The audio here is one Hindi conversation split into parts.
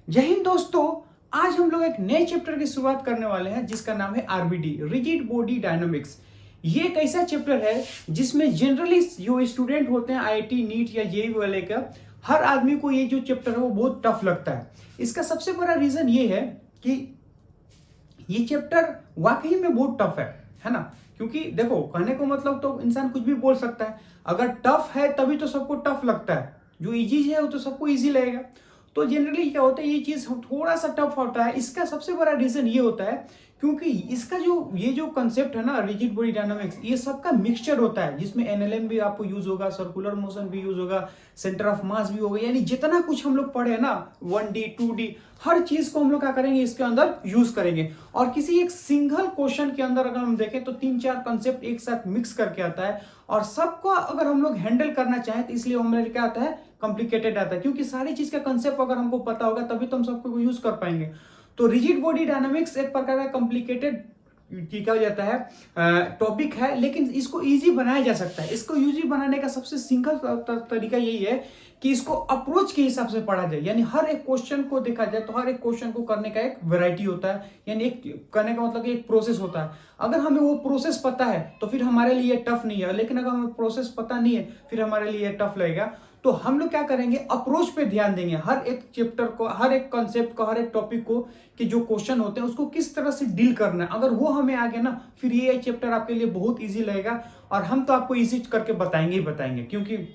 जय हिंद दोस्तों। आज हम लोग एक नए चैप्टर की शुरुआत करने वाले हैं जिसका नाम है आरबीडी, रिजिड बॉडी डायनामिक्स। ये एक ऐसा चैप्टर है जिसमें जनरली जो स्टूडेंट होते हैं आईआईटी नीट या जेईई वाले का, हर आदमी को ये जो चैप्टर है वो बहुत टफ लगता है। इसका सबसे बड़ा रीजन ये है कि ये चैप्टर वाकई में बहुत टफ है ना। क्योंकि देखो, कहने को मतलब तो इंसान कुछ भी बोल सकता है, अगर टफ है तभी तो सबको टफ लगता है, जो इजी है वो तो सबको इजी लगेगा। तो जनरली क्या होता है, ये चीज थोड़ा सा टफ होता है। इसका सबसे बड़ा रीजन ये होता है क्योंकि इसका जो कंसेप्ट है ना, रिजिड बॉडी डायनामिक्स, ये सबका मिक्सचर होता है जिसमें एनएलएम भी आपको यूज होगा, सर्कुलर मोशन भी यूज होगा, सेंटर ऑफ मास भी होगा। यानी जितना कुछ हम लोग पढ़े हैं ना, 1D 2D, हर चीज को हम लोग क्या करेंगे, इसके अंदर यूज करेंगे। और किसी एक सिंगल क्वेश्चन के अंदर अगर हम देखें तो 3-4 कंसेप्ट एक साथ मिक्स करके आता है, और सबको अगर हम लोग हैंडल करना चाहें तो इसलिए हमारे क्या आता है, कॉम्प्लिकेटेड आता है। क्योंकि सारी चीज का कंसेप्ट अगर हमको पता होगा तभी तो हम सबको यूज कर पाएंगे। तो रिजिड बॉडी डायनामिक्स एक प्रकार का कॉम्प्लिकेटेड क्या हो जाता है, टॉपिक है, लेकिन इसको इजी बनाया जा सकता है। इसको इजी बनाने का सबसे सिंपल तरीका यही है कि इसको अप्रोच के हिसाब से पढ़ा जाए। यानी हर एक क्वेश्चन को देखा जाए तो हर एक क्वेश्चन को करने का एक वैरायटी होता है, यानी एक करने का मतलब एक प्रोसेस होता है। अगर हमें वो प्रोसेस पता है तो फिर हमारे लिए टफ नहीं है, लेकिन अगर हमें प्रोसेस पता नहीं है फिर हमारे लिए टफ लगेगा। तो हम लोग क्या करेंगे, अप्रोच पे ध्यान देंगे। हर एक चैप्टर को, हर एक कॉन्सेप्ट को, हर एक टॉपिक को कि जो क्वेश्चन होते हैं उसको किस तरह से डील करना है, अगर वो हमें आ गया ना, फिर ये चैप्टर आपके लिए बहुत इजी लगेगा। और हम तो आपको इजी करके बताएंगे ही बताएंगे, क्योंकि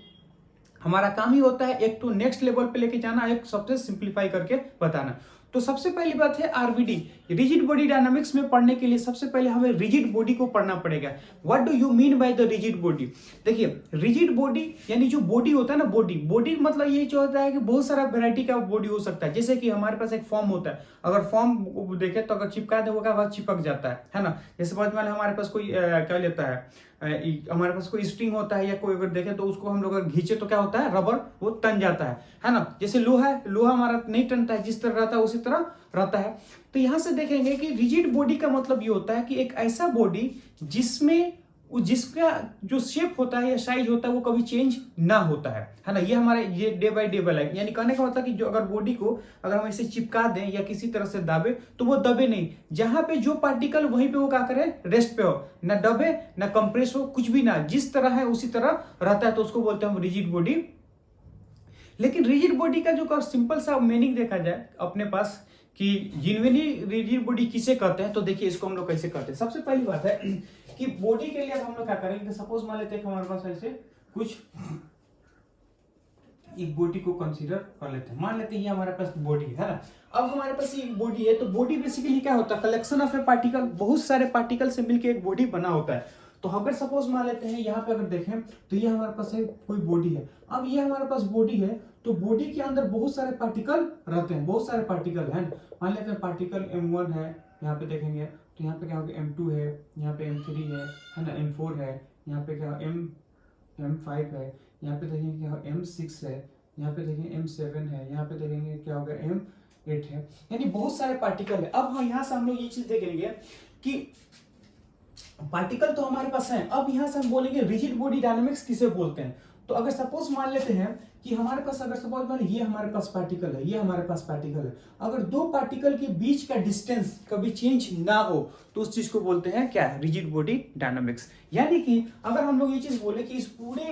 हमारा काम ही होता है एक तो नेक्स्ट लेवल पे लेके जाना, एक सबसे सिंप्लीफाई करके बताना। तो सबसे पहली बात है आरबीडी, रिजिड बॉडी डायनामिक्स में पढ़ने के लिए सबसे पहले हमें रिजिड बॉडी को पढ़ना पड़ेगा। What do you mean by the rigid body? देखिए, रिजिड बॉडी यानी जो बॉडी होता है ना, बॉडी मतलब ये जो होता है कि बहुत सारा वेरायटी का बॉडी हो सकता है। जैसे कि हमारे पास एक फॉर्म होता है, अगर फॉर्म देखे तो अगर चिपका दे वो चिपक जाता है ना। जैसे मान लो हमारे पास कोई क्या लेता है, हमारे पास कोई स्ट्रिंग होता है या कोई अगर देखे तो उसको हम लोग अगर घींचे तो क्या होता है, रबर वो तन जाता है ना। जैसे लोहा हमारा नहीं टनता है, जिस तरह रहता है उसी तरह रहता है। तो यहां से देखेंगे कि रिजिड बॉडी का मतलब ये होता है कि एक ऐसा बॉडी जिसका जो शेप होता है या साइज होता है वो कभी चेंज ना होता है ना। ये हमारे ये डे बाय डे लाइफ, यानी कहने का मतलब कि जो अगर बॉडी को अगर हम ऐसे चिपका दें या किसी तरह से दाबे तो वो दबे नहीं। जहां पे जो पार्टिकल वहीं पे वो क्या करे, रेस्ट पे हो, ना दबे ना कंप्रेस हो, कुछ भी ना, जिस तरह है उसी तरह रहता है। तो उसको बोलते हैं हम रिजिड बॉडी। लेकिन रिजिड बॉडी का जो सिंपल सा मीनिंग देखा जाए अपने पास कि जिन्वेली रिजिड बॉडी किसे कहते हैं, तो देखिए इसको हम लोग कैसे कहते हैं। सबसे पहली बात है कि बॉडी के लिए हम लोग क्या करेंगे, सपोज मान लेते हैं हमारे पास ऐसे कुछ एक बॉडी को कंसीडर कर लेते हैं। मान लेते हैं ये हमारे पास बॉडी है ना। अब हमारे पास ये बॉडी है, तो बॉडी बेसिकली क्या होता है, कलेक्शन ऑफ ए पार्टिकल, बहुत सारे पार्टिकल से मिलकर एक बॉडी बना होता है। तो अगर सपोज मान लेते हैं यहाँ पे अगर देखें तो ये हमारे पास है कोई बॉडी है। अब ये हमारे पास बॉडी है, तो बॉडी के अंदर बहुत सारे पार्टिकल रहते हैं, बहुत सारे पार्टिकल हैं। मान लेते हैं पार्टिकल M1 है, यहाँ पे देखेंगे तो यहाँ पे क्या होगा, M2 है, यहाँ पे M3 है ना, M4 है, यहाँ पे क्या M5 है, यहाँ पे देखेंगे क्या M6 है, यहाँ पे देखेंगे M7 है, यहाँ पे देखेंगे क्या होगा M8 है, यानी बहुत सारे पार्टिकल है। अब यहाँ से हम लोग ये चीज देखेंगे कि पार्टिकल तो हमारे पास है। अब यहां से हम बोलेंगे रिजिड बॉडी डायनामिक्स किसे बोलते हैं। तो अगर सपोज मान लेते हैं कि हमारे पास, अगर सपोज मान ये हमारे पास पार्टिकल है, ये हमारे पास पार्टिकल है, अगर दो पार्टिकल के बीच का डिस्टेंस कभी चेंज ना हो तो उस चीज को बोलते हैं क्या, रिजिड बॉडी डायनामिक्स। यानी कि अगर हम लोग ये चीज बोले कि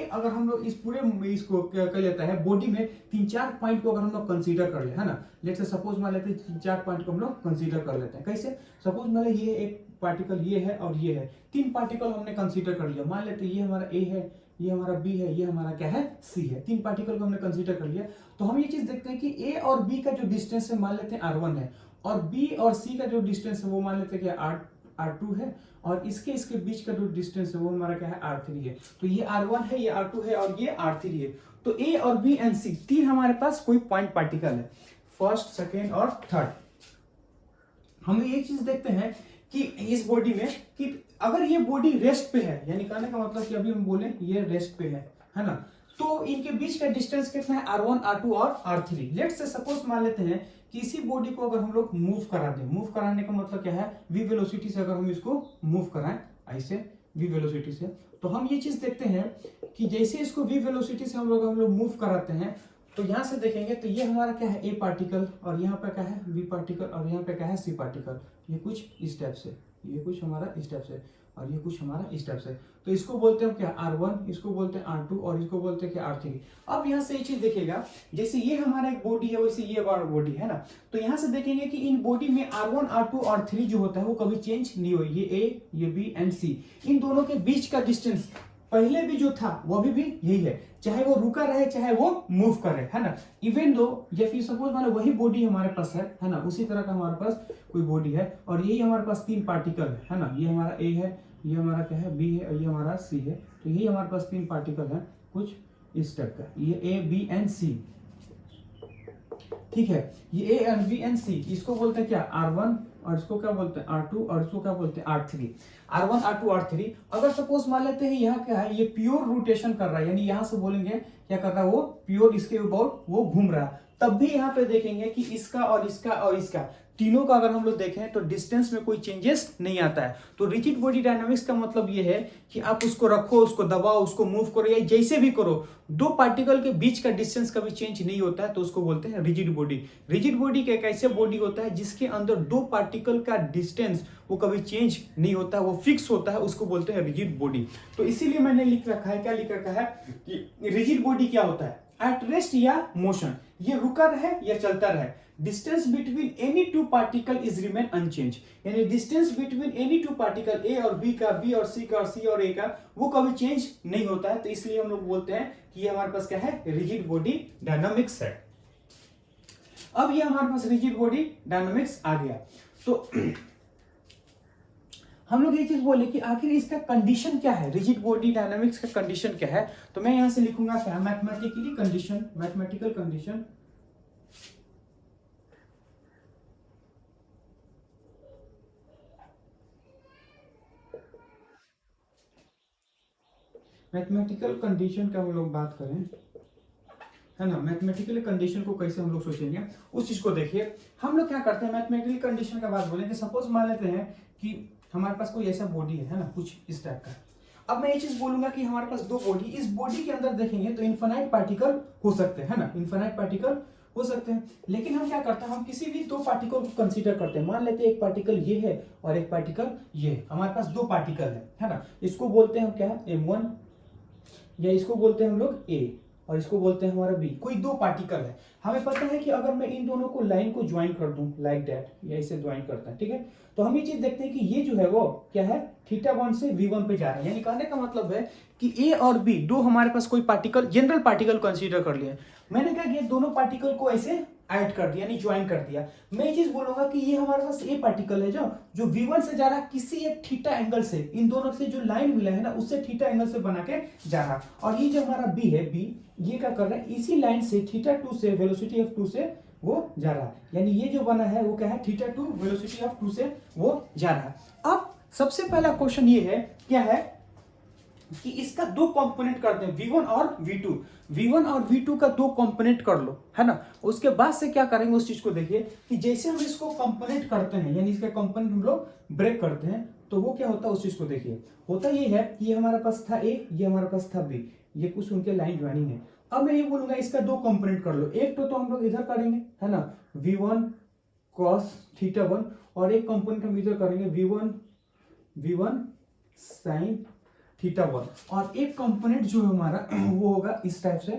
अगर हम लोग इस पूरे इसको क्या कर लेता है, बॉडी में 3-4 पॉइंट को अगर हम लोग कंसीडर कर ले, है ना। लेट्स से सपोज मान लेते हैं 3-4 पॉइंट को हम लोग कंसीडर कर लेते हैं। कैसे, सपोज मान ले ये एक पार्टिकल ये है और ये है, 3 पार्टिकल हमने कंसीडर कर लिया। मान लेते हैं ये हमारा A है, ये हमारा B है, ये हमारा क्या है, C है। 3 पार्टिकल को हमने कंसीडर कर लिया। तो हम ये चीज देखते हैं कि A और B का जो डिस्टेंस है मान लेते हैं R1 है, और B और C का जो डिस्टेंस है वो मान लेते हैं कि R2 है, और इसके बीच का जो डिस्टेंस है वो हमारा क्या है, R3 है। तो ये R1 है, ये R2 है और ये R3 है। तो A और B एंड C 3 हमारे पास कोई पॉइंट पार्टिकल है, फर्स्ट, सेकेंड और थर्ड। हम ये चीज देखते हैं कि इस बॉडी में कि अगर ये बॉडी रेस्ट पे है, यानी कहने का मतलब कि अभी हम बोले ये रेस्ट पे है ना, तो इनके बीच का डिस्टेंस कितना है, R1, R2 और R3। लेट्स से सपोज मान लेते हैं कि इसी बॉडी को अगर हम लोग मूव करा दें, मूव कराने का मतलब क्या है, v वेलोसिटी से अगर हम इसको मूव कराएं ऐसे v वेलोसिटी से, तो हम ये चीज देखते हैं कि जैसे इसको v वेलोसिटी से हम लोग मूव कराते हैं तो यहाँ से देखेंगे तो ये हमारा क्या है, ए पार्टिकल, और यहाँ पे क्या है, बी पार्टिकल, और यहाँ पे क्या है, सी पार्टिकल। ये कुछ इस टाइप से, ये कुछ हमारा इस टाइप से, और ये कुछ हमारा इस टाइप से। तो इसको बोलते हैं क्या, R1, इसको बोलते हैं R2, और इसको बोलते हैं क्या, R3। अब यहाँ से ये चीज देखिएगा, जैसे ये हमारा एक बॉडी है वैसे ये बॉडी है ना, तो यहाँ से देखेंगे कि इन बॉडी में R1, R2, R3 जो होता है वो कभी चेंज नहीं हो। ये ए, ये बी एंड सी, इन दोनों के बीच का डिस्टेंस पहले भी जो था वो अभी भी यही है, चाहे वो रुका रहे चाहे वो मूव करे, है ना। इवन दो या फिर सपोज मान लो वही बॉडी हमारे पास है ना, उसी तरह का हमारे पास कोई बॉडी है, और यही हमारे पास 3 पार्टिकल है ना, ये हमारा ए है, ये हमारा क्या है, बी है, और ये हमारा सी है। तो यही हमारे पास 3 पार्टिकल है कुछ इस टाइप का, ये ए, बी एंड सी, ठीक है। ये ए एंड बी एंड सी, इसको बोलते हैं क्या, R1, और इसको क्या बोलते हैं, R2, और इसको क्या बोलते हैं, R3। R1, R2, R3। अगर सपोज मान लेते हैं यहाँ क्या है, ये प्योर रोटेशन कर रहा है, यानी यहाँ से बोलेंगे क्या कर रहा है, वो प्योर इसके अबाउट वो घूम रहा है, तब भी यहाँ पे देखेंगे कि इसका और इसका और इसका तीनों का अगर हम लोग देखें तो डिस्टेंस में कोई चेंजेस नहीं आता है। तो रिजिड बॉडी डायनामिक्स का मतलब ये है कि आप उसको रखो, उसको दबाओ, उसको मूव करो या जैसे भी करो, 2 पार्टिकल के बीच का डिस्टेंस कभी चेंज नहीं होता है, तो उसको बोलते हैं रिजिड बॉडी। रिजिड बॉडी का एक ऐसे बॉडी होता है जिसके अंदर 2 पार्टिकल का डिस्टेंस वो कभी चेंज नहीं होता है, वो फिक्स होता है, उसको बोलते हैं रिजिड बॉडी। तो इसीलिए मैंने लिख रखा है, क्या लिख रखा है कि रिजिड बॉडी क्या होता है, एट रेस्ट या मोशन, ये रुका रहे या चलता रहे, distance between any 2 particle is remain unchange, यानी distance between any 2 particle A और बी का, बी और सी का, और सी और ए का, वो कभी चेंज नहीं होता है। तो इसलिए हम लोग बोलते हैं कि ये हमारे पास क्या है, रिजिड बॉडी डायनामिक्स है। अब ये हमारे पास रिजिड बॉडी डायनामिक्स आ गया, तो हम लोग ये चीज बोले कि आखिर इसका कंडीशन क्या है, रिजिड बॉडी डायनामिक्स का कंडीशन क्या है। तो मैं यहां से लिखूंगा क्या, mathematically condition, mathematical condition, mathematical condition का हम लोग बात करें, है ना, मैथमेटिकल कंडीशन को कैसे हम लोग सोचेंगे उस चीज को देखिए। हम लोग क्या करते हैं, मैथमेटिकल कंडीशन का बात बोलेंगे, सपोज मान लेते हैं कि हमारे पास कोई ऐसा बॉडी है ना, कुछ इस टाइप का। अब मैं ये चीज बोलूंगा कि हमारे पास 2 बॉडी, इस बॉडी के अंदर देखेंगे तो इनफाइनाइट पार्टिकल हो सकते हैं, है ना, इनफाइनाइट पार्टिकल हो सकते हैं। लेकिन हम क्या करते हैं, हम किसी भी 2 पार्टिकल को कंसीडर करते हैं। मान लेते हैं एक पार्टिकल ये है और एक पार्टिकल ये है, हमारे पास 2 पार्टिकल है ना। इसको बोलते हैं क्या, M1, या इसको बोलते हैं हम लोग A, और इसको बोलते हैं हमारा B। कोई 2 पार्टिकल है, हमें पता है कि अगर मैं इन दोनों को लाइन को ज्वाइन कर दूं लाइक दैट, या इसे ज्वाइन करता है, ठीक है, तो हम ये चीज देखते हैं कि ये जो है वो क्या है, θ1 से V1 पे जा रहा है। यानी कहने का मतलब है कि A और B 2 हमारे पास कोई पार्टिकल, जनरल पार्टिकल कंसीडर कर लिए। मैंने कहा कि दोनों पार्टिकल को ऐसे ऐड कर दिया, यानी ज्वाइन कर दिया। मैं ये चीज बोलूंगा कि ये हमारे पास ए पार्टिकल है जो V1 से जा रहा है किसी एक थीटा एंगल से, इन दोनों से जो लाइन मिला है ना उससे थीटा एंगल से बना के जा रहा, और ये जो हमारा बी है, बी ये क्या कर रहा है, इसी लाइन से θ2 से वेलोसिटी ऑफ 2 से वो जा रहा है, यानी ये जो बना है वो क्या है, θ2 वेलोसिटी ऑफ 2 से वो जा रहा है। अब सबसे पहला क्वेश्चन ये है, क्या है कि इसका 2 कंपोनेंट कर दें, V1 और V2, V1 और V2 का 2 कंपोनेंट कर लो, है ना। उसके बाद से क्या करेंगे उस चीज को देखिए कि जैसे हम इसको कंपोनेंट करते हैं, यानी इसका कंपोनेंट हम लोग ब्रेक करते हैं, तो वो क्या होता है उस चीज को देखिए। होता ये है कि ये हमारे पास था A, ये हमारे पास था B, ये कुछ उनके लाइन ज्वाइनिंग है। अब मैं ये बोलूंगा इसका 2 कंपोनेंट कर लो, एक तो हम लोग इधर करेंगे, है ना, V1 cos θ1, और एक कंपोनेंट हम इधर करेंगे V1 sin θ1, और एक कंपोनेंट जो है हमारा वो होगा इस टाइप से,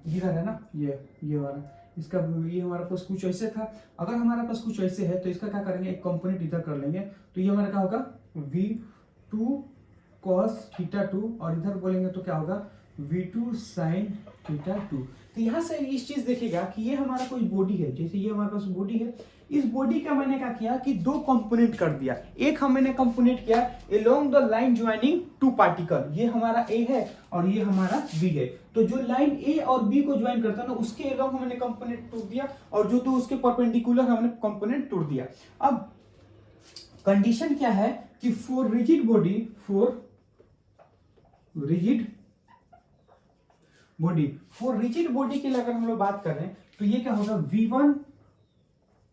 इधर है ना, ये वाला, इसका ये हमारे पास कुछ ऐसे था। अगर हमारे पास कुछ ऐसे है तो इसका क्या करेंगे, एक कंपोनेंट इधर कर लेंगे, तो ये हमारा क्या होगा, V2 cos θ2, और इधर बोलेंगे तो क्या होगा, V2 sin θ2। तो यहाँ से इस चीज देखिएगा कि ये हमारा कोई बॉडी है, जैसे ये हमारे पास बॉडी है, इस बॉडी का मैंने क्या किया कि 2 कंपोनेंट कर दिया। एक मैंने कंपोनेंट किया along the line joining 2 particle, ये हमारा A है और ये हमारा B है। तो जो लाइन A और B को ज्वाइन करता है ना उसके अलोंग हमने कंपोनेंट तोड़ दिया, और जो तो उसके परपेंडिकुलर हमने कंपोनेंट तोड़ दिया। अब कंडीशन क्या है कि फॉर रिजिड बॉडी के लिए अगर हम लोग बात करें तो ये क्या होगा, V1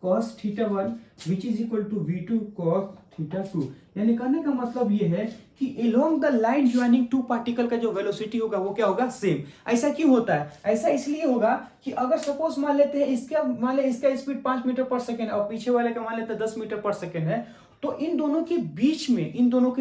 cos θ1 which is equal to V2 cos theta 2, यानी कहने का मतलब ये है कि along the line joining two particle का जो वेलोसिटी होगा वो क्या होगा, सेम। ऐसा क्यों होता है? ऐसा इसलिए होगा कि अगर सपोज मान लेते हैं इसका स्पीड 5 मीटर पर सेकेंड और पीछे वाले का मान लेते हैं 10 मीटर पर सेकेंड है, तो इन दोनों के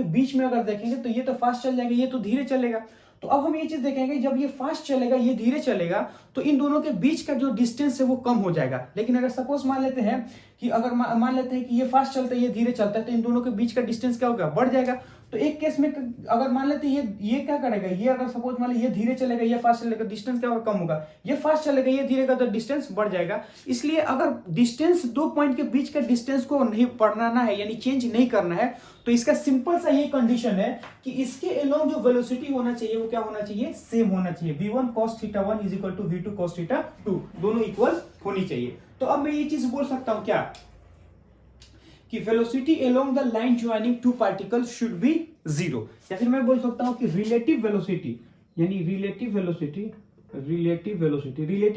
बीच में अगर देखेंगे तो ये तो फास्ट चल जाएगा, ये तो धीरे चलेगा। तो अब हम ये चीज देखेंगे, जब ये फास्ट चलेगा ये धीरे चलेगा, तो इन दोनों के बीच का जो डिस्टेंस है वो कम हो जाएगा। लेकिन अगर सपोज मान लेते हैं कि अगर मान लेते हैं कि ये फास्ट चलता है ये धीरे चलता है, तो इन दोनों के बीच का डिस्टेंस क्या होगा, बढ़ जाएगा। तो एक केस में अगर मान लेते हैं ये क्या करेगा, ये अगर सपोज मान ले ये धीरे चलेगा ये फास्ट चलेगा, डिस्टेंस क्या होगा, कम होगा। ये फास्ट चलेगा ये धीरे का, तो डिस्टेंस बढ़ जाएगा। इसलिए अगर डिस्टेंस दो पॉइंट के बीच का डिस्टेंस को नहीं बढ़ाना है यानी चेंज नहीं करना है, तो इसका सिंपल सा ये कंडीशन है कि इसके अलोंग जो वेलोसिटी होना चाहिए वो क्या होना चाहिए, सेम होना चाहिए। v1 cos θ 1 is equal to v2 cos θ 2, दोनों इक्वल होनी चाहिए। तो अब मैं ये चीज बोल सकता हूं क्या कि velocity along the line joining two particles should be 0, या फिर मैं बोल सकता हूं कि रिलेटिव वेलोसिटी, यानी रिलेटिव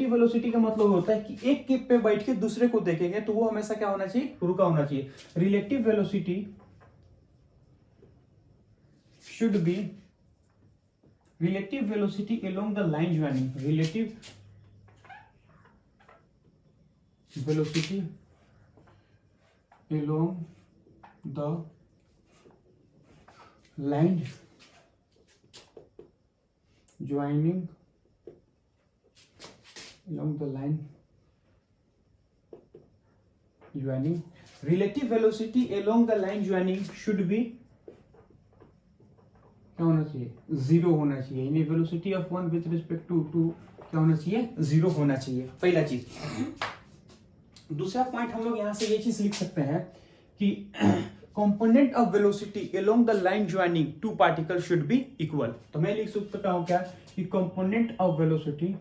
वेलोसिटी का मतलब होता है कि एक केप पे बैठ के दूसरे को देखेंगे तो वो हमेशा क्या होना चाहिए, रुका होना चाहिए। Relative velocity should be relative velocity along the line joining, relative velocity along the line joining, relative velocity along the line joining should be क्या होना चाहिए, 0 होना चाहिए। यानी velocity of one with respect to क्या होना चाहिए, 0 होना चाहिए, पहला चीज। दूसरा पॉइंट हम लोग यहां से ये चीज लिख सकते हैं कि component of velocity along the line joining two particle should be equal. तो मैं लिख सकता हूं क्या कि component of velocity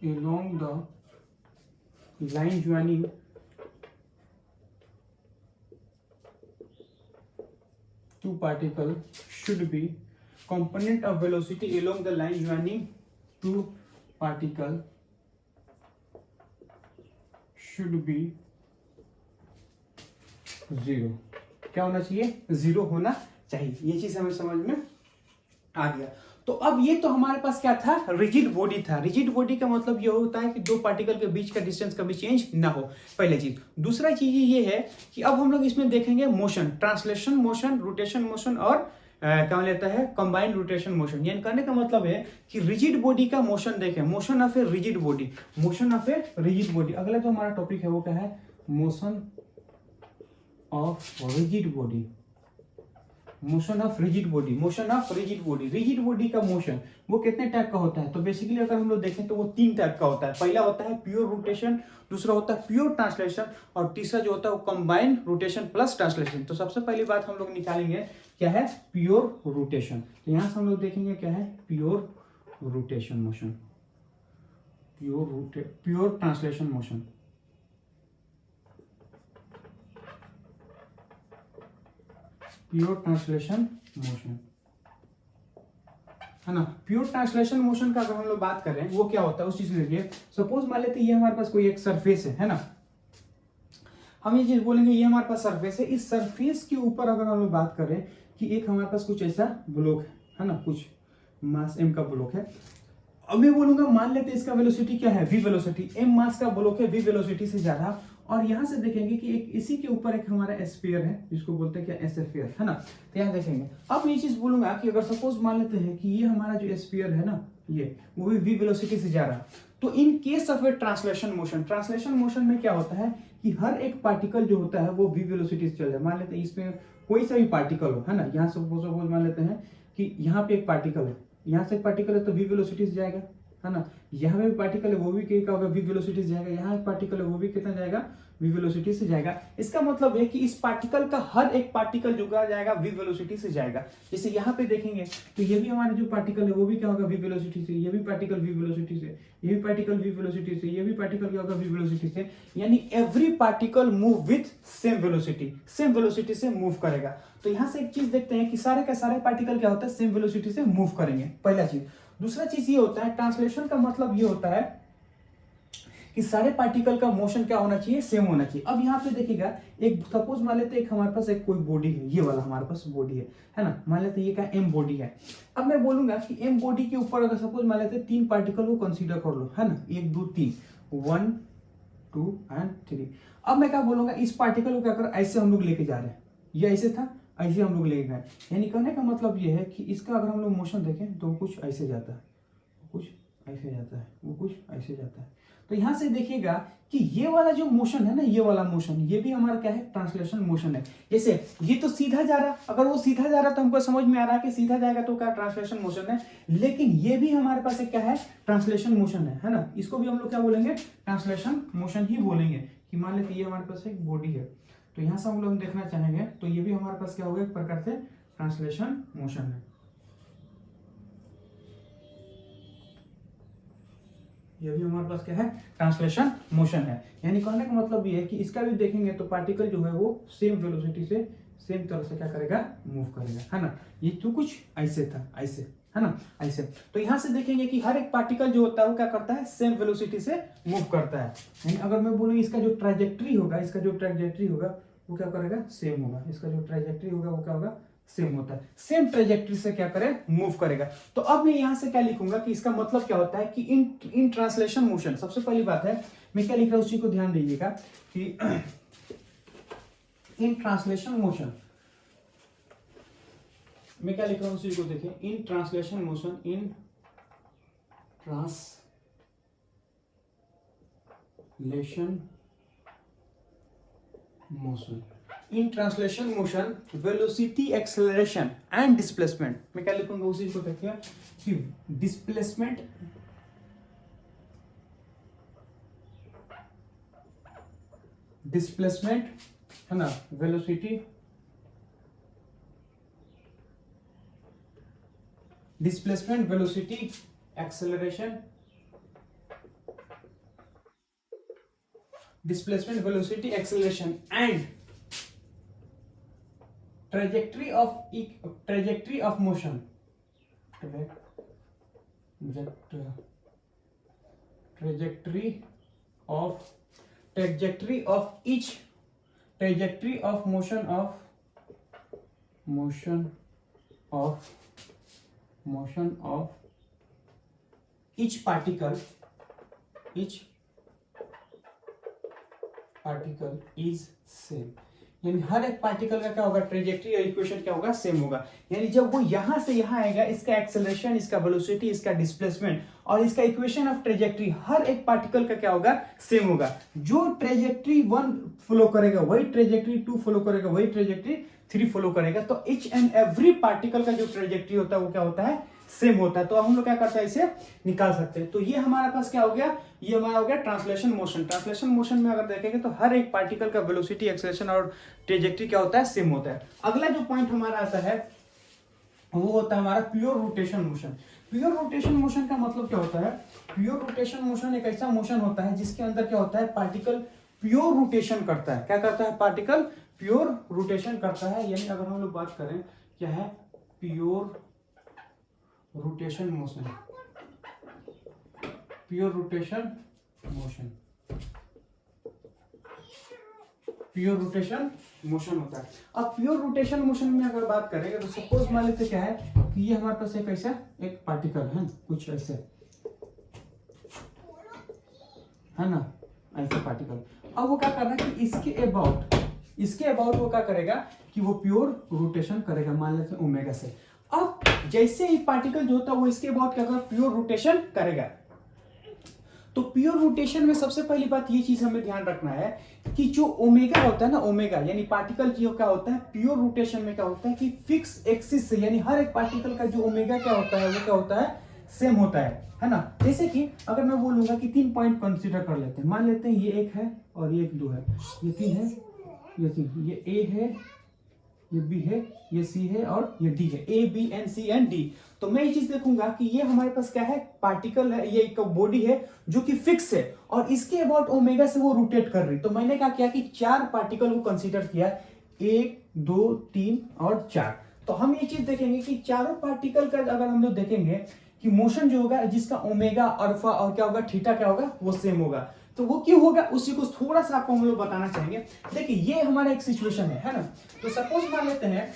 along the line joining two particle should be component of velocity along the line joining two particle should be 0। क्या होना चाहिए, 0 होना चाहिए। ये चीज हमें समझ में आ गया। तो अब ये तो हमारे पास क्या था, रिजिड बॉडी था। रिजिड बॉडी का मतलब ये होता है कि दो पार्टिकल के बीच का डिस्टेंस कभी चेंज ना हो, पहली चीज। दूसरा चीज ये है कि अब हम लोग इसमें देखेंगे motion, translation motion, rotation motion और क्या लेता है, कंबाइंड रोटेशन मोशन। यानी कहने का मतलब है कि रिजिड बॉडी का मोशन देखें, motion of a rigid body, अगला जो हमारा टॉपिक है वो क्या है, motion of rigid body. Rigid body का मोशन वो कितने टाइप का होता है, तो बेसिकली अगर हम लोग देखें तो वो 3 टाइप का होता है। पहला होता है प्योर रोटेशन, दूसरा होता है प्योर ट्रांसलेशन और तीसरा जो होता है वो कंबाइंड रोटेशन प्लस ट्रांसलेशन। तो सबसे पहली बात हम लोग निकालेंगे क्या है, प्योर रोटेशन। तो यहां से हम लोग देखेंगे क्या है, pure rotation motion, pure translation motion, pure translation motion है ना। प्योर ट्रांसलेशन मोशन का अगर हम लोग बात करें वो क्या होता है उस चीज को देखिए। सपोज मान लेते हैं ये हमारे पास कोई एक सरफेस है ना, हम ये चीज बोलेंगे ये हमारे पास सरफेस है। इस सरफेस के ऊपर अगर हम लोग बात करें कि एक हमारे पास कुछ ऐसा ब्लॉक है ना, कुछ मास m का ब्लॉक है। अब मैं बोलूंगा मान लेते हैं इसका वेलोसिटी क्या है, v वेलोसिटी, m मास का ब्लॉक है, v वेलोसिटी से ज्यादा। और यहां से देखेंगे कि एक इसी के ऊपर एक हमारा स्फीयर है जिसको बोलते हैं क्या, स्फीयर है ना। तो यहां देखेंगे, अब ये चीज बोलूंगा कि अगर सपोज मान लेते हैं कि ये हमारा जो स्फीयर है ना, ये वो भी v वेलोसिटी से जा रहा है, तो in case of A translation motion में क्या होता है कि हर एक पार्टिकल जो होता है वो v वेलोसिटी से चल जाए। मान लेते हैं इसमें कोई सा भी पार्टिकल हो है ना, यहाँ सपोज मान लेते हैं कि यहाँ पे एक पार्टिकल है, यहाँ से एक पार्टिकल है तो v वेलोसिटी से जाएगा है ना। यहाँ पे भी पार्टिकल है वो भी क्या होगा, v वेलोसिटी से जाएगा। यहाँ एक पार्टिकल है वो भी कितना जाएगा, v वेलोसिटी से जाएगा। इसका मतलब है कि इस पार्टिकल का हर एक पार्टिकल जो जाएगा v वेलोसिटी से जाएगा। जैसे यहाँ पे देखेंगे तो ये भी हमारे जो पार्टिकल है वो भी क्या होगा, v वेलोसिटी से, ये भी पार्टिकल v वेलोसिटी से, ये भी पार्टिकल v वेलोसिटी से, ये भी पार्टिकल क्या होगा, v वेलोसिटी से। यानी every particle move with same velocity से मूव करेगा। तो यहाँ से एक चीज देखते हैं कि सारे के सारे पार्टिकल क्या होता है, सेम वेलोसिटी से मूव करेंगे, पहला चीज। दूसरा चीज ये होता है, ट्रांसलेशन का मतलब ये होता है कि सारे पार्टिकल का मोशन क्या होना चाहिए, सेम होना चाहिए। अब यहाँ पे देखिएगा, एक सपोज मान लेते एक हमारे पास एक कोई बॉडी है, ये वाला हमारे पास बॉडी है ना, मान लेते ये क्या एम बॉडी है। अब मैं बोलूंगा कि एम बॉडी के ऊपर अगर सपोज मान लेते 3 पार्टिकल को कंसीडर कर लो, है ना, 1 2 3, 1 2 एंड 3। अब मैं क्या बोलूंगा, इस पार्टिकल को क्या कर ऐसे हम लोग लेके जा रहे हैं, ये ऐसे था, ऐसे हम लोग लेके गए। यानी कहने का मतलब ये है कि इसका अगर हम लोग मोशन देखें तो कुछ ऐसे जाता है, कुछ ऐसे जाता है, वो कुछ ऐसे जाता है। तो यहां से देखिएगा कि ये वाला जो मोशन है ना, ये वाला मोशन, ये भी हमारा क्या है, ट्रांसलेशन मोशन है। जैसे ये तो सीधा जा रहा, अगर वो सीधा जा रहा तो हमको समझ में आ रहा है कि सीधा जाएगा तो क्या ट्रांसलेशन मोशन है, लेकिन ये भी हमारे पास एक क्या है, ट्रांसलेशन मोशन है ना। इसको भी हम लोग क्या बोलेंगे, ट्रांसलेशन मोशन ही बोलेंगे। कि मान लेते ये हमारे पास एक बॉडी है, तो यहां से हम लोग देखना चाहेंगे तो ये भी हमारे पास क्या होगा, एक प्रकार से ट्रांसलेशन मोशन है। ये भी हमारे पास क्या है, ट्रांसलेशन मोशन है। यानी कहने का मतलब ये है कि इसका भी देखेंगे तो पार्टिकल जो है वो सेम वेलोसिटी से सेम तरह से क्या करेगा, मूव करेगा, है ना। ये तो कुछ ऐसे था, ऐसे, है ना, ऐसे। तो यहां से देखेंगे कि हर एक पार्टिकल जो होता है वो क्या करता है, सेम वेलोसिटी से मूव करता है। यानी अगर मैं बोलूँ इसका जो ट्रैजेक्टरी होगा, इसका जो ट्रैजेक्टरी होगा वो क्या करेगा, सेम होगा। इसका जो ट्रैजेक्टरी होगा वो क्या होगा, सेम होता है, सेम ट्रेजेक्टरी से क्या करे, मूव करेगा। तो अब मैं यहां से क्या लिखूंगा कि इसका मतलब क्या होता है कि इन ट्रांसलेशन मोशन, सबसे पहली बात है मैं क्या लिख रहा हूं उसी को ध्यान दीजिएगा कि इन ट्रांसलेशन मोशन, मैं क्या लिख रहा हूं उसी को देखें, in translation motion, in translation motion, in translation motion velocity, acceleration and displacement, मैं क्या लिखूंगा उसी को देखिए कि डिस्प्लेसमेंट, है ना, velocity, displacement, velocity, acceleration, displacement, velocity, acceleration and trajectory of motion, trajectory of each, trajectory of motion of each particle is same. यानी हर एक पार्टिकल का क्या होगा, ट्रेजेक्ट्री और इक्वेशन क्या होगा, सेम होगा। यानी जब वो यहां से यहां आएगा, इसका एक्सेलरेशन, इसका वेलोसिटी, इसका डिस्प्लेसमेंट और इसका इक्वेशन ऑफ ट्रेजेक्ट्री, हर एक पार्टिकल का क्या होगा, सेम होगा। जो ट्रेजेक्ट्री 1 फॉलो करेगा वही ट्रेजेक्ट्री 2 फॉलो करेगा, वही ट्रेजेक्ट्री 3 फॉलो करेगा। तो ईच एंड एवरी पार्टिकल का जो ट्रेजेक्ट्री होता है वो क्या होता है, सेम होता है। तो हम लोग क्या करते हैं, इसे निकाल सकते हैं। तो ये हमारे पास क्या हो गया, ये हमारा हो गया ट्रांसलेशन मोशन। ट्रांसलेशन मोशन में अगर देखेंगे तो हर एक पार्टिकल का वेलोसिटी, एक्सेलरेशन और ट्रेजेक्ट्री क्या होता है, सेम होता है। अगला जो पॉइंट हमारा आता है वो होता है हमारा pure rotation motion. Pure rotation motion का मतलब क्या होता है, प्योर रोटेशन मोशन एक ऐसा मोशन होता है जिसके अंदर क्या होता है, पार्टिकल प्योर रोटेशन करता है। क्या करता है, पार्टिकल प्योर रोटेशन करता है। यानी अगर हम लोग बात करें क्या है, pure rotation motion, pure rotation motion, pure rotation motion होता है। अब प्योर रोटेशन मोशन में अगर बात करेंगे तो सपोज मान लेते क्या है कि ये हमारे पास एक ऐसा एक पार्टिकल है, कुछ ऐसे, है ना, ऐसा पार्टिकल। अब वो क्या कर रहा है कि इसके अबाउट वो क्या करेगा कि वो प्योर रोटेशन करेगा, मान लेते हैं ओमेगा से। अब जैसे ही पार्टिकल जो होता है वो इसके अबाउट क्या करेगा, प्योर रोटेशन करेगा। तो प्योर रोटेशन में सबसे पहली बात ये चीज हमें ध्यान रखना है कि जो ओमेगा होता है ना, ओमेगा यानी पार्टिकल जो क्या होता है प्योर रोटेशन में क्या होता है कि फिक्स एक्सिस से, यानी हर एक पार्टिकल का जो ओमेगा क्या होता है वो क्या होता है, सेम होता है ना। जैसे कि अगर मैं बोलूंगा कि 3 पॉइंट कंसीडर कर लेते हैं, मान लेते हैं ये 1 है और ये 2 है, ये 3 है, ये 3, ये ए है, ये बी है, ये सी है और ये डी है, A B N C and D. तो मैं ये चीज देखूंगा कि ये हमारे पास क्या है, पार्टिकल है, ये एक बॉडी है जो कि फिक्स है और इसके अबाउट ओमेगा से वो रोटेट कर रही। तो मैंने क्या किया कि 4 पार्टिकल को कंसीडर किया, 1 2 3 और 4। तो हम ये चीज देखेंगे कि चारों पार्टिकल का अगर हम लोग देखेंगे कि मोशन जो होगा जिसका ओमेगा, अल्फा और क्या होगा थीटा क्या होगा वो सेम होगा। तो वो क्यों होगा उसी को थोड़ा सा आपको हम लोग बताना चाहेंगे। देखिए ये हमारा एक सिचुएशन है ना। तो सपोज मान लेते हैं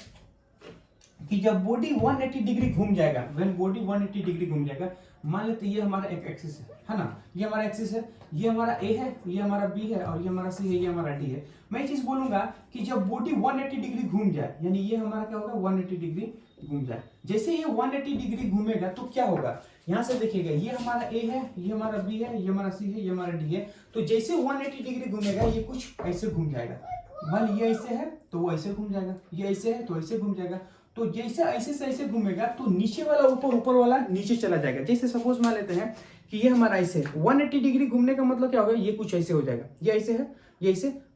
कि जब बॉडी 180 डिग्री घूम जाएगा, व्हेन बॉडी 180 डिग्री घूम जाएगा, मान लेते हैं ये हमारा एक एक्सिस है ना, ये हमारा एक्सिस है, ये हमारा ए है, ये हमारा बी है और ये हमारा सी है, ये हमारा डी है। मैं ये चीज बोलूंगा कि जब बॉडी 180 डिग्री घूम जाए, यानी ये हमारा क्या होगा 180 डिग्री घूम जाए, जैसे ये 180 डिग्री घूमेगा तो क्या होगा, यहां से देखिएगा ये हमारा ए है, ये हमारा बी है, ये हमारा सी है, ये हमारा डी है। तो जैसे 180 डिग्री घूमेगा ये कुछ ऐसे घूम जाएगा। मान ये ऐसे है तो वो ऐसे घूम जाएगा, ये ऐसे है तो ऐसे घूम जाएगा। तो जैसे ऐसे से ऐसे घूमेगा तो नीचे वाला ऊपर, ऊपर वाला नीचे चला जाएगा। जैसे सपोज मान लेते हैं कि ये हमारा ऐसे 180 डिग्री घूमने का मतलब क्या होगा, ये कुछ ऐसे हो जाएगा, ये ऐसे है, ये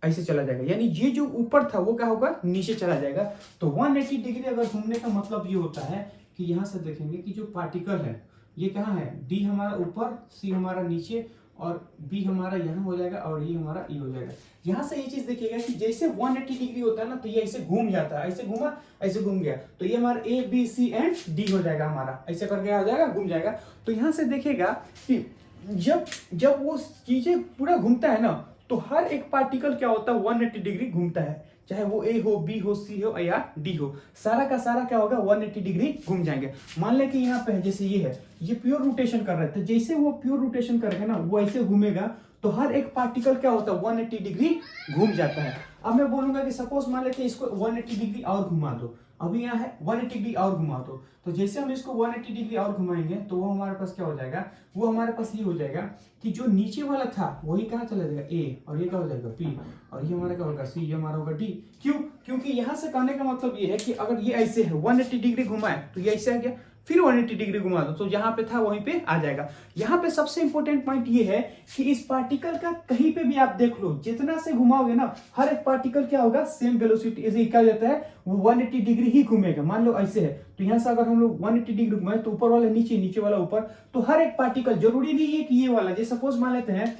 ऐसे चला जाएगा, यानी ये जो ऊपर था वो क्या होगा नीचे चला जाएगा। तो 180 डिग्री अगर घूमने का मतलब ये होता है कि यहां से देखेंगे कि जो पार्टिकल है ये कहाँ है, डी हमारा ऊपर, सी हमारा नीचे और बी हमारा यहाँ हो जाएगा और ये हमारा ई हो जाएगा। यहां से ये चीज देखिएगा कि जैसे 180 डिग्री होता है ना तो ये ऐसे घूम जाता है, ऐसे घूमा ऐसे घूम गया, तो ये हमारा A B C and D हो जाएगा, हमारा ऐसे करके आ जाएगा, घूम जाएगा। तो यहां से देखिएगा कि जब वो चीजें पूरा घूमता है ना तो हर एक पार्टिकल क्या होता है 180 डिग्री घूमता है, चाहे वो ए हो, बी हो, सी हो या डी हो, सारा का सारा क्या होगा 180 डिग्री घूम जाएंगे। मान ले कि यहाँ पे जैसे ये है, ये प्योर रोटेशन कर रहा है, तो जैसे वो प्योर रोटेशन करेगा ना वो ऐसे घूमेगा तो हर एक पार्टिकल क्या होता है 180 डिग्री घूम जाता है। अब मैं बोलूंगा कि सपोज मान लेते हैं इसको 180 डिग्री और घुमा दो, अभी यहाँ है 180 डिग्री और घुमा दो, तो जैसे हम इसको 180 डिग्री और घुमाएंगे तो वो हमारे पास क्या हो जाएगा, वो हमारे पास ये हो जाएगा कि जो नीचे वाला था वही कहाँ चला जाएगा ए, और ये क्या हो जाएगा बी, और ये हमारा क्या होगा सी, ये हमारा होगा डी। क्यों, क्योंकि यहाँ से कहने का मतलब ये है कि अगर ये ऐसे है 180 डिग्री घुमाए तो ये ऐसे आ गया, फिर 180 डिग्री घुमा दो तो जहां पे था वहीं पे आ जाएगा। यहाँ पे सबसे इंपॉर्टेंट पॉइंट ये है कि इस पार्टिकल का कहीं पे भी आप देख लो, जितना से घुमाओगे ना हर एक पार्टिकल क्या होगा सेम वेलोसिटी, ऐसे क्या जाता है वो 180 डिग्री ही घूमेगा। मान लो ऐसे है तो यहाँ से अगर हम लोग 180 डिग्री घुमाए तो ऊपर वाला नीचे, नीचे वाला ऊपर, तो हर एक पार्टिकल, जरूरी नहीं है कि ये वाला, जैसे सपोज मान लेते हैं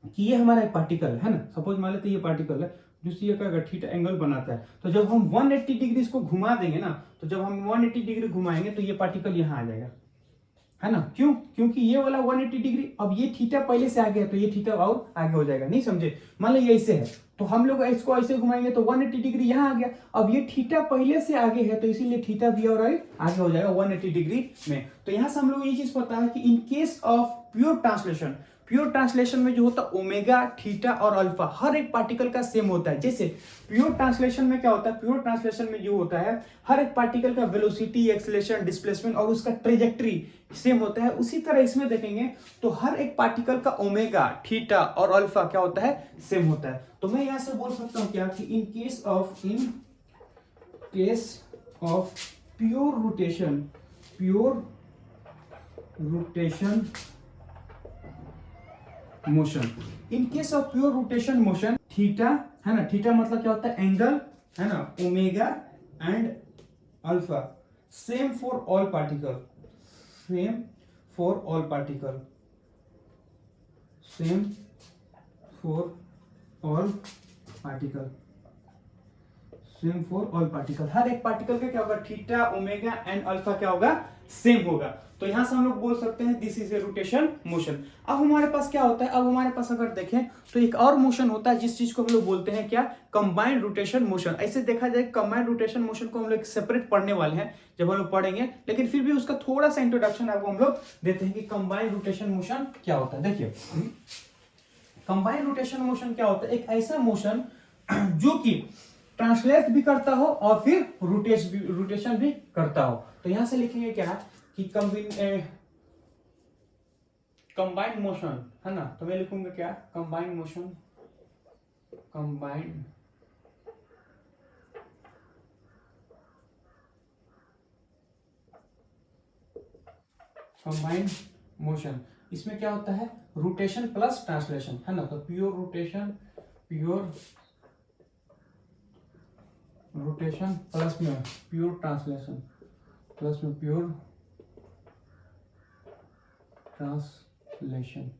कि ये हमारा एक पार्टिकल है ना, सपोज मान लेते हैं ये पार्टिकल है जो सी का थीटा एंगल बनाता है, तो जब हम 180 डिग्री इसको घुमा देंगे ना, तो जब हम 180 डिग्री घुमाएंगे तो ये पार्टिकल यहाँ आ जाएगा, है ना। क्यों, क्योंकि ये वाला 180 डिग्री, अब ये थीटा पहले से आ गया तो ये थीटा और आगे हो जाएगा, नहीं समझे। मान लो ये ऐसे है तो हम लोग इसको ऐसे घुमाएंगे तो 180 डिग्री यहाँ आ गया, अब ये थीटा पहले से आगे है तो इसीलिए थीटा भी और आगे हो जाएगा 180 डिग्री में। तो यहाँ से हम लोग ये चीज पता है कि in case of pure translation, pure translation में जो होता है ओमेगा, थीटा और अल्फा हर एक पार्टिकल का सेम होता है। जैसे प्योर ट्रांसलेशन में क्या होता है, प्योर ट्रांसलेशन में जो होता है हर एक पार्टिकल का वेलोसिटी, एक्सेलरेशन, डिस्प्लेसमेंट और उसका ट्रेजेक्टरी सेम होता है। उसी तरह इसमें देखेंगे तो हर एक पार्टिकल का ओमेगा, थीटा और अल्फा क्या होता है सेम होता है। तो मैं यहां से बोल सकता हूं क्या कि in case of pure rotation motion, in case of pure rotation motion, theta है ना, थीटा मतलब क्या होता है एंगल, है ना, omega and alpha same for all particle, same for all particle, same for all particle, same for all particle. हर एक पार्टिकल का क्या होगा थीटा, ओमेगा एंड अल्फा क्या होगा सेम होगा। तो यहां से हम लोग बोल सकते हैं this is A rotation motion. अब हमारे पास क्या होता है, अब हमारे पास अगर देखें तो एक और मोशन होता है जिस चीज को हम लोग बोलते हैं क्या, कंबाइंड रोटेशन मोशन। ऐसे देखा जाए कंबाइंड रोटेशन मोशन को हम लोग सेपरेट पढ़ने वाले हैं जब हम लोग पढ़ेंगे, लेकिन फिर भी उसका थोड़ा सा इंट्रोडक्शन आपको हम लोग देते हैं कि कंबाइंड रोटेशन मोशन क्या होता है। देखिए कंबाइंड रोटेशन मोशन क्या होता है, एक ऐसा मोशन जो कि ट्रांसलेट भी करता हो और फिर रोटेशन भी करता हो। तो यहां से लिखेंगे क्या कि कंबाइंड मोशन, है ना, तो मैं लिखूंगा क्या कंबाइंड मोशन, कंबाइंड मोशन। इसमें क्या होता है रोटेशन प्लस ट्रांसलेशन, है ना, तो प्योर रोटेशन प्लस में प्योर ट्रांसलेशन, प्लस में pure translation,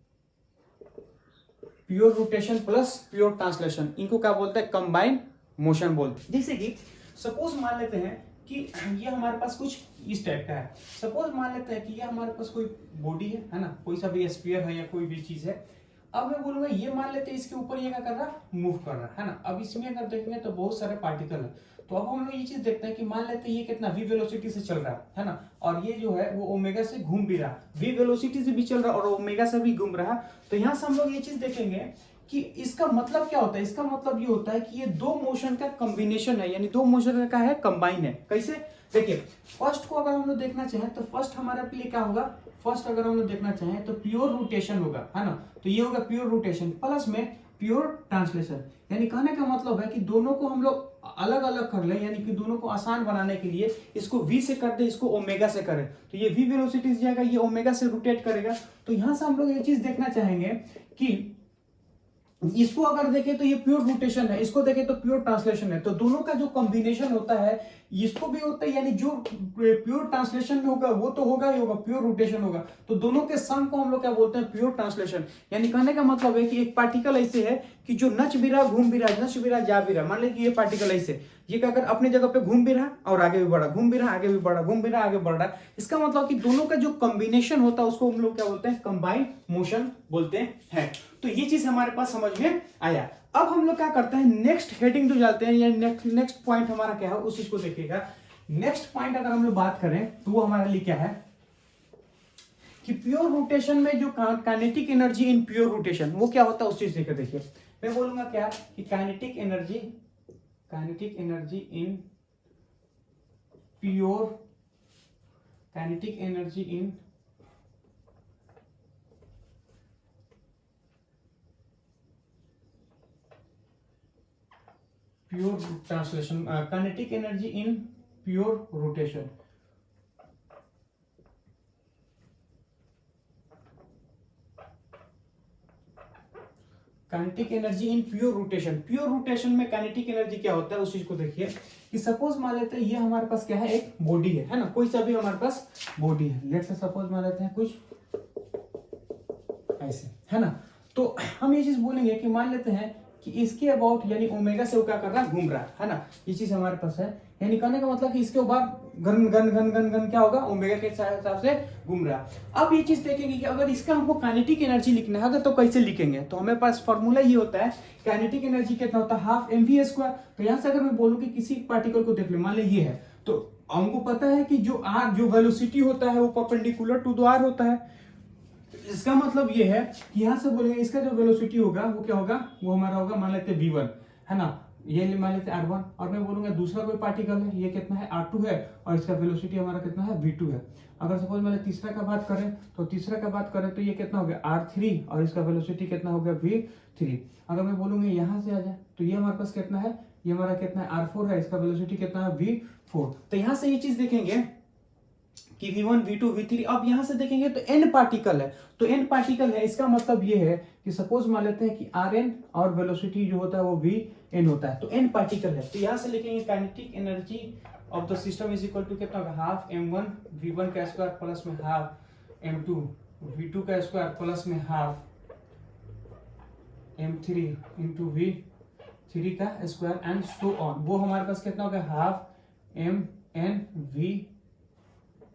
pure rotation plus pure translation, इनको क्या बोलते हैं कंबाइंड मोशन बोलते हैं। जैसे कि सपोज मान लेते हैं कि ये हमारे पास कुछ इस टाइप का है। सपोज मान लेते हैं कि ये हमारे पास कोई बॉडी है ना, कोई सा भी स्फीयर है या कोई भी चीज है। अब मैं बोलूंगा ये मान लेते हैं इसके ऊपर ये क्या कर रहा है, मूव कर रहा है ना। अब इसमें अगर देखेंगे तो बहुत सारे पार्टिकल है। तो अब हम लोग ये चीज देखते हैं कि मान लेते हैं ये कितना v वेलोसिटी से चल रहा है ना, और ये जो है वो ओमेगा से घूम भी रहा, v वेलोसिटी से भी चल रहा है और ओमेगा से भी घूम रहा। तो यहाँ से हम लोग ये चीज देखेंगे कि इसका मतलब क्या होता है। इसका मतलब ये होता है कि ये दो मोशन का कॉम्बिनेशन है, यानी दो मोशन का है, कंबाइन है। कैसे, देखिए फर्स्ट को अगर हम लोग देखना चाहें तो फर्स्ट हमारे लिए क्या होगा, फर्स्ट अगर हम लोग देखना चाहें तो प्योर रोटेशन होगा, है ना। तो ये होगा प्योर रोटेशन प्लस में प्योर ट्रांसलेशन। यानी कहने का मतलब है कि दोनों को हम लोग अलग अलग कर लें, यानी कि दोनों को आसान बनाने के लिए इसको v से कर दे, इसको ओमेगा से करें, तो ये v वेलोसिटी से जाएगा, ये ओमेगा से रोटेट करेगा। तो यहां से हम लोग ये चीज देखना चाहेंगे कि इसको अगर देखें तो ये प्योर रोटेशन है, इसको देखें तो प्योर ट्रांसलेशन है। तो दोनों का जो कॉम्बिनेशन होता है इसको भी होता है, यानी जो प्योर ट्रांसलेशन में होगा वो तो होगा ही होगा, प्योर रोटेशन होगा। तो दोनों के सम को हम लोग क्या बोलते हैं, प्योर ट्रांसलेशन। यानी कहने का मतलब है कि एक पार्टिकल ऐसे है कि जो नच भी रहा, घूम भी रहा, नच भी रहा, जा भी रहा। मान लीजिए ये पार्टिकल ऐसे, ये क्या कर अपने जगह पे घूम भी रहा और आगे भी बढ़ा, घूम भी रहा, आगे भी बढ़ा, घूम भी रहा, आगे बढ़ रहा। इसका मतलब कि दोनों का जो कॉम्बिनेशन होता है उसको हम लोग क्या बोलते हैं, कंबाइंड मोशन बोलते हैं। तो ये चीज हमारे पास समझ में आया। अब हम लोग क्या करते हैं, नेक्स्ट हेडिंग जो जाते हैं, या नेक्स्ट पॉइंट हमारा क्या है उस चीज को देखिएगा। नेक्स्ट पॉइंट अगर हम लोग बात करें तो वो हमारे लिए क्या है कि प्योर रोटेशन में जो kinetic energy in pure rotation वो क्या होता है उस चीज देखिए। देखिए मैं बोलूंगा क्या कि kinetic energy in pure, kinetic energy in pure translation, kinetic energy in pure rotation. Kinetic energy in pure rotation, pure rotation में काइनेटिक एनर्जी क्या होता है उस चीज को देखिए कि सपोज मान लेते हैं ये हमारे पास क्या है, एक बॉडी है ना, कोई सा भी हमारे पास बॉडी है। लेट्स से सपोज मान लेते हैं कुछ ऐसे, है ना। तो हम ये चीज बोलेंगे कि मान लेते हैं कि इसके अबाउट यानी ओमेगा से वो क्या कर रहा है, घूम रहा है ना। ये चीज हमारे पास है, यानी कहने का मतलब कि इसके ऊपर घन घन घन घन घन क्या होगा, ओमेगा के हिसाब से घूम रहा है। अब ये चीज देखेंगे कि अगर इसका हमको काइनेटिक एनर्जी लिखना है अगर, तो कैसे लिखेंगे, तो हमें पास फॉर्मूला ये होता है, काइनेटिक एनर्जी कितना होता है, हाफ mv²। तो यहाँ से अगर मैं बोलूँ कि किसी पार्टिकल को देख लो, मान ली ये है, तो हमको पता है कि जो आर, जो वेलोसिटी होता है वो परपेंडिकुलर टू द आर होता है। इसका मतलब ये है कि यहां से बोलेंगे इसका जो वेलोसिटी होगा वो क्या होगा, वो हमारा होगा मान लेते हैं v1, है ना, ये मान लेते हैं r1। और मैं बोलूंगा दूसरा कोई पार्टिकल है, ये कितना है r2 है, और इसका वेलोसिटी हमारा कितना है, v2 है। अगर सपोज मैंने तीसरा का बात करें तो ये कितना हो गया, r3, और इसका वेलोसिटी कितना हो गया, v3। अगर मैं बोलूंगा यहाँ से आ जाए तो ये हमारे पास कितना है, ये हमारा कितना है, r4 है, इसका वेलोसिटी कितना है, v4। तो यहाँ से ये चीज देखेंगे कि v1 v2 v3। अब यहां से देखेंगे तो n पार्टिकल है, तो n पार्टिकल है, इसका मतलब ये है कि सपोज मान लेते हैं कि rn और वेलोसिटी जो होता है वो vn होता है, तो n पार्टिकल है। तो यहां से लिखेंगे kinetic energy of the system is equal to कितना होगा, हाफ m1 v1 का स्क्वायर प्लस में हाफ m2 v2 का स्क्वायर प्लस में हाफ m3 इंटू v3 का स्क्वायर एंड सो ऑन। वो हमारे पास कितना होगा, half mn v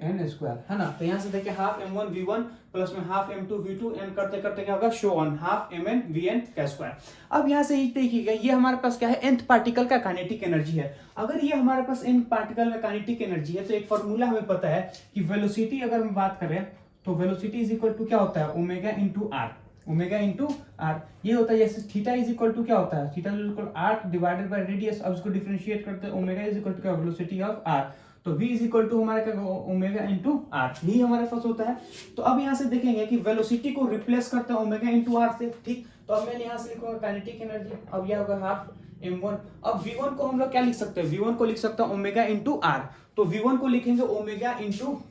n square, है ना। तो यहाँ से देखिए हाफ m1 v1 प्लस में हाफ m2 v2 एन करते करते क्या होगा, show on half mn vn का स्क्वायर। अब यहाँ से देखिएगा ये हमारे पास क्या है, nth पार्टिकल का काइनेटिक एनर्जी है। अगर ये हमारे पास n पार्टिकल का काइनेटिक एनर्जी है तो एक फॉर्मूला हमें पता है कि वेलोसिटी अगर हम बात करें तो वेलोसिटी इज इक्वल टू क्या होता है, omega into R, omega into R. ये होता है जैसे थीटा इज इक्वल टू क्या होता है, theta is equal 8 divided by radius. अब इसको डिफरेंशिएट करते हैं, ओमेगा इज इक्वल टू क्या, वेलोसिटी ऑफ आर। तो v इज इक्वल टू हमारा क्या, ओमेगा इंटू आर, यही हमारे पास होता है। तो अब यहाँ से देखेंगे कि वेलोसिटी को रिप्लेस करते हैं ओमेगा इंटू आर से, ठीक। तो अब मैं यहाँ से लिखूंगा काइनेटिक एनर्जी, अब यह होगा हाफ m1। अब v1 को हम लोग क्या लिख सकते हैं, v1 को लिख सकते हैं ओमेगा इंटू आर। तो v1 को लिखेंगे ओमेगा इंटू,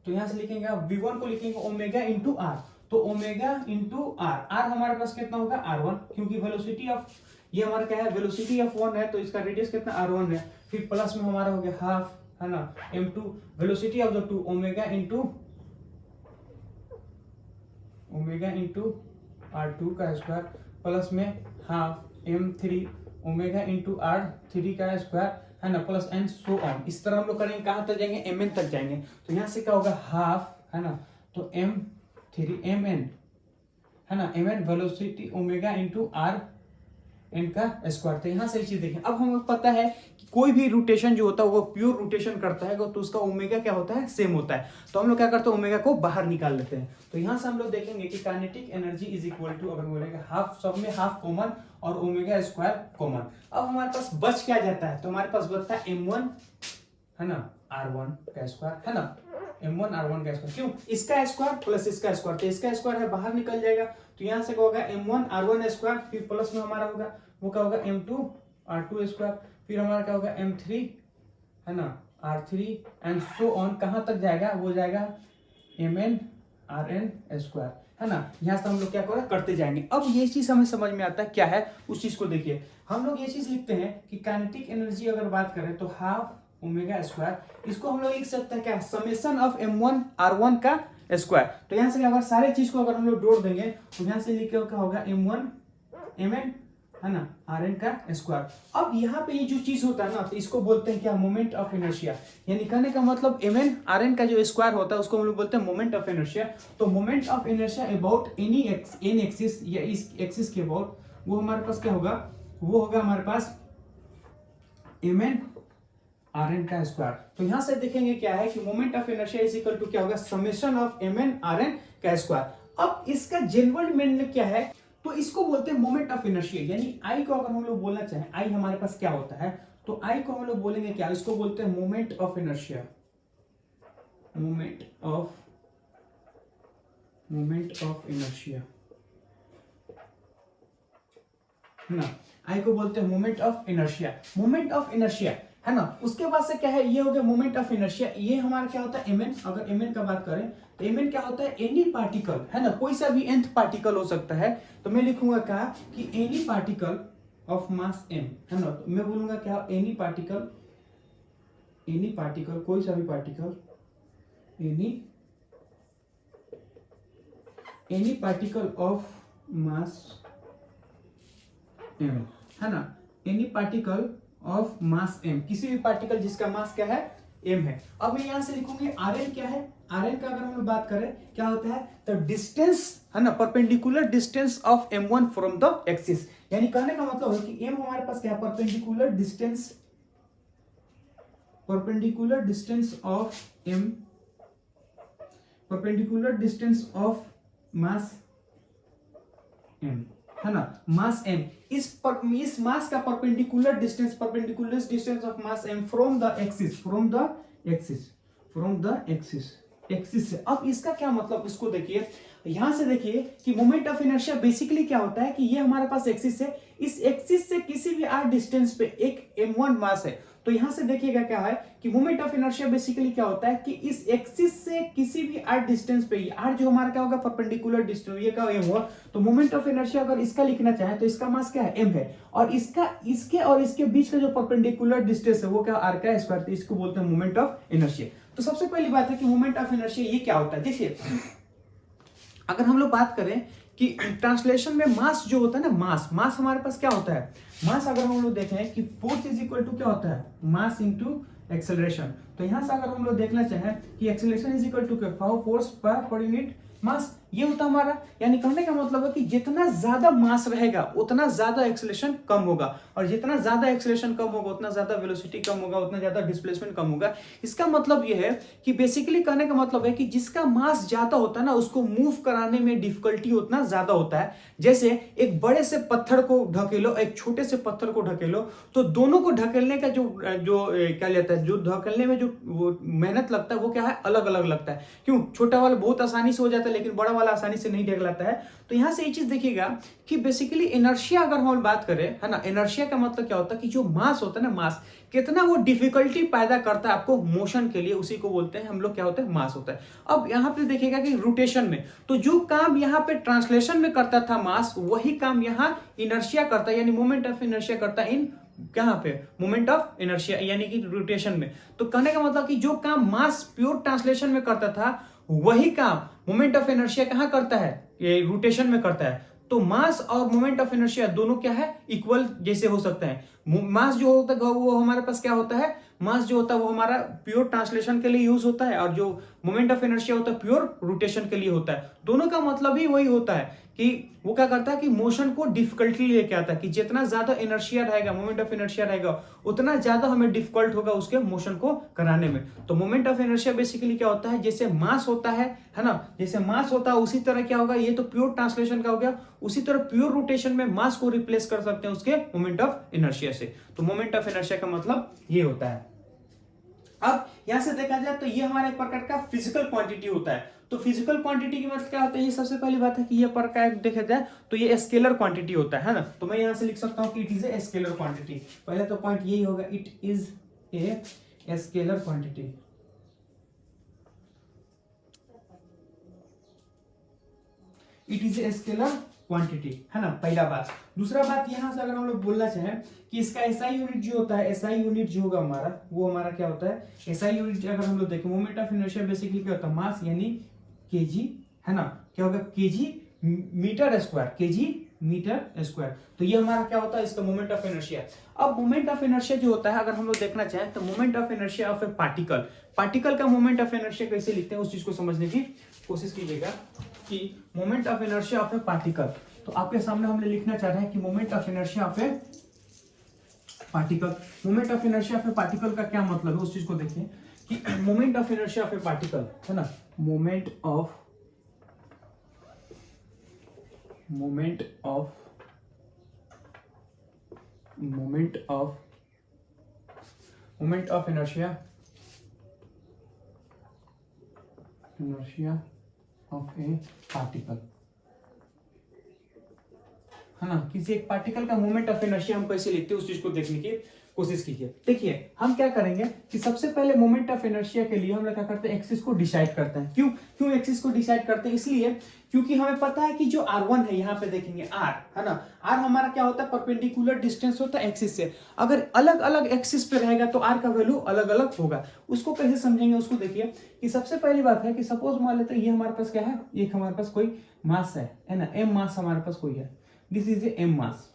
तो यहां से लिखेंगे v1 को लिखेंगे ओमेगा इंटू आर। तो ओमेगा इंटू आर, आर हमारे पास कितना होगा, r1, क्योंकि वेलोसिटी ऑफ ये हमारा क्या है, वेलोसिटी ऑफ 1 है तो इसका रेडियस कितना r1 है। फिर प्लस में हमारा हो गया हाफ, है ना, m2 velocity of the 2 omega into r2 का स्क्वायर प्लस में half m3 omega into r3 का स्क्वायर है ना, प्लस एन सो ऑन। इस तरह हम लोग करेंगे, कहाँ तक जाएंगे, एम एन तक जाएंगे। तो यहाँ से क्या होगा, हाफ, है ना, तो m3 एम एन, है ना, M N velocity omega into R N का स्क्वायर। तो यहाँ से चीज देखें, अब हमें पता है कि कोई भी रोटेशन जो होता है वो प्योर रोटेशन करता है तो उसका ओमेगा क्या होता है, सेम होता है। तो हम लोग क्या करते हैं, ओमेगा को बाहर निकाल लेते हैं। तो यहाँ से हम लोग देखेंगे कि kinetic energy is equal to, अगर बोलेंगे हाफ, सब में हाफ कॉमन और ओमेगा स्क्वायर कॉमन। अब हमारे पास बच क्या जाता है, तो हमारे पास बचता है m1, है ना, r1 का स्क्वायर, है ना, m1 r1 का स्क्वायर। क्यों, इसका स्क्वायर प्लस इसका स्क्वायर, तो इसका स्क्वायर है बाहर निकल जाएगा। तो यहाँ से क्या होगा, m1 r1 स्क्वायर, फिर प्लस में हमारा होगा वो क्या होगा, m2 r2 स्क्वायर, फिर हमारा क्या होगा m3, है ना, r3 एंड सो ऑन। कहाँ तक जाएगा, वो जाएगा mn rn स्क्वायर, है ना। यहाँ से हम लोग क्या करते जाएंगे। अब ये चीज हमें समझ में आता है क्या है, उस चीज को देखिए। हम लोग ये चीज लिखते हैं कि काइनेटिक एनर्जी अगर बात करें तो हाफ ओमेगा स्क्वायर, इसको हम लोग लिख सकते हैं क्या, समेशन ऑफ m1 r1 का स्क्वायर। तो यहाँ से अगर सारे चीज को अगर हम लोग जोड़ देंगे तो यहाँ से लिखे क्या होगा, m1 mn, है ना, rn का स्क्वायर। अब यहाँ पे ये जो चीज होता है ना, तो इसको बोलते हैं क्या, मोमेंट ऑफ इनर्शिया। यानी कहने का मतलब mn rn का जो स्क्वायर होता है उसको हम लोग बोलते हैं मोमेंट ऑफ इनर्शिया। तो moment of inertia about any an axis, या इस एक्सिस के अबाउट, वो हमारे पास क्या होगा, वो होगा हमारे पास mn rn का स्क्वायर। तो यहां से देखेंगे क्या है कि moment of inertia is equal to क्या होगा, समेशन ऑफ mn rn का स्क्वायर। अब इसका जनरल मीनिंग क्या है, तो इसको बोलते हैं मोमेंट ऑफ इनर्शिया। यानी आई को अगर हम लोग बोलना चाहें, आई हमारे पास क्या होता है, तो आई को हम लोग बोलेंगे क्या, इसको बोलते हैं moment of inertia, moment of inertia, है ना, आई को बोलते हैं moment of inertia, moment of inertia, है ना। उसके बाद से क्या है, ये हो गया मोमेंट ऑफ इनर्शिया। ये हमारा क्या होता है, mn। अगर mn का बात करें तो mn क्या होता है, एनी पार्टिकल, है ना, कोई सा भी nth पार्टिकल हो सकता है। तो मैं लिखूंगा क्या कि any particle of mass m, है ना। तो मैं बोलूंगा क्या, एनी पार्टिकल, कोई सा भी particle, any particle of mass m, है ना, any particle of mass m, किसी भी पार्टिकल जिसका मास क्या है, m है। अब मैं यहां से लिखूंगी rn क्या है, rn का अगर हम लोग बात करें क्या होता है, तो डिस्टेंस, है ना, perpendicular distance of m1 from the axis. यानी कहने का मतलब है कि m हमारे पास क्या है, perpendicular distance of mass m, है ना, मास m, इस मास का perpendicular distance of mass m from the axis से। अब इसका क्या मतलब, इसको देखिए, यहां से देखिए कि मोमेंट ऑफ इनर्शिया बेसिकली क्या होता है कि ये हमारे पास एक्सिस है, इस एक्सिस से किसी भी r डिस्टेंस पे एक m1 मास है। तो यहां से देखिएगा क्या है कि मोमेंट ऑफ इनर्शिया बेसिकली क्या होता है कि इस एक्सिस से किसी भी r डिस्टेंस पे, r जो हमारा क्या होगा, परपेंडिकुलर डिस्टेंस, ये क्या m हुआ। तो मोमेंट ऑफ इनर्शिया अगर इसका लिखना चाहे तो इसका मास क्या है, m है, और इसके और इसके बीच का जो परपेंडिकुलर डिस्टेंस है वो क्या, r का स्क्वायर। तो इसको बोलते हैं मोमेंट ऑफ इनर्शिया। तो सबसे पहली बात है कि मोमेंट ऑफ इनर्शिया ये क्या होता है। देखिए अगर हम लोग बात करें कि ट्रांसलेशन में मास जो होता है ना, मास हमारे पास क्या होता है, मास अगर हम लोग देखें कि फोर्स इज इक्वल टू क्या होता है, मास इनटू एक्सेलरेशन। तो यहां से अगर हम लोग देखना चाहें कि एक्सेलरेशन इज इक्वल टू क्या, फोर्स पर यूनिट मास, ये होता हमारा। यानी कहने का मतलब है कि जितना ज्यादा मास रहेगा उतना ज्यादा एक्सेलरेशन कम होगा, और जितना ज्यादा एक्सेलरेशन कम होगा उतना ज्यादा वेलोसिटी कम होगा, उतना ज्यादा डिस्प्लेसमेंट कम होगा। इसका मतलब ये है कि बेसिकली कहने का मतलब है कि जिसका मास ज्यादा होता है ना, उसको मूव कराने में डिफिकल्टी उतना ज्यादा होता है। जैसे एक बड़े से पत्थर को ढकेलो, एक छोटे से पत्थर को ढकेलो, तो दोनों को ढकेलने का जो क्या लेता है, जो ढकेलने में जो मेहनत लगता है वो क्या है, अलग अलग लगता है। क्यों, छोटा वाला बहुत आसानी से हो जाता है लेकिन बड़ा वाला आसानी से नहीं ढकलाता है। तो यहां से ये चीज देखिएगा कि बेसिकली इनर्शिया अगर हम बात करें, है ना, इनर्शिया का मतलब क्या होता है कि जो मास होता है ना, मास कितना वो डिफिकल्टी पैदा करता है आपको मोशन के लिए, उसी को बोलते हैं हम लोग क्या होता है, मास होता है। अब यहाँ पे देखिएगा कि रोटेशन में, तो जो काम यहाँ पे ट्रांसलेशन में करता था मास, वही काम यहाँ इनर्शिया करता है, यानी मोमेंट ऑफ इनर्शिया करता है इन कहां पे, मोमेंट ऑफ इनर्शिया यानी कि रोटेशन में। तो कहने का मतलब कि जो काम मास प्योर ट्रांसलेशन में करता था वही काम मोमेंट ऑफ इनर्शिया कहां करता है, ये रोटेशन में करता है। तो मास और मोमेंट ऑफ इनर्शिया दोनों क्या है, इक्वल जैसे हो सकते हैं। मास जो होता है वो हमारे पास क्या होता है, मास जो होता है वो हमारा प्योर ट्रांसलेशन के लिए यूज होता है, और जो मोमेंट ऑफ इनर्शिया होता है प्योर रोटेशन के लिए होता है। दोनों का मतलब ही वही होता है कि वो क्या करता है कि मोशन को डिफिकल्टली लेके आता है, कि जितना ज्यादा इनर्शिया रहेगा, मोमेंट ऑफ इनर्शिया रहेगा, उतना ज्यादा हमें डिफिकल्ट होगा उसके मोशन को कराने में। तो मोमेंट ऑफ इनर्शिया बेसिकली क्या होता है, जैसे मास होता है ना, जैसे मास होता है उसी तरह क्या होगा, ये तो प्योर ट्रांसलेशन का हो गया, उसी तरह प्योर रोटेशन में मास को रिप्लेस कर सकते हैं उसके मोमेंट ऑफ इनर्शिया से। तो मोमेंट ऑफ इनर्शिया का मतलब ये होता है। अब यहां से देखा जाए तो ये हमारा एक प्रकार का फिजिकल क्वांटिटी होता है। तो फिजिकल क्वांटिटी की मतलब क्या होता है, ये सबसे पहली बात है कि ये प्रकार देखा जाए तो ये स्केलर क्वांटिटी होता है ना। तो मैं यहां से लिख सकता हूं कि it is a scalar quantity. पहले तो पॉइंट यही होगा, it is a scalar quantity. It is a scalar quantity, है ना, पहला बात। दूसरा बात यहां से अगर हम लोग बोलना चाहें कि इसका एसआई यूनिट जो होता है, एसआई यूनिट जो होगा हमारा, वो हमारा क्या होता है, एसआई यूनिट अगर हम लोग देखें, मोमेंट ऑफ इनर्शिया बेसिकली क्या होता है, मास यानी केजी, है ना, क्या होगा, KG metre square, KG metre square. तो ये हमारा क्या होता है, इसका मोमेंट ऑफ इनर्शिया। अब मोमेंट ऑफ इनर्शिया जो होता है अगर हम लोग देखना चाहें तो moment of inertia of a particle, particle का मोमेंट ऑफ इनर्शिया कैसे लिखते हैं उस चीज को समझने की कोशिश कीजिएगा कि moment of inertia of a particle. तो आपके सामने हमने लिखना चाह रहे हैं कि moment of inertia of a particle. Moment of inertia of a particle का क्या मतलब है उस चीज को देखिए कि moment of inertia of a particle, है ना, moment of inertia of a particle, है ना, किसी एक पार्टिकल का मोमेंट ऑफ इनर्शिया हम कैसे लिखते हैं उस चीज को देखने की कोशिश कीजिए। देखिए हम क्या करेंगे कि सबसे पहले मोमेंट ऑफ इनर्शिया के लिए हम लोग क्या करते हैं, एक्सिस को डिसाइड करते हैं। क्यों एक्सिस को डिसाइड करते हैं, इसलिए क्योंकि हमें पता है कि जो r1 है, यहाँ पे देखेंगे r, है ना, r हमारा क्या होता है, परपेंडिकुलर डिस्टेंस होता है एक्सिस से। अगर अलग अलग एक्सिस पे रहेगा तो r का वैल्यू अलग अलग होगा। उसको कैसे समझेंगे, उसको देखिए कि सबसे पहली बात है कि सपोज मान लेते हैं ये हमारे पास क्या है, एक हमारे पास कोई मास है ना, m मास हमारे पास कोई है, दिस इज ए m मास,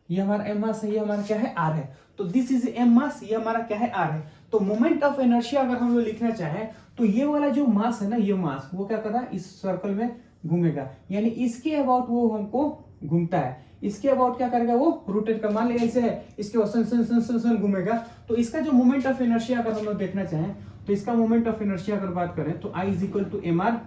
ये हमारा m मास है, ये हमारा क्या है, r है। तो दिस इज m मास, ये हमारा क्या है, r है। तो मोमेंट ऑफ इनर्शिया अगर हम लोग लिखना चाहें तो ये वाला जो मास है ना, ये मास वो क्या कर रहा है, इस सर्कल में घूमेगा, यानी इसके अबाउट वो हमको घूमता है, इसके अबाउट क्या करेगा, वो रोटेट कर, मान लिया ऐसे है, इसके बाद सन घूमेगा। तो इसका जो मोमेंट ऑफ इनर्शिया अगर हम लोग देखना चाहें तो इसका मोमेंट ऑफ इनर्शिया अगर बात करें तो I is equal to M R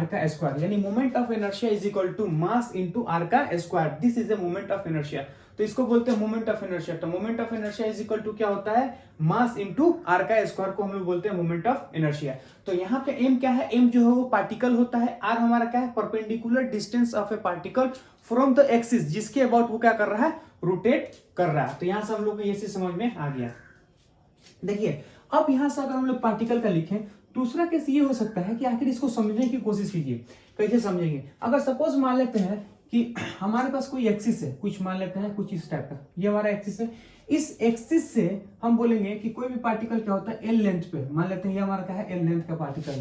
का स्क्वायर, यानी moment of inertia is equal to mass into R का square. This is a moment of inertia. तो इसको बोलते हैं मोमेंट ऑफ इनर्शिया। तो moment of inertia is equal to क्या होता है, मास इनटू आर का स्क्वायर को हम लोग बोलते हैं मोमेंट ऑफ इनर्शिया। तो यहाँ पे m क्या है, m जो है वो पार्टिकल होता है, r हमारा क्या है, perpendicular distance of a particle from the axis, जिसके अबाउट वो क्या कर रहा है, रोटेट कर रहा है। तो यहां से हम लोग को ये चीज समझ में आ गया। देखिए अब यहां से अगर हम लोग पार्टिकल का लिखें, दूसरा केस ये हो सकता है कि आखिर इसको समझने की कोशिश कीजिए, कैसे समझेंगे। अगर सपोज मान लेते हैं कि हमारे पास कोई एक्सिस है, कुछ मान लेते हैं कुछ इस टाइप का, ये हमारा एक्सिस है, इस एक्सिस से हम बोलेंगे कि कोई भी पार्टिकल क्या होता है, एल लेंथ पे, मान लेते हैं ये हमारा क्या है, एल लेंथ का पार्टिकल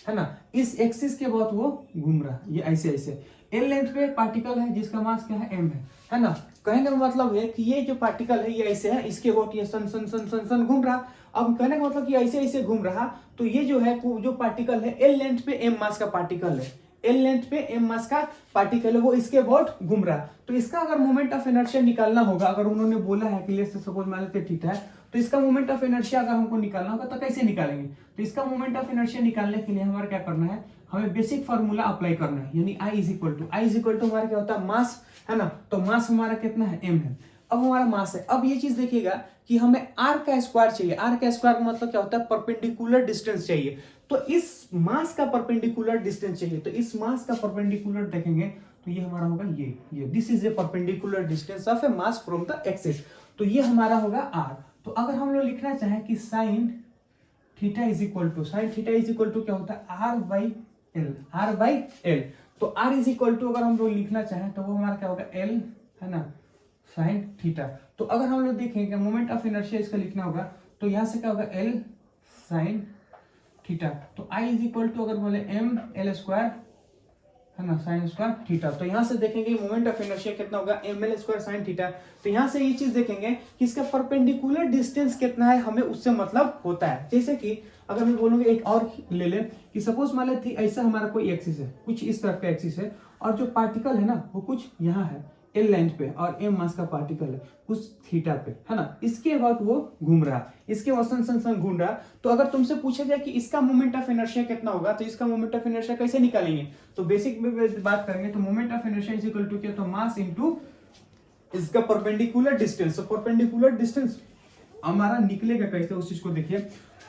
है ना, इस एक्सिस के बाद वो घूम रहा है, ये ऐसे ऐसे एल लेंथ पे पार्टिकल है जिसका मास क्या है, एम है ना। कहने का मतलब है कि ये जो पार्टिकल है ये ऐसे है, इसके अबाउट ये सन सन सन सन सन घूम रहा। अब कहने का मतलब कि ऐसे ऐसे घूम रहा, तो ये जो है जो पार्टिकल है एल लेंथ पे एम मास का पार्टिकल है, एल लेंथ पे एम मास का पार्टिकल है, वो इसके अबाउट घूम रहा। तो इसका अगर मोमेंट ऑफ इनर्शिया निकालना होगा, अगर उन्होंने बोला है कि लेट्स सपोज मान लेते ठीक है, तो इसका मोमेंट ऑफ इनर्शिया अगर हमको निकालना होगा तो कैसे निकालेंगे। तो इसका मोमेंट ऑफ इनर्शिया निकालने के लिए हमारा क्या करना है, हमें बेसिक फार्मूला अप्लाई करना है, यानी I इज इक्वल टू हमारा क्या होता है, मास, है ना। तो मास हमारा कितना है, m है। अब हमारा मास है। अब ये चीज देखिएगा कि हमें r का स्क्वायर चाहिए। r का स्क्वायर मतलब क्या होता है, परपेंडिकुलर डिस्टेंस चाहिए। तो इस मास का परपेंडिकुलर डिस्टेंस चाहिए, तो इस मास का परपेंडिकुलर देखेंगे तो ये हमारा होगा ये this is A perpendicular distance of A mass from the axis. तो ये हमारा होगा r। तो अगर हम लोग लिखना चाहें कि sine theta is equal to क्या होता है, r बाई एल। तो r इज इक्वल टू अगर हम लोग लिखना चाहें तो वो हमारा क्या होगा, l, है ना, साइन थीटा। तो अगर हम लोग देखेंगे मोमेंट ऑफ इनर्शिया इसका लिखना होगा तो यहां से क्या होगा, l साइन थीटा। तो I इज इक्वल टू अगर बोले m l स्क्वायर है ना, साइन स्क्वायर थीटा। तो यहाँ से देखेंगे मोमेंट ऑफ इनर्शिया कितना होगा, ml स्क्वायर साइन थीटा। तो यहाँ से ये चीज देखेंगे कि इसका परपेंडिकुलर डिस्टेंस कितना है, हमें उससे मतलब होता है। जैसे कि अगर मैं बोलूंगा एक और ले ले कि सपोज मान लेते ऐसा हमारा कोई एक्सिस है, कुछ इस तरफ का एक्सिस है, और जो पार्टिकल है ना वो कुछ यहाँ है एल लेंथ पे, और एम मास का पार्टिकल है कुछ थीटा पे, है ना। इसके बाद वो घूम रहा, इसके वसन संग घूम रहा। तो अगर तुमसे पूछा जाए कि इसका मोमेंट ऑफ इनर्शिया कितना होगा, तो इसका मोमेंट ऑफ इनर्शिया कैसे निकालेंगे, तो बेसिक में बात करेंगे तो moment of inertia is equal to क्या, तो मास इनटू इसका परपेंडिकुलर डिस्टेंस। तो परपेंडिकुलर डिस्टेंस हमारा निकलेगा कैसे, उस चीज को देखिए।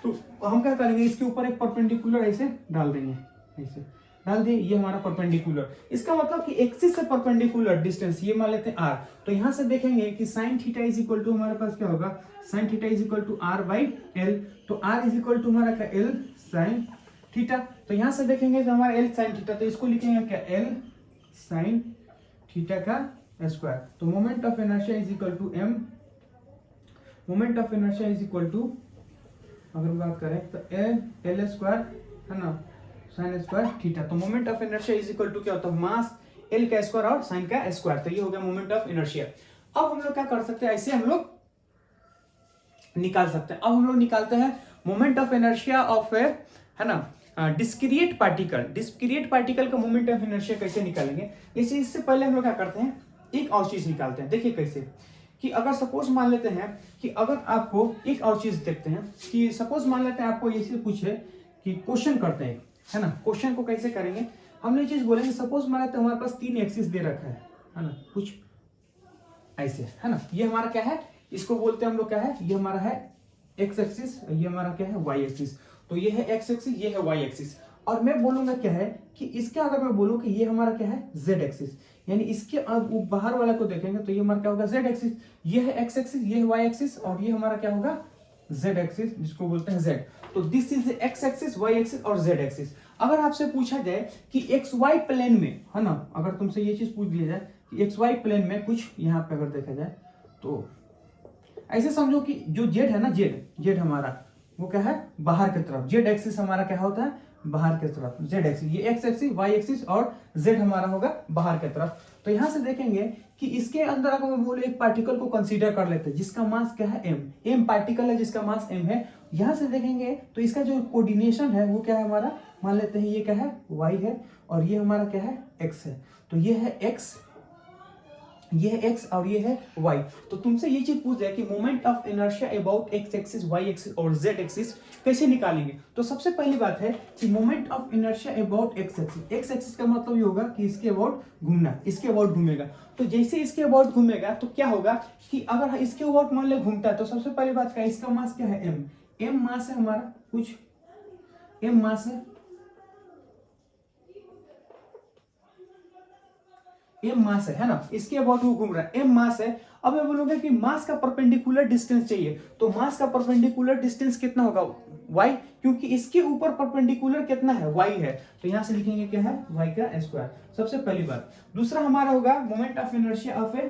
तो हम क्या करेंगे, इसके ऊपर एक परपेंडिकुलर ऐसे डाल देंगे, ऐसे डाल दिए, ये हमारा परपेंडिकुलर। इसका मतलब कि एक्सिस से परपेंडिकुलर डिस्टेंस ये मान लेते हैं r। तो यहां से देखेंगे कि sine theta is equal to हमारे पास क्या होगा, sine theta is equal to r by L. तो r इज इक्वल टू हमारा क्या, l साइन थीटा। तो यहां से देखेंगे तो हमारा l साइन थीटा, तो इसको लिखेंगे क्या, l साइन थीटा का स्क्वायर। तो moment of inertia is equal to m, moment of inertia is equal to अगर बात करें तो एल स्क्वायर, है ना, साइन स्क्वायर थीटा। तो moment of inertia is equal to क्या होता है, मास एल का स्क्वायर और साइन का स्क्वायर। तो ये हो गया मोमेंट ऑफ इनर्शिया। अब हम लोग क्या कर सकते हैं, ऐसे हम लोग निकाल सकते हैं। अब हम लोग निकालते हैं मोमेंट ऑफ इनर्शिया ऑफ है ना डिस्क्रिएट पार्टिकल। डिस्क्रिएट पार्टिकल का मोमेंट ऑफ इनर्शिया कैसे निकालेंगे, इससे पहले हम लोग क्या करते हैं, एक और चीज निकालते हैं। देखिए कैसे, कि अगर सपोज मान लेते हैं कि अगर आपको एक और चीज देखते हैं कि सपोज मान लेते हैं आपको ये चीज पूछे कि क्वेश्चन करते हैं, है ना। क्वेश्चन को कैसे करेंगे, हम ये चीज बोलेंगे सपोज मान लेते हैं हमारे पास 3 एक्सिस दे रखा है ना, कुछ ऐसे, है ना। ये हमारा क्या है, इसको बोलते हैं हम लोग क्या है, ये हमारा है एक्स एक्सिस, ये हमारा क्या है वाई एक्सिस। तो ये है एक्स एक्सिस, ये है वाई एक्सिस। और मैं बोलूंगा क्या है कि इसका अगर मैं बोलूं कि ये हमारा क्या है जेड एक्सिस, यानी इसके बाहर वाला को देखेंगे तो ये हमारा क्या होगा जेड एक्सिस। ये है एक्स एक्सिस, ये है वाई एक्सिस, और ये हमारा क्या होगा जेड एक्सिस, जिसको बोलते हैं जेड। तो this is X axis, Y axis और जेड एक्सिस। अगर आपसे पूछा जाए कि एक्स वाई प्लेन में, है ना, अगर तुमसे ये चीज पूछ लिया जाए कि एक्स वाई प्लेन में कुछ यहाँ पे अगर देखा जाए तो ऐसे समझो कि जो जेड है ना, जेड हमारा वो क्या है बाहर की तरफ, जेड एक्सिस हमारा क्या होता है बाहर की तरफ, जेड एक्सिस, ये एक्स एक्सिस वाई एक्सिस और जेड हमारा होगा बाहर की तरफ। तो यहां से देखेंगे कि इसके अंदर अगर मैं बोलूं एक पार्टिकल को कंसीडर कर लेते हैं जिसका मास क्या है m पार्टिकल है जिसका मास m है। यहां से देखेंगे तो इसका जो कोऑर्डिनेशन है वो क्या है हमारा, मान लेते हैं ये क्या है y है और ये हमारा क्या है x है। तो ये है x, ये है x और ये है y। तो तुमसे ये चीज पूछ जाए कि moment of inertia about x axis, y axis और z एक्सिस कैसे निकालेंगे। तो सबसे पहली बात है कि moment of inertia about x axis का मतलब ये होगा कि इसके अबाउट घूमना, इसके अबाउट घूमेगा। तो जैसे इसके अबाउट घूमेगा तो क्या होगा कि अगर इसके अबाउट मान ले घूमता है तो सबसे पहली बात क्या है, इसका मास क्या है m मास है हमारा, कुछ m मास है, m मास है ना, इसके अबाउट वो घूम रहा है, m मास है। अब मैं बोलूंगा कि मास का परपेंडिकुलर डिस्टेंस चाहिए, तो मास का परपेंडिकुलर डिस्टेंस कितना होगा y, क्योंकि इसके ऊपर परपेंडिकुलर कितना है y है। तो यहां से लिखेंगे क्या है y का स्क्वायर, सबसे पहली बात। दूसरा हमारा होगा moment of inertia of A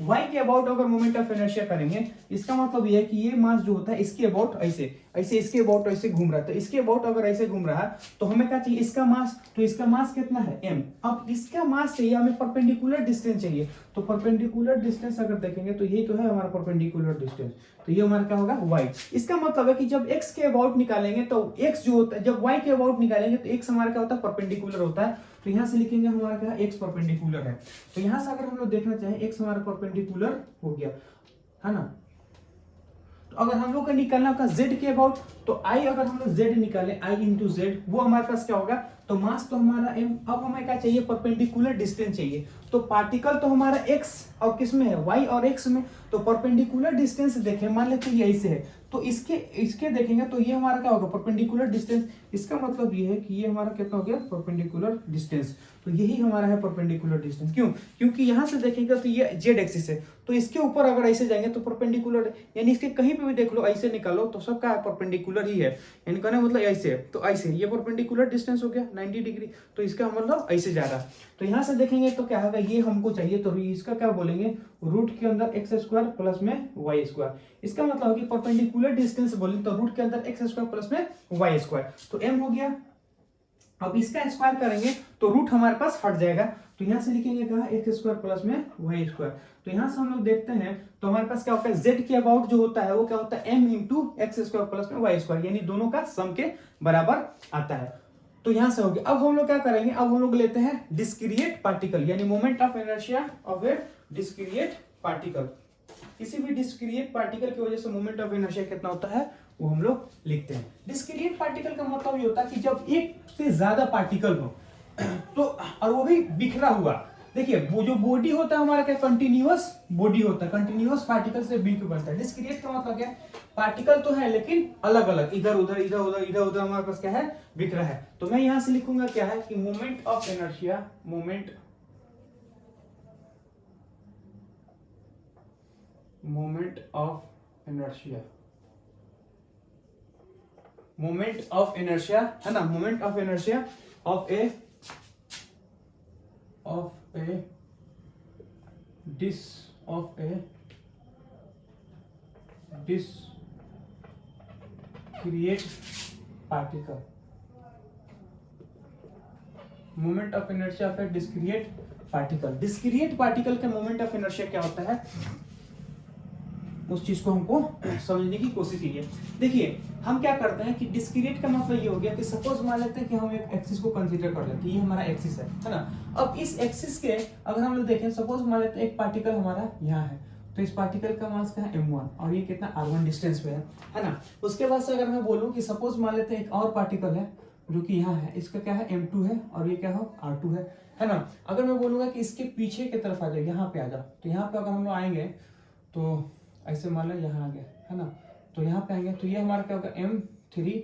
y के अबाउट अगर मोमेंट ऑफ इनर्शिया करेंगे, इसका मतलब ये है कि ये मास जो होता है इसके अबाउट ऐसे ऐसे इसके अबाउट ऐसे घूम रहा है। तो इसके अबाउट अगर ऐसे घूम रहा है तो हमें क्या चाहिए, इसका मास। तो इसका मास कितना है m। अब इसका मास चाहिए हमें, परपेंडिकुलर डिस्टेंस चाहिए। तो परपेंडिकुलर डिस्टेंस अगर देखेंगे तो यही तो है हमारा परपेंडिकुलर डिस्टेंस। तो ये हमारा क्या होगा y। इसका मतलब है कि जब x के अबाउट निकालेंगे तो x जो होता है, जब y के अबाउट निकालेंगे तो x हमारा क्या होता है परपेंडिकुलर होता है। तो यहां से लिखेंगे हमारा क्या x परपेंडिकुलर है। तो यहां से अगर हम लोग देखना चाहें x हमारा परपेंडिकुलर हो गया, है ना। तो अगर हम लोग का निकालना होगा z के अबाउट, तो i अगर हम लोग z निकालें i इंटू जेड, वो हमारे पास क्या होगा, तो मास तो हमारा m। अब हमें क्या चाहिए, परपेंडिकुलर डिस्टेंस चाहिए। तो पार्टिकल तो हमारा x और किस में है, y और x में। तो परपेंडिकुलर डिस्टेंस देखें, मान लेते हैं ये ऐसे है, तो इसके देखेंगे तो ये हमारा क्या होगा परपेंडिकुलर डिस्टेंस। इसका मतलब ये है कि ये हमारा कितना हो गया परपेंडिकुलर डिस्टेंस। तो यही हमारा है परपेंडिकुलर डिस्टेंस। क्यों, क्योंकि यहां से देखेंगे तो ये जेड एक्सिस है, तो इसके ऊपर अगर ऐसे जाएंगे तो परपेंडिकुलर, यानी इसके कहीं पे भी देख लो ऐसे निकालो तो सबका परपेंडिकुलर ही है, यानी कहने मतलब ऐसे है। तो ऐसे ये परपेंडिकुलर डिस्टेंस हो गया 90 डिग्री, तो इसका मतलब ऐसे जा रहा। तो यहां से देखेंगे तो क्या होगा, ये हमको चाहिए तो इसका क्या बोलेंगे, रूट के अंदर एक्स स्क्वायर प्लस में वाई स्क्वायर। इसका मतलब कि परपेंडिकुलर डिस्टेंस बोले तो रूट के अंदर एक्स स्क्वायर प्लस में वाई स्क्वायर। तो m हो गया अब इसका स्क्वायर करेंगे तो रूट हमारे पास हट जाएगा, तो यहाँ से लिखेंगे कहा एक्स स्क्वायर प्लस में वाई स्क्वायर। तो यहाँ से हम लोग देखते हैं तो हमारे पास क्या होता है, जेड के अबाउट जो होता है वो क्या होता है M into X square plus में वाई स्क्वायर, यानी दोनों का सम के बराबर आता है। तो यहाँ से हो गया। अब हम लोग क्या करेंगे, अब हम लोग लेते हैं डिस्क्रिएट पार्टिकल, यानी moment of inertia of A discrete particle. किसी भी डिस्क्रिएट पार्टिकल की वजह से मोमेंट ऑफ इनर्शिया कितना होता है वो हम लोग लिखते हैं। डिस्क्रिएट पार्टिकल का मतलब ये होता है कि जब एक से ज्यादा पार्टिकल हो तो, और वो भी बिखरा हुआ। देखिए वो जो बॉडी होता है हमारा क्या कंटिन्यूअस बॉडी होता है, कंटिन्यूअस पार्टिकल से बिल्कुल बनता है। डिस्क्रिएट का मतलब क्या है, पार्टिकल तो है लेकिन अलग अलग, इधर उधर इधर उधर इधर उधर हमारे पास क्या है बिखरा है। तो मैं यहां से लिखूंगा क्या है कि moment of inertia, moment of inertia, moment of inertia है ना, moment of inertia of A discrete particle, moment of inertia of A discrete particle. Discrete particle का मोमेंट ऑफ इनर्शिया क्या होता है उस चीज को हमको समझने की कोशिश कीजिए। देखिए हम क्या करते हैं कि डिस्क्रिएट का मतलब ये हो गया कि सपोज मान लेते हैं कि हम एक एक्सिस को कंसीडर कर लेते हैं, ये हमारा एक्सिस है ना। अब इस एक्सिस के अगर हम लोग देखें, सपोज मान लेते हैं एक पार्टिकल हमारा यहाँ है, तो इस पार्टिकल का मास क्या है m1 और ये कितना r1 डिस्टेंस पे है ना। उसके बाद से अगर मैं बोलूँ कि सपोज मान लेते हैं एक और पार्टिकल है जो कि यहाँ है, इसका क्या है m2 है और ये क्या हो r2 है ना। अगर मैं बोलूंगा कि इसके पीछे की तरफ आ जाओ, यहाँ पे आ जाओ, तो यहाँ पे अगर हम लोग आएंगे तो ऐसे मान लो यहाँ आ गया है ना, तो यहाँ पे आएंगे तो ये हमारा क्या होगा m3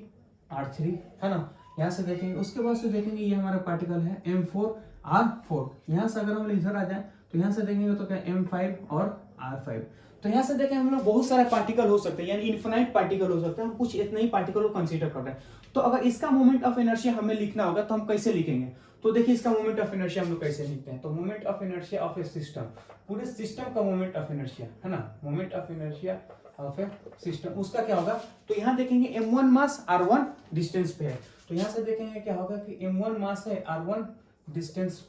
r3 है ना। यहाँ से देखेंगे, उसके बाद से देखेंगे ये हमारा पार्टिकल है m4 r4। यहाँ से अगर हम लोग इधर आ जाए तो यहाँ से देखेंगे तो क्या m5 और r5। तो यहाँ से देखें हम लोग बहुत सारे पार्टिकल हो सकते हैं, यानी इन्फिनाइट पार्टिकल हो सकते हैं, हम कुछ इतने ही पार्टिकल को कंसीडर कर रहे हैं। तो अगर इसका मोमेंट ऑफ इनर्शिया हमें लिखना होगा तो हम कैसे लिखेंगे, तो देखिए इसका मोमेंट ऑफ इनर्शिया हम लोग कैसे लिखते हैं। तो moment of inertia of A system, पूरे सिस्टम का मोमेंट ऑफ इनर्शिया है ना, moment of inertia of A system, उसका क्या होगा। तो यहाँ देखेंगे m1 मास r1 डिस्टेंस पे है, तो यहाँ से देखेंगे क्या होगा कि m1 मास है r1 डिस्टेंस,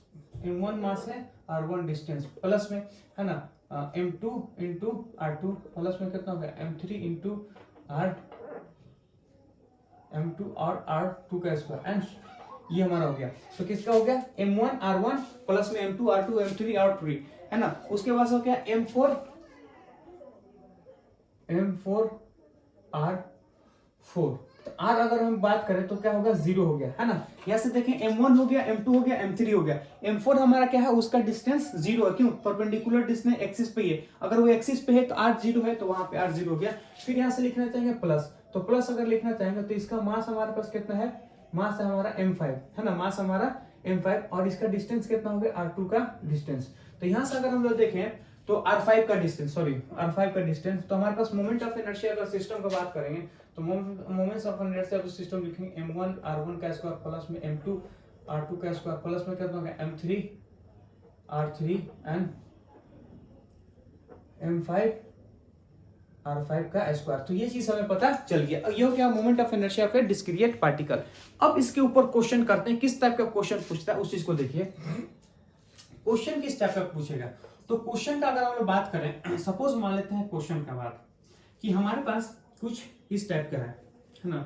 m1 मास है r1 डिस्टेंस प्लस में है ना m2 इंटू r2 प्लस में कितना होगा m3 इंटू m2 और r2 का स्क्वायर, एंड ये हमारा हो गया। तो किसका हो गया m1 r1 प्लस में m2 r2 m3 r3 है ना। उसके बाद हो गया m4 r4। तो r अगर हम बात करें तो क्या होगा 0 हो गया है ना। यहाँ से देखें m1 हो गया, m2 हो गया, m3 हो गया, m4 हमारा क्या है उसका डिस्टेंस 0 है, क्यों परपेंडिकुलर डिस्टेंस एक्सिस पे है, अगर वो एक्सिस पे है तो r 0 है तो वहां पे r 0 हो गया। फिर यहाँ से लिखना चाहेंगे प्लस, तो प्लस अगर लिखना चाहेंगे तो इसका मास हमारे पास कितना है, मास है हमारा m5 है ना, मास हमारा m5 और इसका डिस्टेंस कितना हो गया r2 का डिस्टेंस। तो यहाँ से अगर हम लोग देखें तो r5 का डिस्टेंस, r5 का डिस्टेंस, तो हमारे पास मोमेंट ऑफ इनर्शिया अगर सिस्टम का बात करेंगे तो moments of inertia of system लिखेंगे m1 r1 का स्क्वायर प्लस में m2 r2 का स्क्वायर प्लस में कितना होगा m3 r3 and m5 r5 का स्क्वायर। तो ये चीज हमें पता चल गया। ये हो गया moment of inertia of A discrete particle. अब इसके ऊपर क्वेश्चन करते हैं, किस टाइप का क्वेश्चन पूछता है उस चीज को देखिए। क्वेश्चन किस टाइप का पूछेगा, तो क्वेश्चन का अगर हम लोग बात करें, सपोज मान लेते हैं क्वेश्चन का बात कि हमारे पास कुछ इस टाइप का है ना,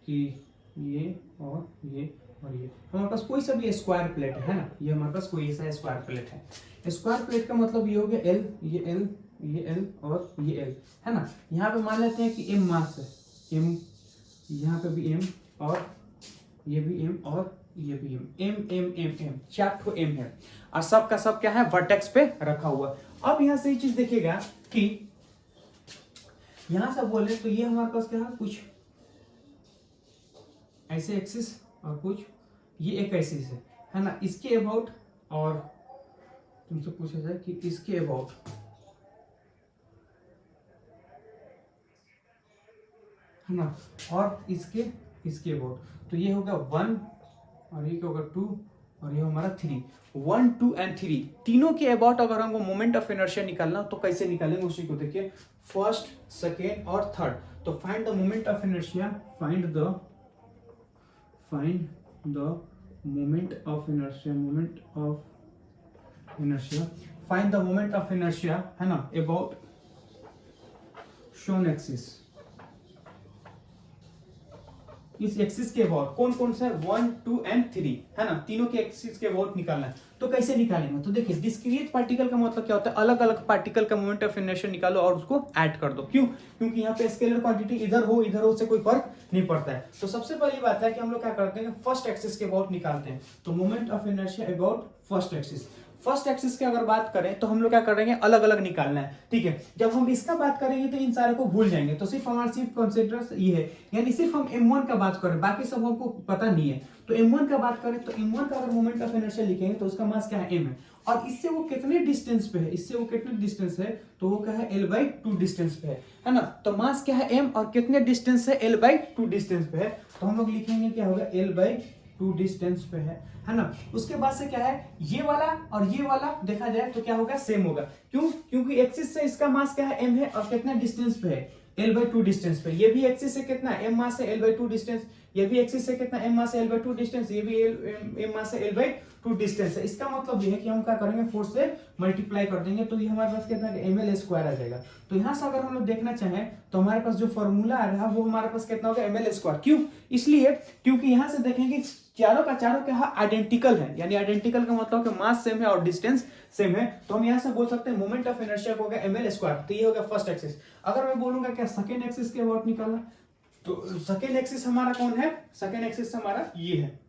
कि ये और ये और ये हमारे पास कोई सा भी स्क्वायर प्लेट है ना, ये हमारे पास कोई ऐसा स्क्वायर प्लेट है। स्क्वायर प्लेट का मतलब ये हो गया L, ये L और ये L है ना। यहाँ पे मान लेते हैं कि M मास है, M यहाँ पे भी M और ये भी M और ये भी M, चार ठो M है और सब का सब क्या है वर्टेक्स पे रखा हुआ। अब यहाँ से ये चीज देखिएगा कि यहां से बोले तो ये हमारे पास क्या है कुछ ऐसे एक्सिस और कुछ ये एक एक्सिस है ना। इसके अबाउट और तुमसे पूछा जाए कि इसके अबाउट है ना, और इसके अबाउट, तो ये होगा 1 और ये क्या होगा 2 और ये हमारा 3, 1 2 एंड 3 तीनों के अबाउट अगर हमको मोमेंट ऑफ इनर्शिया निकालना तो कैसे निकालेंगे उसी को देखिए, फर्स्ट सेकेंड और थर्ड। तो find the moment of inertia, find the moment of inertia, find the moment of inertia, है ना, about shown axis, इस एक्सिस के अबाउट कौन कौन सा है, 1 2 एंड 3 है ना, तीनों के एक्सिस के अबाउट निकालना है। तो कैसे निकालेंगे, तो देखिए डिस्क्रीट पार्टिकल का मतलब क्या होता है, अलग अलग पार्टिकल का मोमेंट ऑफ इनर्शिया निकालो और उसको ऐड कर दो। क्यों, क्योंकि यहाँ पे स्केलर क्वांटिटी इधर हो से कोई फर्क नहीं पड़ता है। तो सबसे पहली बात है कि हम लोग क्या करते हैं, फर्स्ट एक्सिस के अबाउट निकालते हैं। तो moment of inertia about first axis, first axis की अगर बात करें तो हम लोग क्या करेंगे, अलग अलग निकालना है, ठीक है। जब हम इसका बात करेंगे तो इन सारे को भूल जाएंगे, तो सिर्फ हमारा सिर्फ कंसिडर ये है, यानी सिर्फ हम m1 का बात करें, बाकी सब हमको पता नहीं है। तो m1 का बात करें तो m1 का अगर मोमेंट ऑफ इनर्शिया लिखेंगे तो उसका मास क्या है, m है, और इससे वो कितने डिस्टेंस पे है, इससे वो कितने डिस्टेंस है, तो वो क्या है, l/2 डिस्टेंस पे है ना। तो मास क्या है, m, और कितने डिस्टेंस है, l/2 डिस्टेंस पे है। तो हम लोग लिखेंगे क्या होगा, l/2 डिस्टेंस पे है ना। उसके बाद से क्या है, ये वाला और ये वाला देखा जाए तो क्या होगा, सेम होगा। क्यों, क्योंकि एक्सिस से इसका मास क्या है, m है, और कितना डिस्टेंस पे है, l/2 डिस्टेंस पे। ये भी एक्सिस से कितना है, m मास है, l/2 डिस्टेंस। ये भी एक्सिस से कितना, m मास है, l/2 डिस्टेंस। ये भी m मास है, l/2 डिस्टेंस है। इसका मतलब ये है कि हम क्या करेंगे, 4 से मल्टीप्लाई कर देंगे, तो ये हमारे पास कितना है, ml² आ जाएगा। तो यहाँ से अगर हम लोग देखना चाहें तो हमारे पास जो फॉर्मूला आ रहा है वो हमारे पास कितना होगा, ml²। क्यों, इसलिए क्योंकि यहाँ से देखेंगे चारों का चारों क्या है, आइडेंटिकल है, यानी आइडेंटिकल का मतलब कि मास सेम है और डिस्टेंस सेम है। तो हम यहाँ से बोल सकते हैं मोमेंट ऑफ इनर्शिया को होगा ml²। तो ये होगा फर्स्ट एक्सिस। अगर मैं बोलूंगा क्या सेकेंड एक्सिस के अबाउट निकालना, तो सेकेंड एक्सिस हमारा कौन है, सेकेंड एक्सिस हमारा ये है।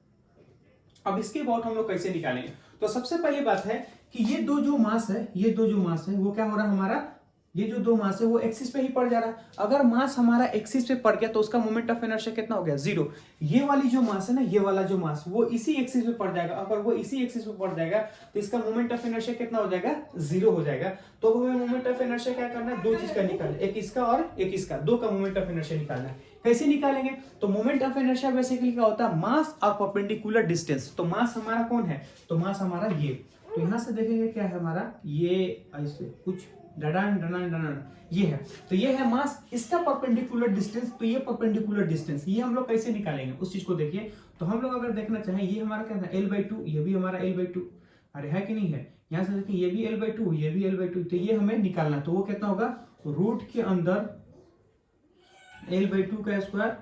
अब इसके अबाउट हम लोग कैसे निकालेंगे, तो सबसे पहली बात है कि ये दो जो मास है, ये दो जो मास है वो क्या हो रहा है हमारा, ये जो दो मास है वो एक्सिस पे ही पड़ जा रहा है। अगर मास हमारा एक्सिस पे पड़ गया तो उसका मोमेंट ऑफ इनर्शिया कितना हो गया, 0। ये वाली जो मास है ना, ये वाला जो मास वो इसी एक्सिस पे पड़ जाएगा। अगर वो इसी एक्सिस पे पड़ जाएगा तो इसका मोमेंट ऑफ इनर्शिया कितना हो जाएगा, 0 हो जाएगा। तो हमें मोमेंट ऑफ इनर्शिया क्या करना है, दो चीज का निकालना है, एक इसका और एक इसका, दो का मोमेंट ऑफ इनर्शिया निकालना है। कैसे निकालेंगे, तो मोमेंट ऑफ इनर्शिया बेसिकली क्या होता है, मास और परपेंडिकुलर डिस्टेंस। तो मास हमारा कौन है, तो मास हमारा ये, तो यहां से देखेंगे क्या है हमारा, ये ऐसे कुछ डडान डडान डडान ये है, तो ये है मास, इसका परपेंडिकुलर डिस्टेंस, तो ये परपेंडिकुलर डिस्टेंस, ये हम लोग कैसे निकालेंगे उस चीज को देखिए। तो हम लोग अगर देखना चाहें, ये हमारा क्या था, l/2, ये भी हमारा l/2, अरे है कि नहीं है, यहां से देखिए ये भी l/2, ये भी l/2, तो ये हमें निकालना, तो वो कितना होगा, रूट के अंदर l/2 का स्क्वायर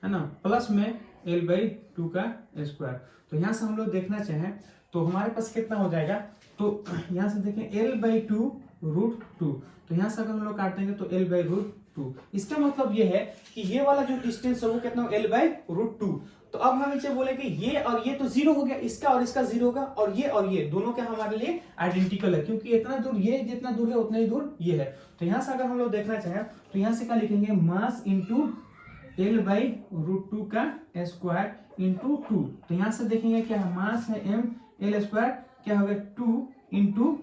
है ना, प्लस में l/2 का स्क्वायर। तो यहां से हम लोग देखना चाहें तो हमारे पास कितना हो जाएगा, तो यहां से देखें l/2 √2, तो यहां से अगर हम लोग काट देंगे तो l/√2। इसका मतलब ये है कि ये वाला जो डिस्टेंस है वो कितना, l/√2। तो अब हम इसे बोले कि ये और ये तो 0 हो गया, इसका और इसका 0 होगा, और ये दोनों क्या हमारे लिए आइडेंटिकल है, क्योंकि इतना दूर ये जितना दूर है उतना ही दूर ये है। तो यहां से अगर हम लोग देखना चाहें तो यहां से क्या लिखेंगे, मास इंटू l/√2 का स्क्वायर इंटू 2। तो यहां से देखेंगे क्या है, मास है m, l² क्या होगा 2 इंटू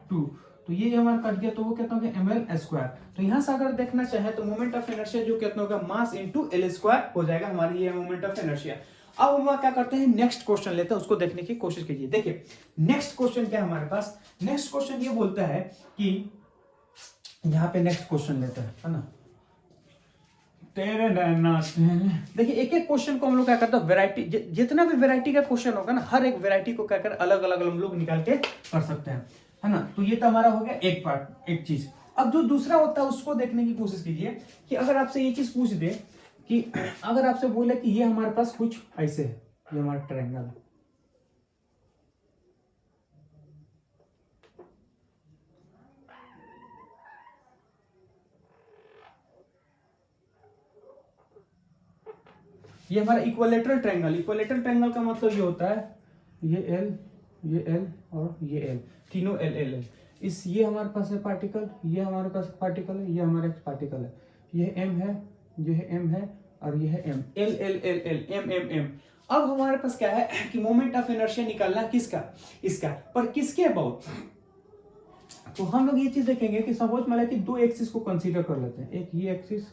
2, तो ये हमारा कट गया, तो वो कितना होगा ml²। तो यहां से अगर देखना चाहे तो मोमेंट ऑफ इनर्शिया जो कितना होगा, मास इंटू l² हो जाएगा हमारी, ये मोमेंट ऑफ इनर्शिया। अब हम क्या करते हैं, नेक्स्ट क्वेश्चन लेते हैं, उसको देखने की कोशिश कीजिए। देखिए नेक्स्ट क्वेश्चन क्या है हमारे पास, नेक्स्ट क्वेश्चन ये बोलता है कि यहाँ पे नेक्स्ट क्वेश्चन लेते हैं, है ना। देखिए एक एक क्वेश्चन को हम लोग क्या करते हैं, वैरायटी, जितना भी वैरायटी का क्वेश्चन होगा ना, हर एक वैरायटी को क्या कर अलग अलग हम लोग निकाल के कर सकते हैं, है ना। तो ये तो हमारा हो गया एक पार्ट, एक चीज। अब जो दूसरा होता है उसको देखने की कोशिश कीजिए कि अगर आपसे ये चीज पूछ दे कि अगर आपसे बोले कि ये हमारे पास कुछ ऐसे है, ये हमारा ट्रायंगल है, ये हमारा इक्विलेटरल ट्रायंगल। इक्विलेटरल ट्रायंगल का मतलब ये होता है, ये L और ये L, तीनों L। इस ये हमारे पास है पार्टिकल, ये हमारे पास पार्टिकल है, ये हमारा पार्टिकल है, ये M है, ये M है, और ये है M, L M। अब हमारे पास क्या है कि मोमेंट ऑफ इनर्शिया निकालना किसका, इसका, पर किसके अबाउट। तो हम लोग ये चीज देखेंगे कि सपोज मान कि दो एक्सिस को कंसीडर कर लेते हैं, एक ये एक्सिस,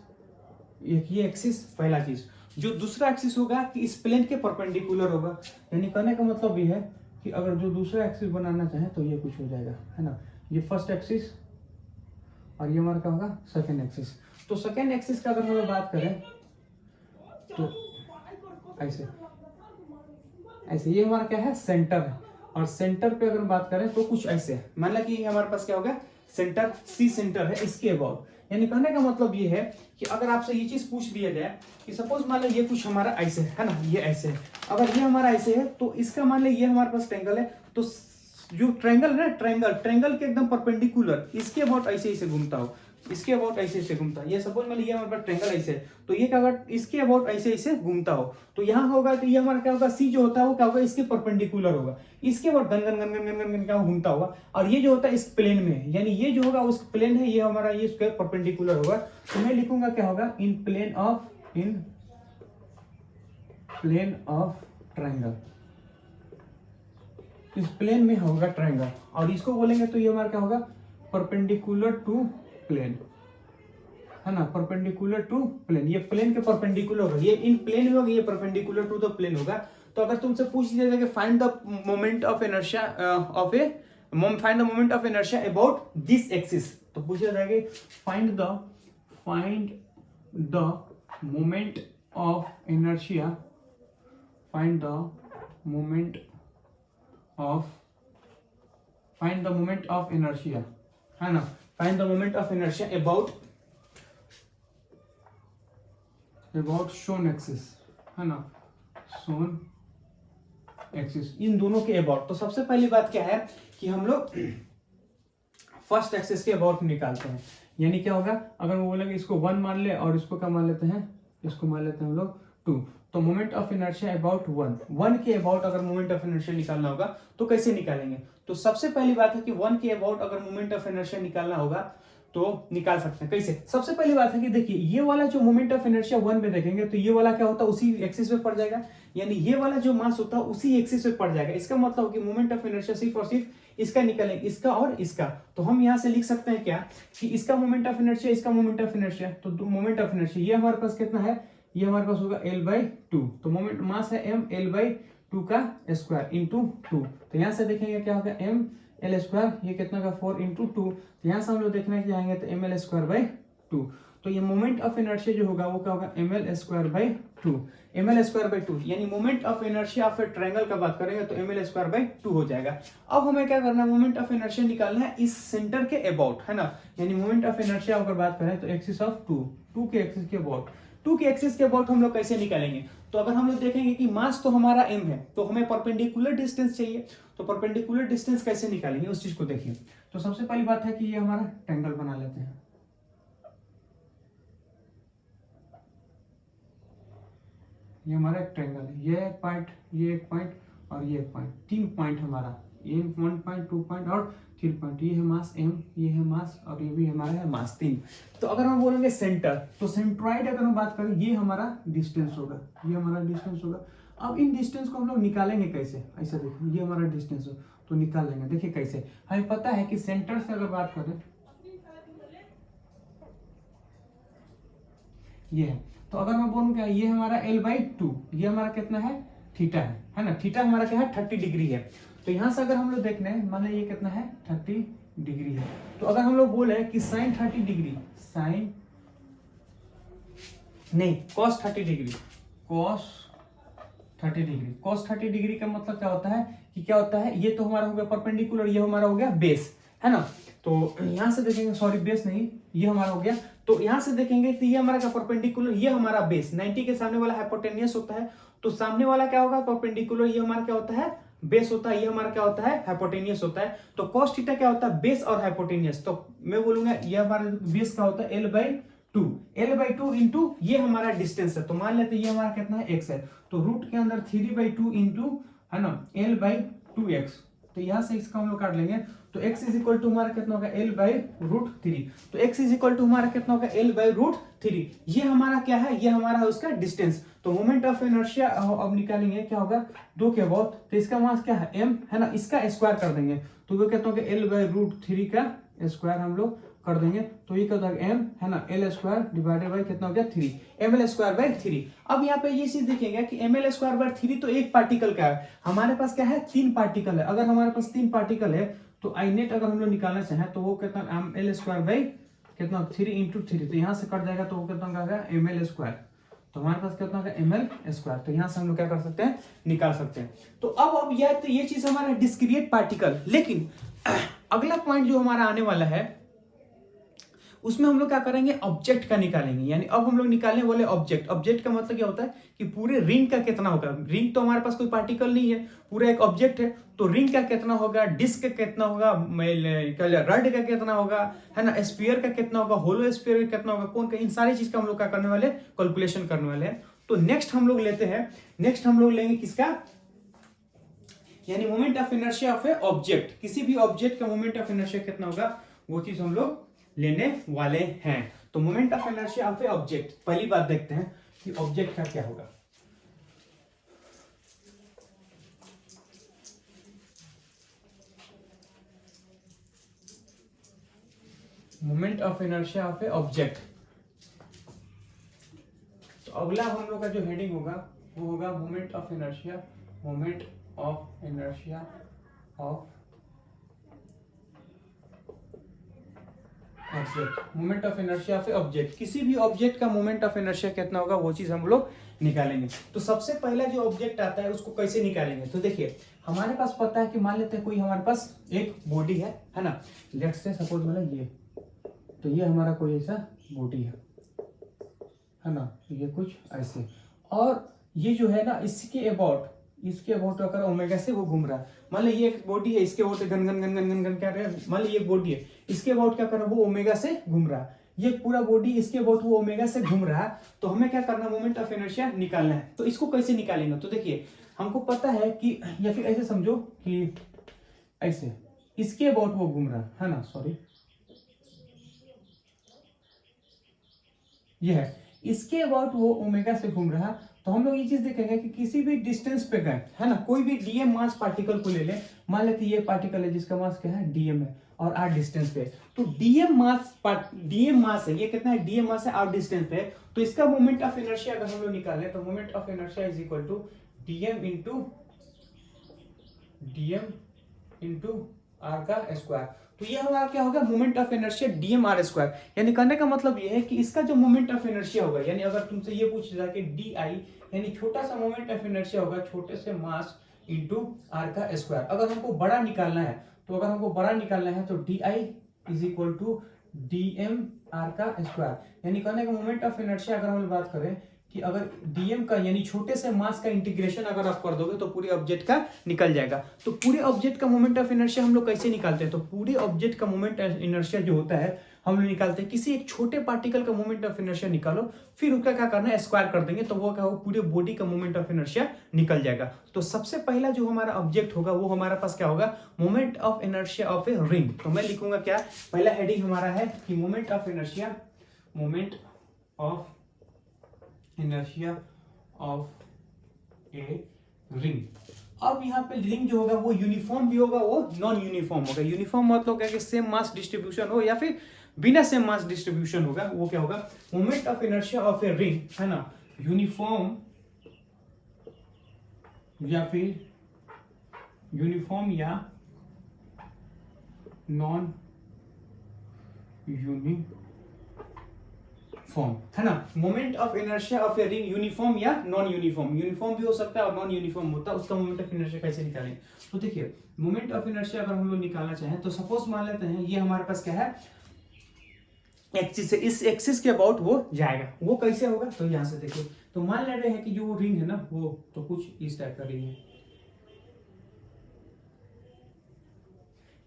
एक ये एक्सिस, पहला चीज। जो दूसरा एक्सिस होगा कि इस प्लेन के परपेंडिकुलर होगा, यानी कहने का मतलब ये है कि अगर जो दूसरा एक्सिस बनाना चाहे तो ये कुछ हो जाएगा, है ना। ये फर्स्ट एक्सिस और ये हमारा क्या होगा, सेकेंड एक्सिस। तो सेकेंड एक्सिस का अगर हम बात करें तो ऐसे, ऐसे, ये हमारा क्या है सेंटर है, और सेंटर पे अगर बात करें तो कुछ ऐसे है, मान ला कि हमारे पास क्या होगा सेंटर, सी सेंटर है इसके अबाउट। यानी कहने का मतलब ये है कि अगर आपसे ये चीज पूछ दिया जाए कि सपोज मान लो ये कुछ हमारा ऐसे है ना, ये ऐसे है, अगर ये हमारा ऐसे है तो इसका मान लो ये हमारे पास ट्रायंगल है, तो जो ट्रायंगल है ना, ट्रायंगल के एकदम परपेंडिकुलर इसके अबाउट ऐसे ऐसे घूमता हो, इसके अबाउट ऐसे ऐसे घूमता है, ये सपोज मान लो ये हमारे पास ट्रायंगल ऐसे है, तो ये क्या होगा इसके अबाउट ऐसे ऐसे घूमता हो, तो यहाँ होगा कि ये हमारा क्या होगा सी जो होता है वो क्या होगा इसके परपेंडिकुलर होगा, इसके about gun gun gun gun gun gun क्या घूमता होगा, और ये जो होता है इस प्लेन में, यानी ये जो होगा उस प्लेन है, ये हमारा ये इसके परपेंडिकुलर होगा, तो मैं लिखूंगा क्या होगा इन प्लेन ऑफ ट्रायंगल, इस प्लेन में होगा ट्रायंगल, और इसको बोलेंगे तो ये हमारा क्या होगा परपेंडिकुलर टू प्लेन, है ना, परपेंडिकुलर टू प्लेन, ये प्लेन के परपेंडिकुलर होगा, ये इन प्लेन में होगा, ये परपेंडिकुलर टू द प्लेन होगा। तो अगर तुमसे पूछ दिया जाए कि find the moment of inertia about this axis, तो पूछा जाएगा find the moment of inertia, find the moment of inertia, है ना, find the moment of inertia about shown axis, है ना, शोन एक्सिस, इन दोनों के अबाउट। तो सबसे पहली बात क्या है कि हम लोग फर्स्ट एक्सिस के अबाउट निकालते हैं, यानी क्या होगा अगर वो बोलेंगे इसको 1 मान ले और इसको क्या मान लेते हैं, इसको मान लेते हैं हम लोग 2, तो मोमेंट ऑफ इनर्शिया अबाउट 1 के अबाउट अगर मोमेंट ऑफ इनर्शिया निकालना होगा तो कैसे निकालेंगे। तो सबसे पहली बात है कि 1 के अबाउट अगर मोमेंट ऑफ इनर्शिया निकालना होगा तो निकाल सकते हैं। कैसे, सबसे पहली बात है कि देखिए ये वाला जो मोमेंट ऑफ इनर्शिया 1 में देखेंगे तो ये वाला क्या होता है उसी एक्सिस पे पड़ जाएगा, यानी ये वाला जो मास होता है उसी एक्सिस पे पड़ जाएगा। इसका मतलब कि मोमेंट ऑफ इनर्शिया सिर्फ और सिर्फ इसका निकालेंगे, इसका और इसका। तो हम यहाँ से लिख सकते हैं क्या कि इसका मोमेंट ऑफ इनर्शिया, इसका मोमेंट ऑफ इनर्शिया, तो मोमेंट ऑफ इनर्शिया ये हमारे पास कितना है, ये हमारे पास होगा L/2, तो मोमेंट मास है m L/2 का स्क्वायर इंटू 2। तो यहाँ से देखेंगे क्या होगा m L स्क्वायर, ये कितना का 4 इंटू 2, तो यहाँ से हम लोग देखने के जाएंगे तो ml स्क्वायर बाई 2। तो ये मोमेंट ऑफ इनर्शिया जो होगा वो क्या होगा ml square by 2, ml square by 2, यानी moment of inertia of A triangle का बात करेंगे तो ml स्क्वायर बाई 2 हो जाएगा। अब हमें क्या करना है, मोमेंट ऑफ इनर्शिया निकालना है इस सेंटर के अबाउट, है ना, यानी मोमेंट ऑफ इनर्शिया अगर बात करें तो एक्सिस ऑफ 2 के एक्सिस के अबाउट, 2 के एक्सिस के अबाउट हम लोग कैसे निकालेंगे। तो अगर हम लोग देखेंगे कि मास तो हमारा m है, तो हमें परपेंडिकुलर डिस्टेंस चाहिए, तो परपेंडिकुलर डिस्टेंस कैसे निकालेंगे उस चीज को देखिए। तो सबसे पहली बात है कि ये हमारा ट्रायंगल बना लेते हैं, ये हमारा एक ट्रायंगल है, ये एक पॉइंट, ये एक पॉइंट और ये एक पॉइंट, 3 पॉइंट हमारा, ये 1 पॉइंट 2 पॉइंट और 3 पॉइंट, ये है मास m, ये है मास और ये भी हमारा है मास 3। तो अगर हम बोलेंगे सेंटर, तो सेंट्रॉइड अगर हम बात करें ये हमारा डिस्टेंस होगा, ये हमारा डिस्टेंस होगा। अब इन डिस्टेंस को हम लोग निकालेंगे कैसे, ऐसा देखिए ये हमारा डिस्टेंस हो तो निकाल लेंगे। देखिए कैसे, हमें पता है कि सेंटर से अगर बात करें ये है, तो अगर मैं बोलूं क्या ये हमारा L/2, ये हमारा कितना है थीटा है ना, थीटा हमारा क्या है 30 डिग्री है। तो यहां से अगर हम लोग देखने मान लो ये कितना है 30 डिग्री है, तो अगर हम लोग बोले कि साइन 30 डिग्री, साइन नहीं cos 30 डिग्री, cos 30 डिग्री का मतलब क्या होता है कि क्या होता है, ये तो हमारा हो गया परपेंडिकुलर, ये हमारा हो गया बेस, है ना। तो यहां से देखेंगे, सॉरी बेस नहीं, ये हमारा हो गया, तो यहां से देखेंगे तो ये हमारा क्या परपेंडिकुलर, ये हमारा बेस 90 के सामने वाला हाइपोटेनियस होता है, तो सामने वाला क्या होगा परपेंडिकुलर, ये हमारा क्या होता है बेस होता है, ये हमारा क्या होता है हाइपोटेनियस होता है। तो cos थीटा क्या होता है बेस और हाइपोटेनियस, तो मैं बोलूंगा ये हमारा बेस का होता है L/2 इंटू ये हमारा डिस्टेंस है, तो मान लेते हैं ये हमारा कितना है x है, तो रूट के अंदर 3/2 इंटू है ना L/2x, तो यहाँ से x का हम लोग काट लेंगे, तो x इज इक्वल टू हमारा कितना होगा L/√3, तो x इज इक्वल टू हमारा कितना होगा L/√3, ये हमारा क्या है, ये हमारा है उसका डिस्टेंस। तो मोमेंट ऑफ इनर्शिया अब निकालेंगे क्या होगा 2 के अबाउट, तो इसका मास क्या है m, है ना, इसका स्क्वायर कर देंगे, तो वो कहते हैं L/√3 का स्क्वायर हम लोग कर देंगे, तो ये क्या होता है m, है ना, L स्क्वायर डिवाइडेड बाई कितना हो गया 3, ml स्क्वायर बाई 3। अब यहाँ पे ये चीज देखेंगे कि ml स्क्वायर बाई 3 तो एक पार्टिकल का है, हमारे पास क्या है 3 पार्टिकल है। अगर हमारे पास 3 पार्टिकल है तो आई नेट अगर हम लोग निकालना चाहें तो वो कितना ml स्क्वायर बाई कितना 3 इंटू 3, तो यहाँ से कट जाएगा तो वो कितना होगा ml स्क्वायर, तो हमारे पास कितना होगा ml स्क्वायर। तो यहाँ से हम लोग क्या कर सकते हैं, निकाल सकते हैं। तो अब ये चीज हमारा डिस्क्रीट पार्टिकल। लेकिन अगला पॉइंट जो हमारा आने वाला है उसमें हम लोग क्या करेंगे, ऑब्जेक्ट का निकालेंगे। यानी अब हम लोग निकालने वाले ऑब्जेक्ट। ऑब्जेक्ट का मतलब क्या होता है कि पूरे रिंग का कितना होगा। रिंग तो हमारे पास कोई पार्टिकल नहीं है, पूरा एक ऑब्जेक्ट है। तो रिंग का कितना होगा, डिस्क का कितना होगा, रड का कितना होगा, है ना, स्फीयर का कितना होगा, होलो स्फीयर का कितना होगा, कौन का, इन सारी चीज का हम लोग क्या करने वाले, कैलकुलेशन करने वाले हैं। तो नेक्स्ट हम लोग लेते हैं, नेक्स्ट हम लोग लेंगे किसका, यानी moment of inertia of A object. किसी भी ऑब्जेक्ट का मोमेंट ऑफ इनर्शिया कितना होगा वो चीज हम लोग लेने वाले हैं। तो moment of inertia of A object, पहली बात देखते हैं कि ऑब्जेक्ट का क्या होगा। Moment of inertia of A object. तो अगला हम लोग का जो हेडिंग होगा वो होगा moment of inertia, moment of inertia of object, moment of inertia of object. किसी भी ऑब्जेक्ट का मोमेंट ऑफ इनर्शिया कितना होगा वो चीज हम लोग निकालेंगे। तो सबसे पहला जो ऑब्जेक्ट आता है उसको कैसे निकालेंगे, तो देखिए हमारे पास पता है कि मान लेते हैं कोई हमारे पास एक बॉडी है ना, लेट्स से सपोज मतलब ये, तो ये हमारा कोई ऐसा बॉडी है ना, ये कुछ ऐसे, और ये जो है ना इसके अबाउट अगर ओमेगा से वो घूम रहा है। मान लो ये एक बॉडी है, इसके about gun gun gun gun gun gun क्या कर रहा है, मान लो ये एक बॉडी है, इसके अबाउट क्या कर रहा है, वो ओमेगा से घूम रहा है। ये पूरा बॉडी इसके अबाउट वो ओमेगा से घूम रहा है। तो हमें क्या करना है, मोमेंट ऑफ इनर्शिया निकालना है। तो इसको कैसे निकालेंगे, तो देखिए हमको पता है कि, या फिर ऐसे समझो कि ऐसे इसके अबाउट वो घूम रहा है ना, सॉरी ये है, इसके अबाउट वो ओमेगा से घूम रहा। तो हम लोग ये चीज देखेंगे कि किसी भी डिस्टेंस पे गए, है ना, कोई भी डीएम मास पार्टिकल को ले ले, मान लेते ये पार्टिकल है जिसका मास क्या है, डीएम है, और आर डिस्टेंस पे। तो डीएम मास है, ये कितना है, डीएम मास है, आर डिस्टेंस पे। तो इसका मोमेंट ऑफ इनर्शिया अगर हम लोग निकालें तो moment of inertia is equal to DM into R का स्क्वायर। तो ये हमारा क्या होगा, moment of inertia DM R square. यानी कहने का मतलब ये है कि इसका जो मोमेंट ऑफ इनर्शिया होगा, यानी अगर तुमसे ये पूछ जाए कि डी आई, यानी छोटा सा मोमेंट ऑफ इनर्शिया होगा छोटे से मास इंटू आर का स्क्वायर। अगर हमको बड़ा निकालना है तो D I is equal to D M R का स्क्वायर। यानी कहने का मोमेंट ऑफ इनर्शिया अगर हम बात करें कि अगर डीएम का यानी छोटे से मास का इंटीग्रेशन अगर आप कर दोगे तो पूरे ऑब्जेक्ट का निकल जाएगा। तो पूरे ऑब्जेक्ट का मोमेंट ऑफ इनर्शिया हम लोग कैसे निकालते हैं, तो पूरे ऑब्जेक्ट का मोमेंट ऑफ इनर्शिया जो होता है हम लोग निकालते हैं, किसी एक छोटे पार्टिकल का मोमेंट ऑफ इनर्शिया निकालो, फिर उसका क्या करना है, स्क्वायर कर देंगे, तो वो क्या होगा, पूरे बॉडी का मोमेंट ऑफ इनर्शिया निकल जाएगा। तो सबसे पहला जो हमारा ऑब्जेक्ट होगा वो हमारे पास क्या होगा, moment of inertia of a ring. तो मैं लिखूंगा क्या, पहला हेडिंग हमारा है कि moment of inertia of a ring. अब यहाँ पे रिंग जो होगा वो यूनिफॉर्म भी होगा, वो नॉन यूनिफॉर्म होगा। यूनिफॉर्म मतलब क्या कि सेम मास डिस्ट्रीब्यूशन हो, या फिर बिना सेम मास डिस्ट्रीब्यूशन होगा, वो क्या होगा, moment of inertia of a ring, है ना, यूनिफॉर्म या नॉन यूनिफॉर्म, है ना। Moment of inertia of a ring uniform या नॉन यूनिफॉर्म, यूनिफॉर्म भी हो सकता है और नॉन यूनिफॉर्म होता है, उसका मोमेंट ऑफ इनर्शिया कैसे निकालें। तो देखिए मोमेंट ऑफ इनर्शिया अगर हम लोग निकालना चाहें तो सपोज मान लेते हैं ये हमारे पास क्या है, एक्सिस से, इस एक्सिस के अबाउट वो जाएगा। वो कैसे होगा, तो यहां से देखिए, तो मान ले रहे हैं कि जो रिंग है ना वो तो कुछ इस टाइप का रिंग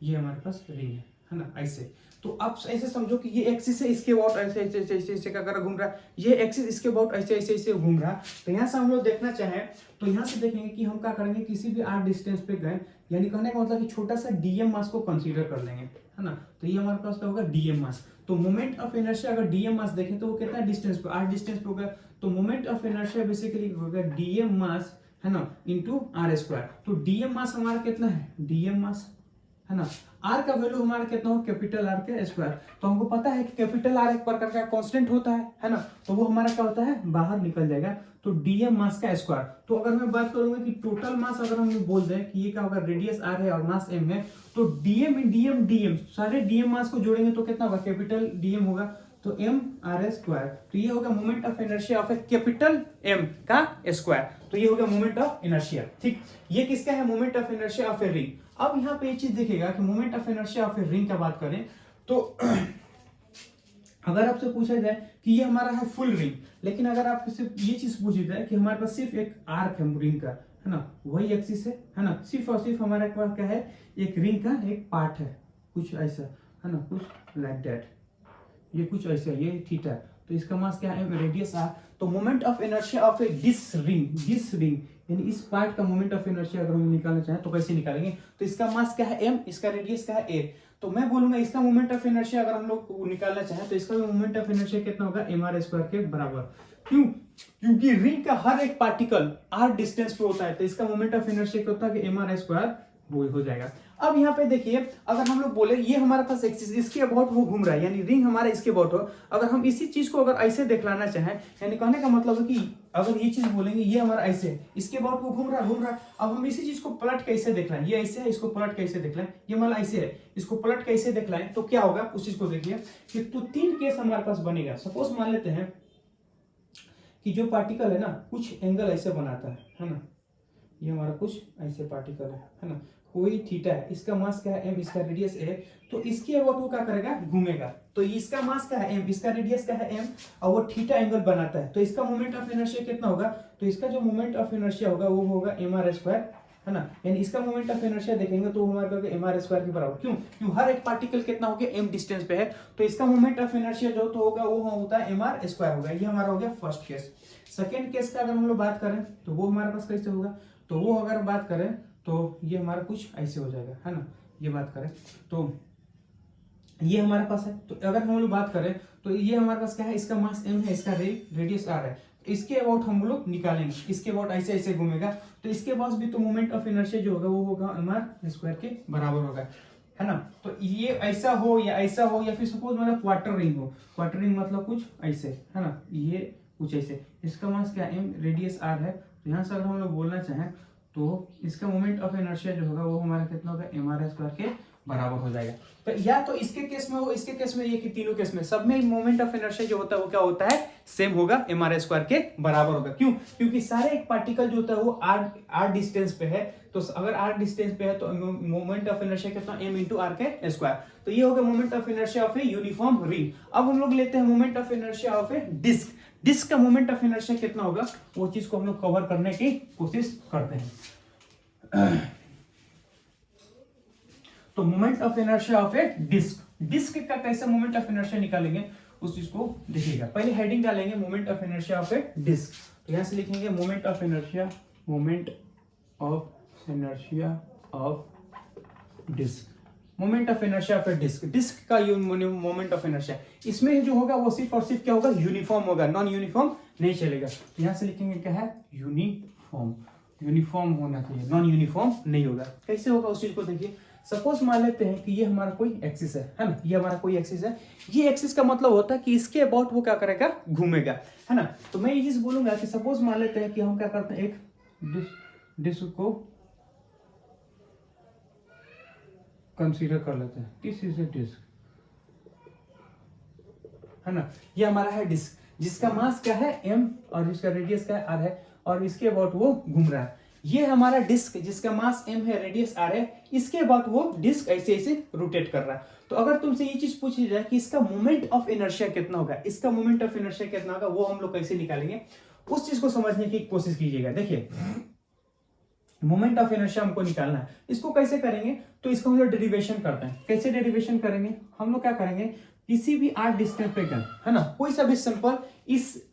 ये हमारे पास रिंग है ना, ऐसे। तो आप ऐसे समझो कि ये एक्सिस है, इसके अबाउट ऐसे ऐसे ऐसे ऐसे ऐसे कर घूम रहा है, ये एक्सिस इसके अबाउट ऐसे ऐसे ऐसे घूम रहा है। तो यहाँ से हम लोग देखना चाहें तो यहाँ से देखेंगे कि हम क्या करेंगे, किसी भी आर डिस्टेंस पे गए, यानी कहने का मतलब कि छोटा सा डीएम मास को कंसीडर कर लेंगे, है ना। तो ये हमारे पास क्या होगा, डीएम मास। तो मोमेंट ऑफ इनर्शिया अगर डीएम मास देखें तो वो कितना डिस्टेंस पे, आर डिस्टेंस पे होगा। तो मोमेंट ऑफ इनर्शिया बेसिकली होगा डीएम मास, है ना, इंटू आर स्क्वायर। तो डीएम मास हमारा कितना है, डीएम मास, है ना, आर का वैल्यू हमारा कितना हो, कैपिटल आर के स्क्वायर। तो हमको पता है कि कैपिटल आर एक प्रकार का कांस्टेंट होता है ना, तो वो हमारा क्या होता है, बाहर निकल जाएगा। तो डीएम मास का स्क्वायर। तो अगर मैं बात करूंगा कि टोटल मास अगर हम बोल दें कि ये क्या होगा, रेडियस आर है और मास एम है, तो डीएम सारे डीएम मास को जोड़ेंगे तो कितना होगा, कैपिटल डीएम होगा। तो एम आर स्क्वायर, तो ये होगा moment of inertia of a capital M का स्क्वायर, तो ये होगा मोमेंट ऑफ इनर्शिया। ठीक, ये किसका है? Moment of inertia of a ring. अब यहाँ पे ये चीज देखिएगा कि moment of inertia of a ring का बात करें तो अगर आपसे पूछा जाए कि ये हमारा है फुल रिंग, लेकिन अगर आपसे ये चीज पूछी जाए कि हमारे पास सिर्फ एक आर्क है रिंग का, है ना, वही एक्सिस है ना, सिर्फ और सिर्फ हमारे पास क्या है? एक रिंग का एक पार्ट है, कुछ ऐसा, है ना, कुछ लाइक दैट, ये कुछ ऐसा, ये थीटा, तो इसका मास क्या है? Radius R. तो moment of inertia of a this ring यानी इस पार्ट का मोमेंट ऑफ इनर्शिया अगर हम निकालना चाहें तो कैसे निकालेंगे? तो इसका मास क्या है? एम, इसका रेडियस क्या है? ए। तो मैं बोलूंगा इसका मोमेंट ऑफ इनर्शिया अगर हम लोग निकालना चाहें तो इसका भी मोमेंट ऑफ इनर्शिया कितना होगा? एम आर स्क्वायर के बराबर। क्यों? क्योंकि रिंग का हर एक पार्टिकल आर डिस्टेंस पे होता है, तो इसका मोमेंट ऑफ इनर्शिया क्या होता है? कि एम आर स्क्वायर हो जाएगा। अब यहाँ पे देखिए, अगर हम लोग बोले ये हमारे पास एक्सिस इसके अबाउट वो घूम रहा है, यानी रिंग हमारा इसके अबाउट हो, अगर हम इसी चीज को अगर ऐसे दिखलाना चाहें, यानी कहने का मतलब है कि अगर ये चीज बोलेंगे ये हमारा ऐसे इसके अबाउट वो घूम रहा है, अब हम इसी चीज को पलट कैसे दिखलाएं? ये ऐसे है, इसको पलट कैसे दिखलाएं? ये मतलब ऐसे है, इसको पलट कैसे दिखलाएं? तो क्या होगा उस चीज को देखिए कि तो तीन केस हमारे पास बनेगा। सपोज मान लेते हैं कि जो पार्टिकल है ना कुछ एंगल ऐसे बनाता है ना, ये हमारा कुछ ऐसे पार्टिकल है ना, कोई थीटा है, इसका मास क्या है? एम, इसका रेडियस ए, तो इसके अबाउट वो क्या करेगा? घूमेगा। तो इसका मास क्या है? एम, इसका रेडियस क्या है? एम, और वो थीटा एंगल बनाता है, तो इसका मोमेंट ऑफ इनर्शिया कितना होगा? तो इसका जो मोमेंट ऑफ इनर्शिया होगा वो होगा एम आर स्क्वायर, है ना, यानी इसका मोमेंट ऑफ इनर्शिया देखेंगे तो हमारे पास एम आर स्क्वायर के बराबर। क्यों? क्यों हर एक पार्टिकल कितना हो गया? एम डिस्टेंस पे है, तो इसका मोमेंट ऑफ इनर्शिया जो तो होगा वो होता है एम आर स्क्वायर होगा। ये हमारा हो गया फर्स्ट केस। सेकेंड केस का अगर हम लोग बात करें तो वो हमारे पास कैसे होगा? तो वो अगर बात करें तो ये हमारा कुछ ऐसे हो जाएगा, है ना, ये बात करें तो ये हमारे पास है। तो अगर हम लोग बात करें तो ये हमारे पास क्या है? इसका मास एम है, इसका रेडियस आर है, इसके अबाउट हम लोग निकालेंगे, इसके अबाउट ऐसे ऐसे घूमेगा, तो इसके पास भी तो मोमेंट ऑफ इनर्शिया जो होगा वो होगा एम आर स्क्वायर के बराबर होगा, है ना। तो ये ऐसा हो या फिर सपोज मतलब क्वार्टर रिंग हो, क्वार्टर रिंग मतलब कुछ ऐसे, है ना, ये कुछ ऐसे, इसका मास क्या एम, रेडियस आर है। तो यहाँ से अगर हम लोग बोलना चाहें तो इसका मोमेंट ऑफ इनर्शिया जो होगा वो हमारा कितना होगा? एम आर स्क्वायर के बराबर हो जाएगा। तो या तो इसके केस में हो, इसके केस में, ये कि तीनों केस में सब में मोमेंट ऑफ इनर्शिया जो होता है वो क्या होता है? सेम होगा, एम आर स्क्वायर के बराबर होगा। क्यों? क्योंकि सारे एक पार्टिकल जो होता है वो आर डिस्टेंस पे है, तो अगर आर डिस्टेंस पे है तो मोमेंट ऑफ इनर्शिया कितना? एम इंटू आर के स्क्वायर। तो ये होगा moment of inertia of a uniform ring. अब हम लोग लेते हैं moment of inertia of a disc. Disc का मोमेंट ऑफ इनर्शिया कितना होगा वो चीज को हम लोग कवर करने की कोशिश करते हैं। तो moment of inertia of a disc का कैसे मोमेंट ऑफ इनर्शिया निकालेंगे उस चीज को देखिएगा। पहले हेडिंग डालेंगे moment of inertia of a disc, तो यहां से लिखेंगे moment of inertia of disc. Moment of inertia of a disc का मोमेंट ऑफ इनर्शिया, इसमें जो होगा वो सिर्फ और सिर्फ क्या होगा? यूनिफॉर्म होगा, नॉन यूनिफॉर्म नहीं चलेगा। तो यहां से लिखेंगे क्या है? यूनिफॉर्म होना चाहिए, नॉन यूनिफॉर्म नहीं होगा। कैसे होगा उस चीज को देखिए। सपोज मान लेते हैं कि ये हमारा कोई एक्सिस है ना, ये हमारा कोई एक्सिस है, ये एक्सिस का मतलब होता है कि इसके अबाउट वो क्या करेगा? घूमेगा, है ना। तो मैं ये चीज बोलूंगा कि सपोज मान लेते हैं कि हम क्या करते हैं, एक डिस्क को कंसीडर कर लेते हैं, दिस इज ए डिस्क, है ना, ये हमारा है डिस्क जिसका मास क्या है? एम, और जिसका रेडियस क्या है? आर है, और इसके अबाउट वो घूम रहा है। ये हमारा डिस्क जिसका मास एम है, रेडियस आर है, इसके बाद वो डिस्क ऐसे ऐसे रोटेट कर रहा है। तो अगर तुमसे ये चीज पूछी जाए कि इसका मोमेंट ऑफ इनर्शिया कितना होगा, इसका मोमेंट ऑफ इनर्शिया कितना होगा, वो हम लोग कैसे निकालेंगे उस चीज को समझने की कोशिश कीजिएगा। देखिए मोमेंट ऑफ इनर्शिया हमको निकालना है, इसको कैसे करेंगे? तो इसको हम लोग डेरिवेशन करते हैं। कैसे डेरिवेशन करेंगे? हम लोग क्या करेंगे, किसी भी आर डिस्टेंस पे गन, है ना, कोई सा भी सिंपल इस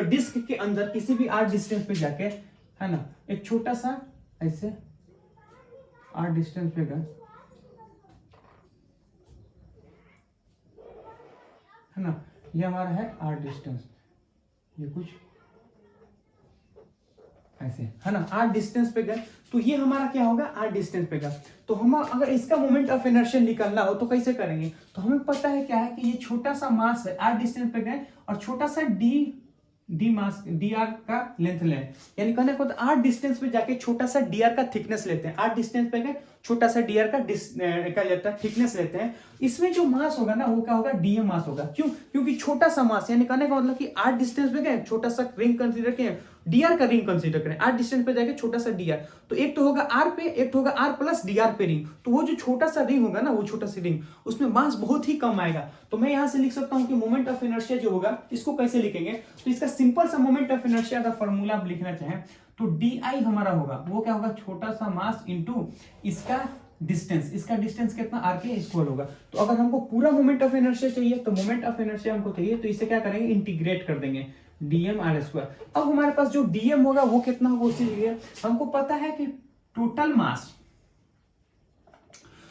डिस्क के अंदर किसी भी आर डिस्टेंस पे जाके, है ना, एक छोटा सा ऐसे आर डिस्टेंस पे गन, है ना, ये हमारा है आर डिस्टेंस, ये कुछ ऐसे, है ना, आर डिस्टेंस पे गए, तो ये हमारा क्या होगा? आर डिस्टेंस पे गए। तो हम अगर इसका मोमेंट ऑफ इनर्शिया निकालना हो तो कैसे करेंगे? तो हमें पता है क्या है कि ये छोटा सा मास है, आर डिस्टेंस पे गए और छोटा सा डी डी मास डी आर का लेंथ लें, यानी कहने को आर डिस्टेंस पे जाके छोटा सा डी आर का थिकनेस लेते हैं, आर डिस्टेंस पे छोटा सा डी आर का थिकनेस लेते हैं। इसमें जो मास होगा ना वो क्या होगा, डीएम मास होगा। क्यों? क्योंकि छोटा सा मास, यानी कहने का मतलब कि आर डिस्टेंस पे क्या छोटा सा रिंग कंसीडर करें, डीआर का रिंग कंसीडर करें, आर डिस्टेंस पे जाके छोटा सा डीआर, तो एक तो होगा आर पे, एक तो होगा आर प्लस डीआर पे रिंग। तो वो जो छोटा सा रिंग होगा ना, वो छोटा सा रिंग उसमें मास बहुत ही कम आएगा। तो मैं यहां से लिख सकता हूं कि मोमेंट ऑफ इनर्शिया जो होगा, इसको कैसे लिखेंगे, तो इसका सिंपल सा मोमेंट ऑफ इनर्शिया का फॉर्मूला आप लिखना चाहें तो डी आई हमारा होगा, वो क्या होगा, छोटा सा मास इंटू इसका डिस्टेंस, इसका डिस्टेंस कितना आर के इक्वल होगा। तो अगर हमको पूरा मोमेंट ऑफ इनर्शिया चाहिए, तो मोमेंट ऑफ इनर्शिया हमको चाहिए, तो इसे क्या करेंगे, इंटीग्रेट कर देंगे डीएम आर स्क्वायर। अब हमारे पास जो डीएम होगा वो कितना होगा, उसके लिए हमको पता है कि टोटल मास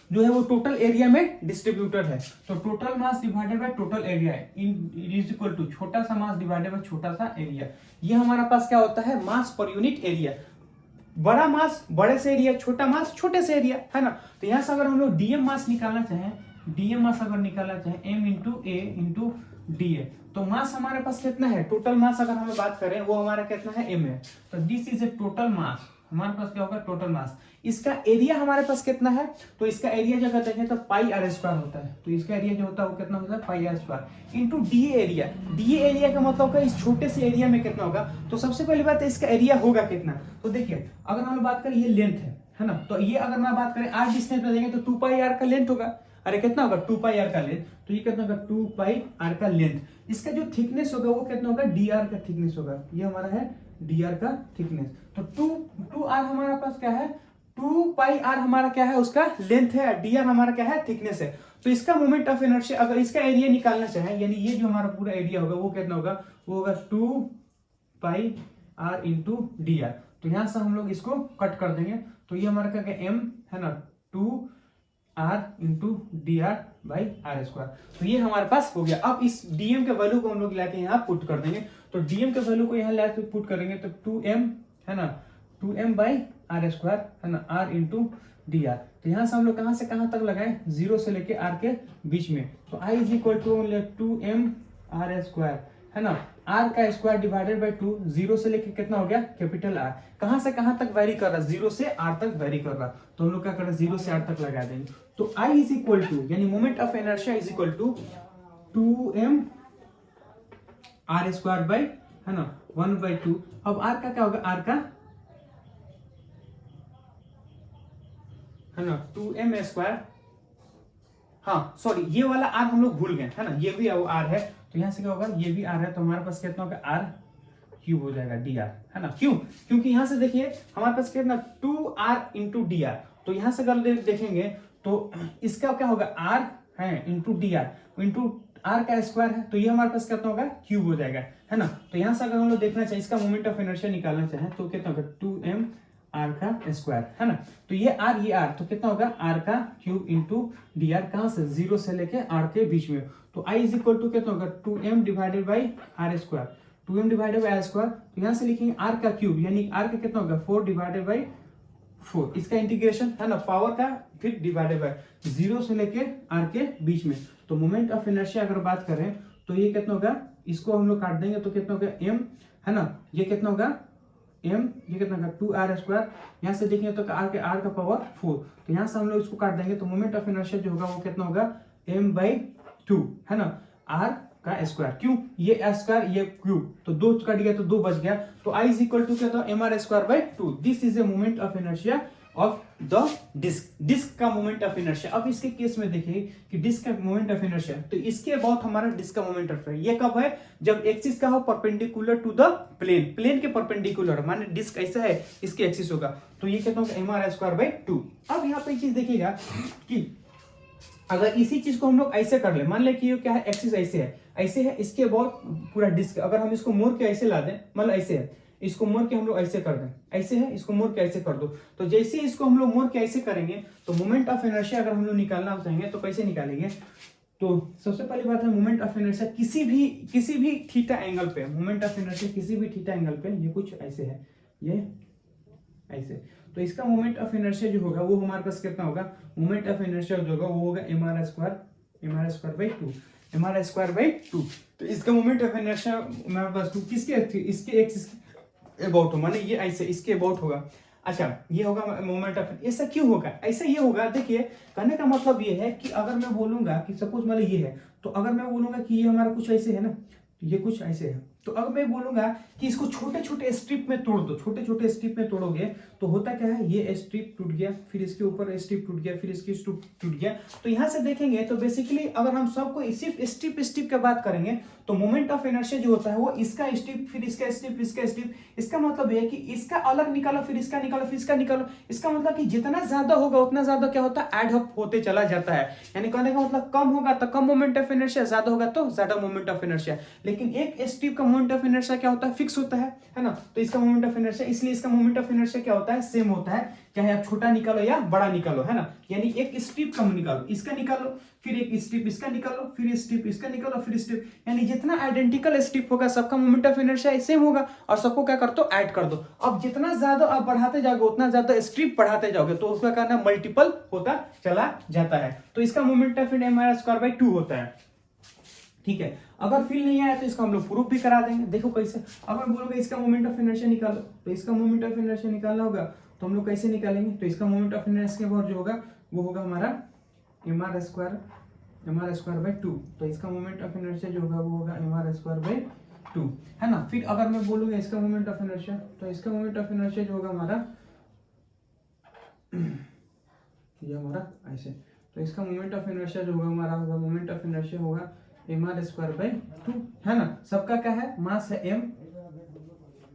जो है वो टोटल एरिया में डिस्ट्रीब्यूटेड है, तो total mass divided by total area is equal to छोटा सा मास डिवाइडेड बाय छोटा सा एरिया। ये हमारा पास क्या होता है, मास पर यूनिट एरिया। बड़ा मास बड़े से एरिया, छोटा मास छोटे से एरिया, है ना। तो यहां से अगर हम लोग डीएम मास निकालना चाहें, डीएम मास अगर निकालना चाहें M into A into D A, तो मास हमारे पास कितना है, टोटल मास अगर हम बात करें वो हमारा कितना है, एम है। तो this is A total mass, हमारे पास क्या होगा, टोटल मास। इसका एरिया हमारे पास कितना है, तो इसका एरिया जब देखें तो पाई आर स्क्वायर होता है, तो इसका एरिया जो होता है वो कितना होता है, pi R square into D area. D area का मतलब होगा इस छोटे से एरिया में कितना होगा। तो सबसे पहली बात है इसका एरिया होगा कितना, तो देखिए अगर हम बात करें ये लेंथ है ना, तो ये अगर मैं बात करें आर डिस्टेंस में देंगे तो 2 पाई आर का लेंथ होगा। अरे कितना होगा, 2 पाई आर का लेंथ, तो ये कितना होगा, 2 पाई आर का लेंथ। इसका जो थिकनेस होगा वो कितना होगा, डी आर का थिकनेस होगा, ये हमारा है डी आर का थिकनेस। तो 2 आर हमारा पास क्या है, 2 पाई आर हमारा क्या है, उसका लेंथ है, डी आर हमारा क्या है, थिकनेस है। तो इसका मोमेंट ऑफ इनर्शिया अगर इसका एरिया निकालना चाहे, यानी ये जो हमारा पूरा एरिया होगा वो कितना होगा, वो होगा 2 पाई आर इंटू डी आर। तो यहां से हम लोग इसको कट कर देंगे, तो ये हमारा क्या एम है ना, 2 R into D R by R square. तो ये हमारे पास हो गया। अब इस डीएम के वैल्यू को हम लोग लाके यहाँ पुट कर देंगे, तो डीएम के वैल्यू को यहाँ लाके पुट करेंगे तो 2m है ना, 2m बाई आर स्क्वायर है ना, आर इंटू डी आर। तो यहाँ से हम लोग कहाँ से कहाँ तक लगाए, 0 से लेके r के बीच में, तो i is equal to 2m R square है ना, r का स्क्वायर डिवाइडेड बाई 2, 0 से लेके कितना हो गया, कैपिटल R। कहां से कहां तक वेरी कर रहा है, 0 से r तक वेरी कर रहा, तो हम लोग क्या कर रहे हैं, 0 से r तक लगा देंगे। तो I इज इक्वल टू, यानी moment of inertia is equal to 2m R square by है ना 1/2। अब r का क्या होगा, r का है ना 2m स्क्वायर, हाँ सॉरी ये वाला r हम लोग भूल गए है ना, ये भी r है, तो यहां से क्या होगा, ये भी r है, तो हमारे पास कितना होगा, r क्यूब हो जाएगा dr है ना। क्यों, क्योंकि यहां से देखिए हमारे पास कितना 2r इंटू डी आर, तो यहां से अगर देखेंगे तो इसका क्या होगा, r है into D R into r का स्क्वायर है, तो ये हमारे पास कितना होगा, क्यूब हो जाएगा है ना। तो यहां से अगर हम लोग देखना चाहिए इसका मोमेंट ऑफ इनर्शिया निकालना चाहे तो कितना होगा, 2m r का स्क्वायर है ना, तो ये r तो कितना होगा, r का क्यूब इंटू डी आर, कहां से 0 से लेके r के बीच में। तो i इज इक्वल टू कितना होगा, 2m divided by R square, 2m divided by R square, तो यहां से लिखेंगे r का क्यूब, यानी r का कितना होगा, 4 डिवाइडेड बाई 4, इसका इंटीग्रेशन है ना, पावर का फिर डिवाइडेड बाय 0 से लेके r के बीच में। तो मोमेंट ऑफ इनर्शिया अगर बात करें तो ये कितना होगा, इसको हम लोग काट देंगे तो कितना होगा, m है ना, ये कितना होगा m, ये कितना होगा 2r स्क्वायर, यहाँ से देखेंगे तो r का पावर 4, तो यहाँ से हम लोग इसको काट देंगे तो मोमेंट ऑफ इनर्शिया जो होगा वो कितना होगा, m/2 है ना, r का स्क्वायर। क्यों, ये स्क्वायर ये क्यूब, तो 2 कट गया तो 2 बच गया, तो i इज इक्वल टू क्या था, mr square by 2। This is a moment of inertia of the disc का मोमेंट ऑफ इनर्शिया। अब इसके केस में देखिए कि डिस्क का मोमेंट ऑफ इनर्शिया, तो इसके अबाउट हमारा डिस्क का मोमेंट ऑफ इनर्शिया ये कब है, जब एक्सिस का हो perpendicular to the plane, plane के परपेंडिकुलर, माने डिस्क ऐसा है इसके एक्सिस होगा, तो ये कितना होगा, mr स्क्वायर बाई 2। अब यहाँ पे चीज देखिएगा कि अगर इसी चीज को हम लोग ऐसे कर ले, मान ले कि ये क्या है, एक्सिस ऐसे है, इसके बहुत पूरा डिस्क, अगर हम इसको मोड़ के ऐसे ला दें, मतलब ऐसे है, इसको मोड़ के हम लोग ऐसे कर दें, ऐसे है, इसको मोड़ के ऐसे कर दो, तो जैसे इसको हम लोग मोड़ के ऐसे करेंगे तो मोमेंट ऑफ इनर्शिया अगर हम लोग निकालना चाहेंगे तो कैसे निकालेंगे। तो सबसे पहली बात है मोमेंट ऑफ इनर्शिया किसी भी थीटा एंगल पे, मोमेंट ऑफ इनर्शिया किसी भी थीटा एंगल पे, ये कुछ ऐसे है, ये ऐसे, तो इसका मोमेंट ऑफ इनर्शिया जो होगा वो हमारे पास कितना होगा, मोमेंट ऑफ इनर्शिया जो होगा वो होगा mr स्क्वायर बाई 2। mr²/2। तो इसका मोमेंट ऑफ इनर्शिया हमारे पास 2 किसके इसके एक्सिस अबाउट हो, माने ये ऐसे इसके अबाउट होगा। अच्छा, ये होगा मोमेंट ऑफ, ऐसा क्यों होगा, ऐसा ये होगा, देखिए कहने का मतलब ये है कि अगर मैं बोलूंगा कि सपोज मान ये है, तो अगर मैं बोलूंगा कि ये हमारा कुछ ऐसे है ना, ये कुछ ऐसे है, तो अगर मैं बोलूंगा कि इसको छोटे छोटे स्ट्रिप में तोड़ दो, छोटे छोटे स्ट्रिप में तोड़ोगे तो होता क्या है, ये स्ट्रिप टूट गया, फिर इसके ऊपर स्ट्रिप टूट गया, फिर इसकी स्ट्रिप टूट गया। तो यहां से देखेंगे तो बेसिकली अगर हम सबको सिर्फ स्ट्रिप स्ट्रिप की बात करेंगे तो मोमेंट ऑफ इनर्शिया जो होता है वो इसका स्ट्रिप, फिर इसका स्ट्रिप, इसका स्ट्रिप, इसका मतलब है कि इसका अलग निकालो, फिर इसका निकालो, फिर इसका निकालो। इसका मतलब कि जितना ज्यादा होगा उतना ज्यादा क्या होता है, एड अप होते चला जाता है। यानी कहने का मतलब कम होगा तो कम मोमेंट ऑफ इनर्शिया, ज्यादा होगा तो ज्यादा मोमेंट ऑफ इनर्शिया। लेकिन एक स्ट्रिप का मोमेंट ऑफ इनर्शिया क्या होता है, फिक्स होता है ना। तो इसका मोमेंट ऑफ इनर्शिया, इसलिए इसका मोमेंट ऑफ इनर्शिया क्या होता है, सेम होता है, चाहे आप छोटा निकालो या बड़ा निकालो, है ना। यानी एक स्ट्रिप कम निकालो, इसका निकालो, फिर एक स्ट्रिप इसका निकालो, फिर स्ट्रिप इसका निकालो, फिर स्ट्रिप, यानी जितना आइडेंटिकल स्ट्रिप होगा सबका मोमेंट ऑफ इनर्शिया सेम होगा, और सबको क्या कर दो, ऐड कर दो। अब जितना ज्यादा आप बढ़ाते जाओगे उतना ज्यादा स्ट्रिप बढ़ाते जाओगे तो उसका क्या नाम, मल्टीपल होता चला जाता है। तो इसका मोमेंट ऑफ mr²/2 होता है, ठीक है। अगर फील नहीं आया तो इसको हम लोग प्रूफ भी करा देंगे। देखो कैसे, अगर मैं बोलूंगा इसका मोमेंट ऑफ इनर्शिया निकालो, तो इसका मोमेंट ऑफ इनर्शिया निकालना होगा तो हम लोग कैसे निकालेंगे, तो इसका मोमेंट ऑफ इनर्शिया जो होगा वो होगा हमारा mr²/2। तो इसका मोमेंट ऑफ इनर्शिया जो होगा वो होगा mr²/2, है ना। फिर अगर मैं बोलूंगा इसका मोमेंट ऑफ इनर्शिया, तो इसका मोमेंट ऑफ इनर्शिया जो होगा हमारा ये हमारा ऐसे, तो इसका मोमेंट ऑफ इनर्शिया जो होगा हमारा होगा, मोमेंट ऑफ इनर्शिया होगा mr²/2, है ना। सबका क्या है, मास है m,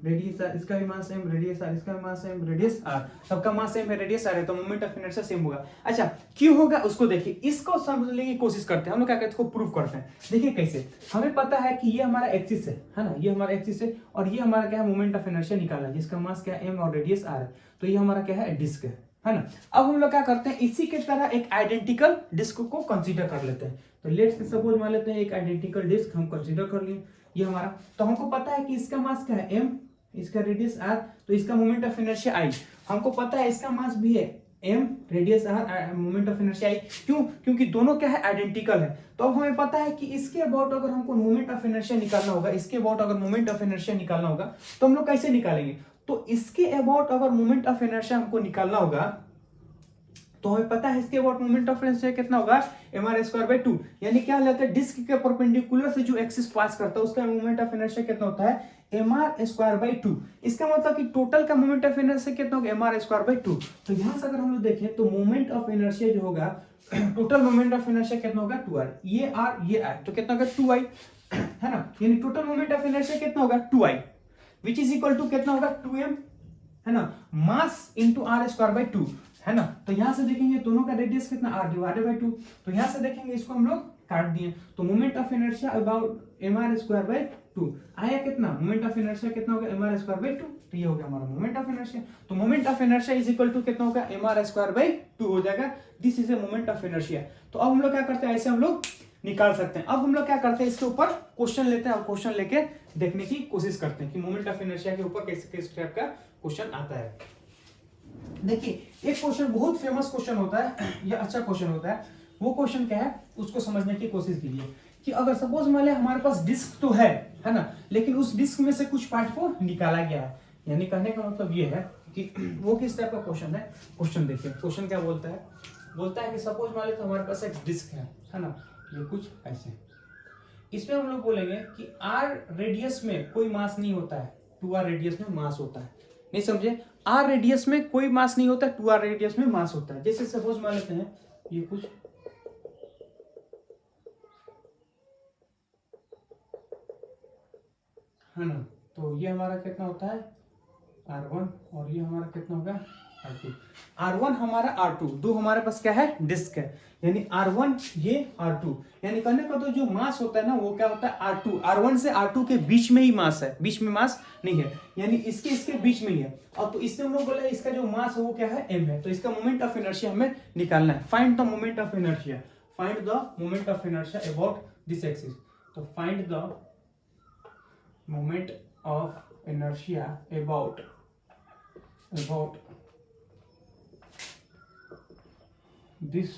रेडियस r, इसका भी मास m, रेडियस r, इसका भी मास m, रेडियस r, सबका मास m है, रेडियस r है, तो मोमेंट ऑफ इनर्शिया सेम होगा। अच्छा, क्यों होगा उसको देखिए, इसको समझने की कोशिश करते हैं हम लोग, क्या कहते हैं, इसको प्रूव करते हैं। देखिए कैसे, हमें पता है कि ये हमारा एक्सिस है ना, ये हमारा एक्सिस है, और ये हमारा क्या है, मोमेंट ऑफ इनर्शिया निकालना है, जिसका मास क्या है m और रेडियस r है। तो ये हमारा क्या है, डिस्क है ना। अब हम लोग क्या करते हैं, इसी के तरह एक आइडेंटिकल डिस्क को कंसीडर कर लेते हैं। तो लेट्स सपोज मान लेते हैं एक आइडेंटिकल डिस्क हम कंसीडर कर लिए, ये हमारा, तो हमको पता है कि इसका मास क्या है m, इसका रेडियस r, तो इसका मोमेंट ऑफ इनर्शिया i। हमको पता है इसका मास भी है m, radius r, moment of inertia i। क्यों, क्योंकि दोनों क्या है, आइडेंटिकल है। तो अब हमें पता है कि इसके अबाउट अगर हमको मोमेंट ऑफ इनर्शिया निकालना होगा, इसके अबाउट अगर मोमेंट ऑफ इनर्शिया निकालना होगा तो हम लोग कैसे निकालेंगे, तो इसके अबाउट अगर मोमेंट ऑफ इनर्शिया हमको निकालना होगा तो हमें पता है इसके अबाउट मोमेंट ऑफ इनर्शिया कितना होगा, mr²/2। यानी क्या लेते हैं, डिस्क के परपेंडिकुलर से जो एक्सिस पास करता है उसका मोमेंट ऑफ इनर्शिया कितना होता है, mr²/2। इसका मतलब कि टोटल का मोमेंट ऑफ इनर्शिया कितना होगा, mr²/2। तो यहां से अगर हम लोग देखें तो मोमेंट ऑफ इनर्शिया जो होगा, टोटल मोमेंट ऑफ इनर्शिया कितना होगा, 2r, ये r ये i, तो कितना होगा 2i, है ना। यानी टोटल मोमेंट ऑफ इनर्शिया कितना होगा, 2i, which is equal to कितना होगा, 2m, है ना, मास इंटू r²/2, है ना। तो यहां से देखेंगे दोनों का रेडियस कितना, r/2। तो यहां से देखेंगे इसको हम लोग काट दिए, तो moment of inertia about mr²/2 आया कितना, मोमेंट ऑफ इनर्शिया कितना होगा, mr²/2। तो ये हो गया हमारा मोमेंट ऑफ इनर्शिया। तो moment of inertia is equal to कितना होगा, mr²/2 हो जाएगा। This is a moment of inertia. तो अब हम लोग क्या करते हैं, ऐसे हम लोग निकाल सकते हैं। अब हम लोग क्या करते हैं, इसके ऊपर क्वेश्चन लेते हैं और क्वेश्चन लेके देखने की कोशिश करते हैं कि मोमेंट ऑफ इनर्शिया के ऊपर कैसे किस टाइप का क्वेश्चन आता है। देखिए एक क्वेश्चन बहुत फेमस क्वेश्चन होता है या अच्छा क्वेश्चन होता है, वो क्वेश्चन क्या है उसको समझने की कोशिश कीजिए कि अगर सपोज मान लिया हमारे पास डिस्क तो है ना, लेकिन उस डिस्क में से कुछ पार्ट को निकाला गया है। यानी कहने का मतलब ये है कि वो किस टाइप का क्वेश्चन है। क्वेश्चन देखिए, क्वेश्चन क्या बोलता है कि सपोज मान लिया तो हमारे पास एक डिस्क है ना, ये कुछ ऐसे, इसमें हम लोग बोलेंगे कि r रेडियस में कोई मास नहीं होता है, 2r रेडियस में मास होता है। नहीं समझे, r रेडियस में कोई मास नहीं होता है, 2r रेडियस में मास होता है। जैसे सपोज मान लेते हैं ये कुछ, है ना, तो ये हमारा कितना होता है r1 और ये हमारा कितना होगा r2। r1 हमारा r2, दो हमारे पास क्या है, डिस्क है, यानी r1 ये r2, यानी कहने का तो जो मास होता है ना वो क्या होता है r2, r1 से r2 के बीच में ही मास है, बीच में मास नहीं है, यानी इसके बीच में ही है। अब तो इससे हम लोग बोले इसका जो मास है वो क्या है, m है। तो इसका मोमेंट ऑफ इनर्शिया हमें निकालना है। Find the moment of inertia, find the moment of inertia about this axis. तो find the moment of inertia about this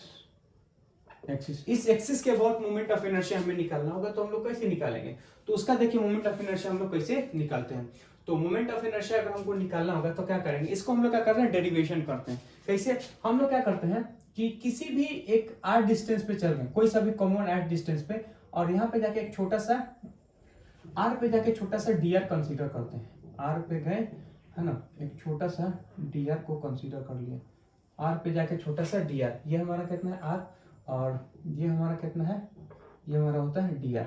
axis, इस एक्सिस के अबाउट मोमेंट ऑफ इनर्शिया हमें निकालना होगा, तो हम लोग कैसे निकालेंगे? तो उसका देखिए मोमेंट ऑफ इनर्शिया हम लोग कैसे निकालते हैं। तो मोमेंट ऑफ इनर्शिया अगर हमको निकालना होगा तो क्या करेंगे, इसको हम लोग क्या करते हैं, डेरिवेशन करते हैं। कैसे? हम लोग क्या करते हैं कि किसी भी एक आर डिस्टेंस पे चल रहे हैं, कोई सा भी कॉमन आर डिस्टेंस पे, और यहाँ पे जाके एक छोटा सा आर पे जाके छोटा सा डी आर कंसिडर करते हैं। आर पे गए है ना, एक छोटा सा डी आर को कंसिडर कर लिया, आर पे जाके छोटा सा डी आर, ये हमारा कितना है आर, और ये हमारा कितना है, ये हमारा होता है डी आर।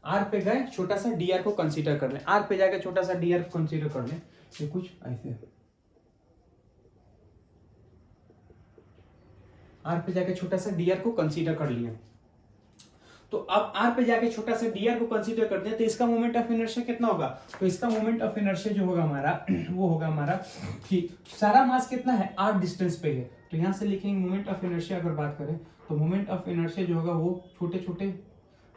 आर पे गए छोटा सा डी आर को कंसीडर कर लें, आर पे जाके छोटा सा डी आर को कंसीडर कर लें, ये कुछ ऐसे, आर पे जाके छोटा सा डी आर को कंसीडर कर लिया। तो अब आर पे जाके छोटा सा डी आर को कंसीडर करते हैं, तो इसका मोमेंट ऑफ इनर्शिया कितना होगा? तो इसका मोमेंट ऑफ इनर्शिया जो होगा हमारा वो होगा हमारा कि सारा मास कितना है, आर डिस्टेंस पे है, तो यहां से लिखेंगे मोमेंट ऑफ इनर्शिया। अगर बात करें तो मोमेंट ऑफ इनर्शिया जो होगा वो छोटे छोटे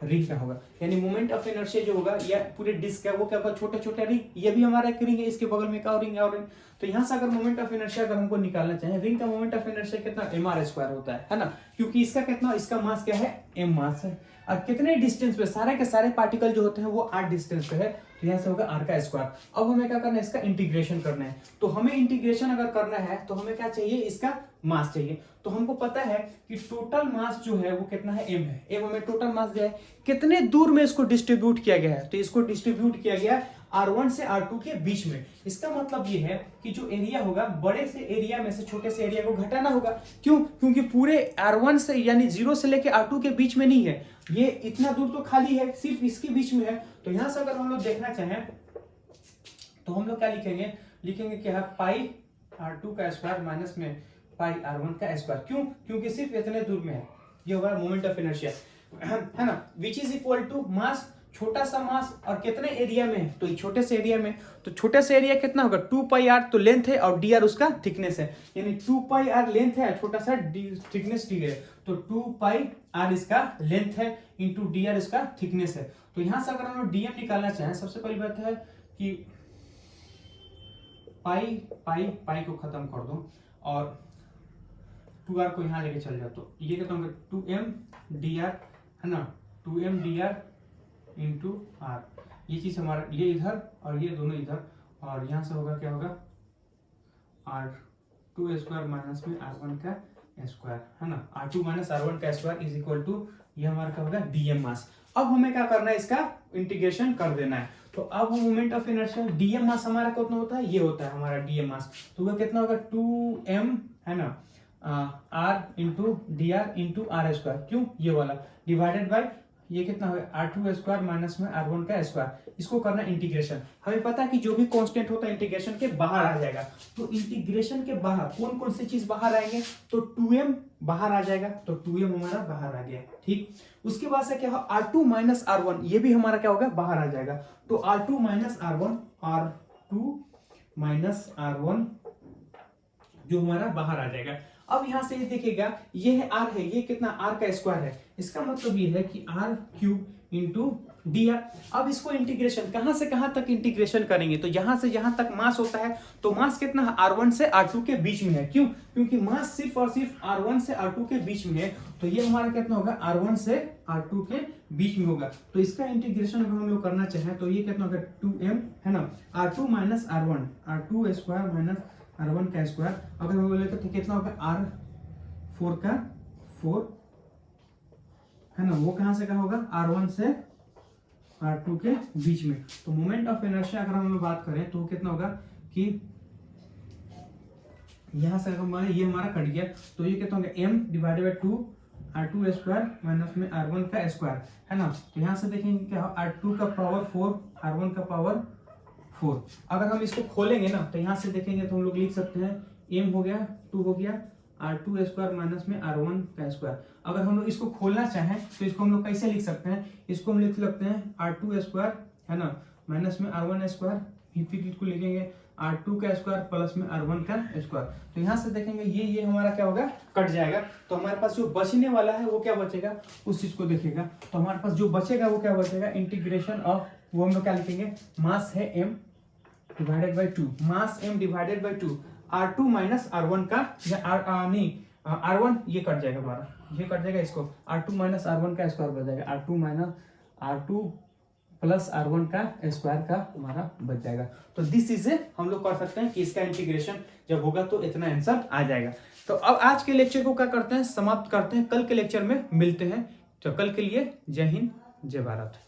रिंग का होगा, यानी मोमेंट ऑफ इनर्शिया जो होगा या पूरे डिस्क का वो क्या होगा, छोटे छोटे रिंग, ये भी हमारा एक रिंग है, इसके बगल में एक और रिंग है और रिंग। तो यहाँ से अगर मोमेंट ऑफ इनर्शिया अगर हमको निकालना चाहे, रिंग का मोमेंट ऑफ इनर्शिया कितना, एम आर स्क्वायर होता है ना, क्योंकि इसका कितना, इसका मास क्या है, एम मास है। और कितने डिस्टेंस पे, सारे के सारे पार्टिकल जो होते हैं वो आर डिस्टेंस पे है, तो यहाँ से होगा आर का स्क्वायर। अब हमें क्या करना है, इसका इंटीग्रेशन करना है। तो हमें इंटीग्रेशन अगर करना है तो हमें क्या चाहिए, इसका मास चाहिए। तो हमको पता है कि टोटल मास जो है वो कितना है, एम है। एम हमें टोटल मास दिया है, कितने दूर में इसको डिस्ट्रीब्यूट किया गया है, तो इसको डिस्ट्रीब्यूट किया गया R1 से R2 के बीच में। इसका मतलब ये है कि जो एरिया होगा, बड़े से एरिया में से छोटे से एरिया को घटाना होगा। क्यों? क्योंकि पूरे R1 से यानी 0 से लेके R2 के बीच में नहीं है, ये इतना दूर तो खाली है, सिर्फ इसके बीच में है। तो यहां से अगर हम लोग देखना चाहें तो हम लोग क्या लिखेंगे, लिखेंगे क्या, पाई R2 का स्क्वायर माइनस में पाई R1 का स्क्वायर। क्यों? क्योंकि सिर्फ इतने दूर में है, ये होगा मोमेंट ऑफ इनर्शिया, है ना, which is equal to mass, छोटा सा मास और कितने एरिया में है, तो छोटे से एरिया में। तो छोटे से एरिया कितना होगा, 2 पाई आर, तो लेंथ है, और डी आर उसका थिकनेस है, यानी 2 पाई आर लेंथ है, छोटा सा थिकनेस डी है, तो 2 पाई आर इसका लेंथ है इंटू डी आर इसका थिकनेस है। तो यहां से अगर हम लोग डीएम निकालना चाहें, सबसे पहली बात है कि पाई पाई पाई को खत्म कर दो और 2r को यहां लेके चल जाओ, तो ये कहता हूँ 2m dr है ना, 2m dr इंटू आर, ये चीज हमारा, ये इधर और ये दोनों इधर, और यहां से होगा क्या होगा, R2 स्क्वायर माइनस में R1 का स्क्वायर, है ना, R2 माइनस R1 का स्क्वायर इज इक्वल टू, ये हमारा क्या होगा, डीएम मास। अब हमें क्या करना है, इसका इंटीग्रेशन कर देना है। तो अब मोमेंट ऑफ इनर्शिया, डीएम मास हमारा कितना होता है, ये होता है हमारा डीएम मास, तो वो कितना होगा, 2m है ना, r into D R into R square, क्यों, ये वाला, डिवाइडेड बाय ये कितना होगा, R2 स्क्वायर माइनस में R1 का स्क्वायर। इसको करना इंटीग्रेशन। हमें पता है कि जो भी कांस्टेंट होता है इंटीग्रेशन के बाहर आ जाएगा, तो इंटीग्रेशन के बाहर कौन कौन सी चीज बाहर आएंगे, तो 2m बाहर आ जाएगा, तो 2m हमारा बाहर आ गया, ठीक। उसके बाद से क्या होगा, R2 माइनस R1, ये भी हमारा क्या होगा, बाहर आ जाएगा, तो R2 minus R1, R2 minus R1 जो हमारा बाहर आ जाएगा। अब यहां से ये देखिएगा, ये है r है, ये कितना, r का स्क्वायर है, इसका मतलब ये है कि r cube into D are. अब इसको इंटीग्रेशन कहां से कहां तक इंटीग्रेशन करेंगे, तो यहां से जहां तक मास होता है, तो मास कितना है, R1 से R2 के बीच में है। क्यों? क्योंकि मास सिर्फ और सिर्फ R1 से R2 के बीच में है, तो ये हमारा कितना होगा, R1 से R2 के बीच में होगा। तो इसका इंटीग्रेशन अगर हम लोग करना चाहें तो ये कितना होगा, 2m है ना, R2 minus R1, R2 square minus R1 का स्क्वायर, अगर हम बोले तो कितना होगा, R4 का 4 है ना, वो कहां से कहां होगा, R1 से R2 के बीच में। तो मोमेंट ऑफ इनर्शिया अगर हम लोग बात करें तो कितना होगा कि यहां से अगर ये हमारा कट गया, तो ये कितना होगा, m divided by 2 R2 square minus में R1 का स्क्वायर, है ना। तो यहां से देखेंगे क्या, R2 का पावर 4, R1 का पावर 4। अगर हम इसको खोलेंगे ना, तो यहां से देखेंगे तो हम लोग लिख सकते हैं, m हो गया 2 हो गया R2 स्क्वायर माइनस में R1 का स्क्वायर। अगर हम लोग इसको खोलना चाहें तो इसको हम लोग कैसे लिख सकते हैं, इसको हम लिख सकते हैं R2 स्क्वायर है ना, माइनस में R1 स्क्वायर, फिर इसको लिखेंगे R2 का स्क्वायर प्लस में R1 का स्क्वायर। तो यहाँ से देखेंगे ये हमारा क्या होगा, कट जाएगा, तो हमारे पास जो बचने वाला है वो क्या बचेगा, उस चीज को देखिएगा। तो हमारे पास जो बचेगा वो क्या बचेगा, इंटीग्रेशन ऑफ, वो हम लोग क्या लिखेंगे, मास है m divided by 2, mass m divided by 2, R2 minus R1 का, या नहीं R1 ये कट जाएगा हमारा, ये कट जाएगा, इसको R2 माइनस R1 का स्क्वायर बच जाएगा, R2 minus R2 plus R1 का स्क्वायर का हमारा बच जाएगा। तो दिस इज हम लोग कर सकते हैं कि इसका इंटीग्रेशन जब होगा तो इतना आंसर आ जाएगा। तो अब आज के लेक्चर को क्या करते हैं, समाप्त करते हैं, कल के लेक्चर में मिलते हैं। तो कल के लिए जय हिंद जय भारत।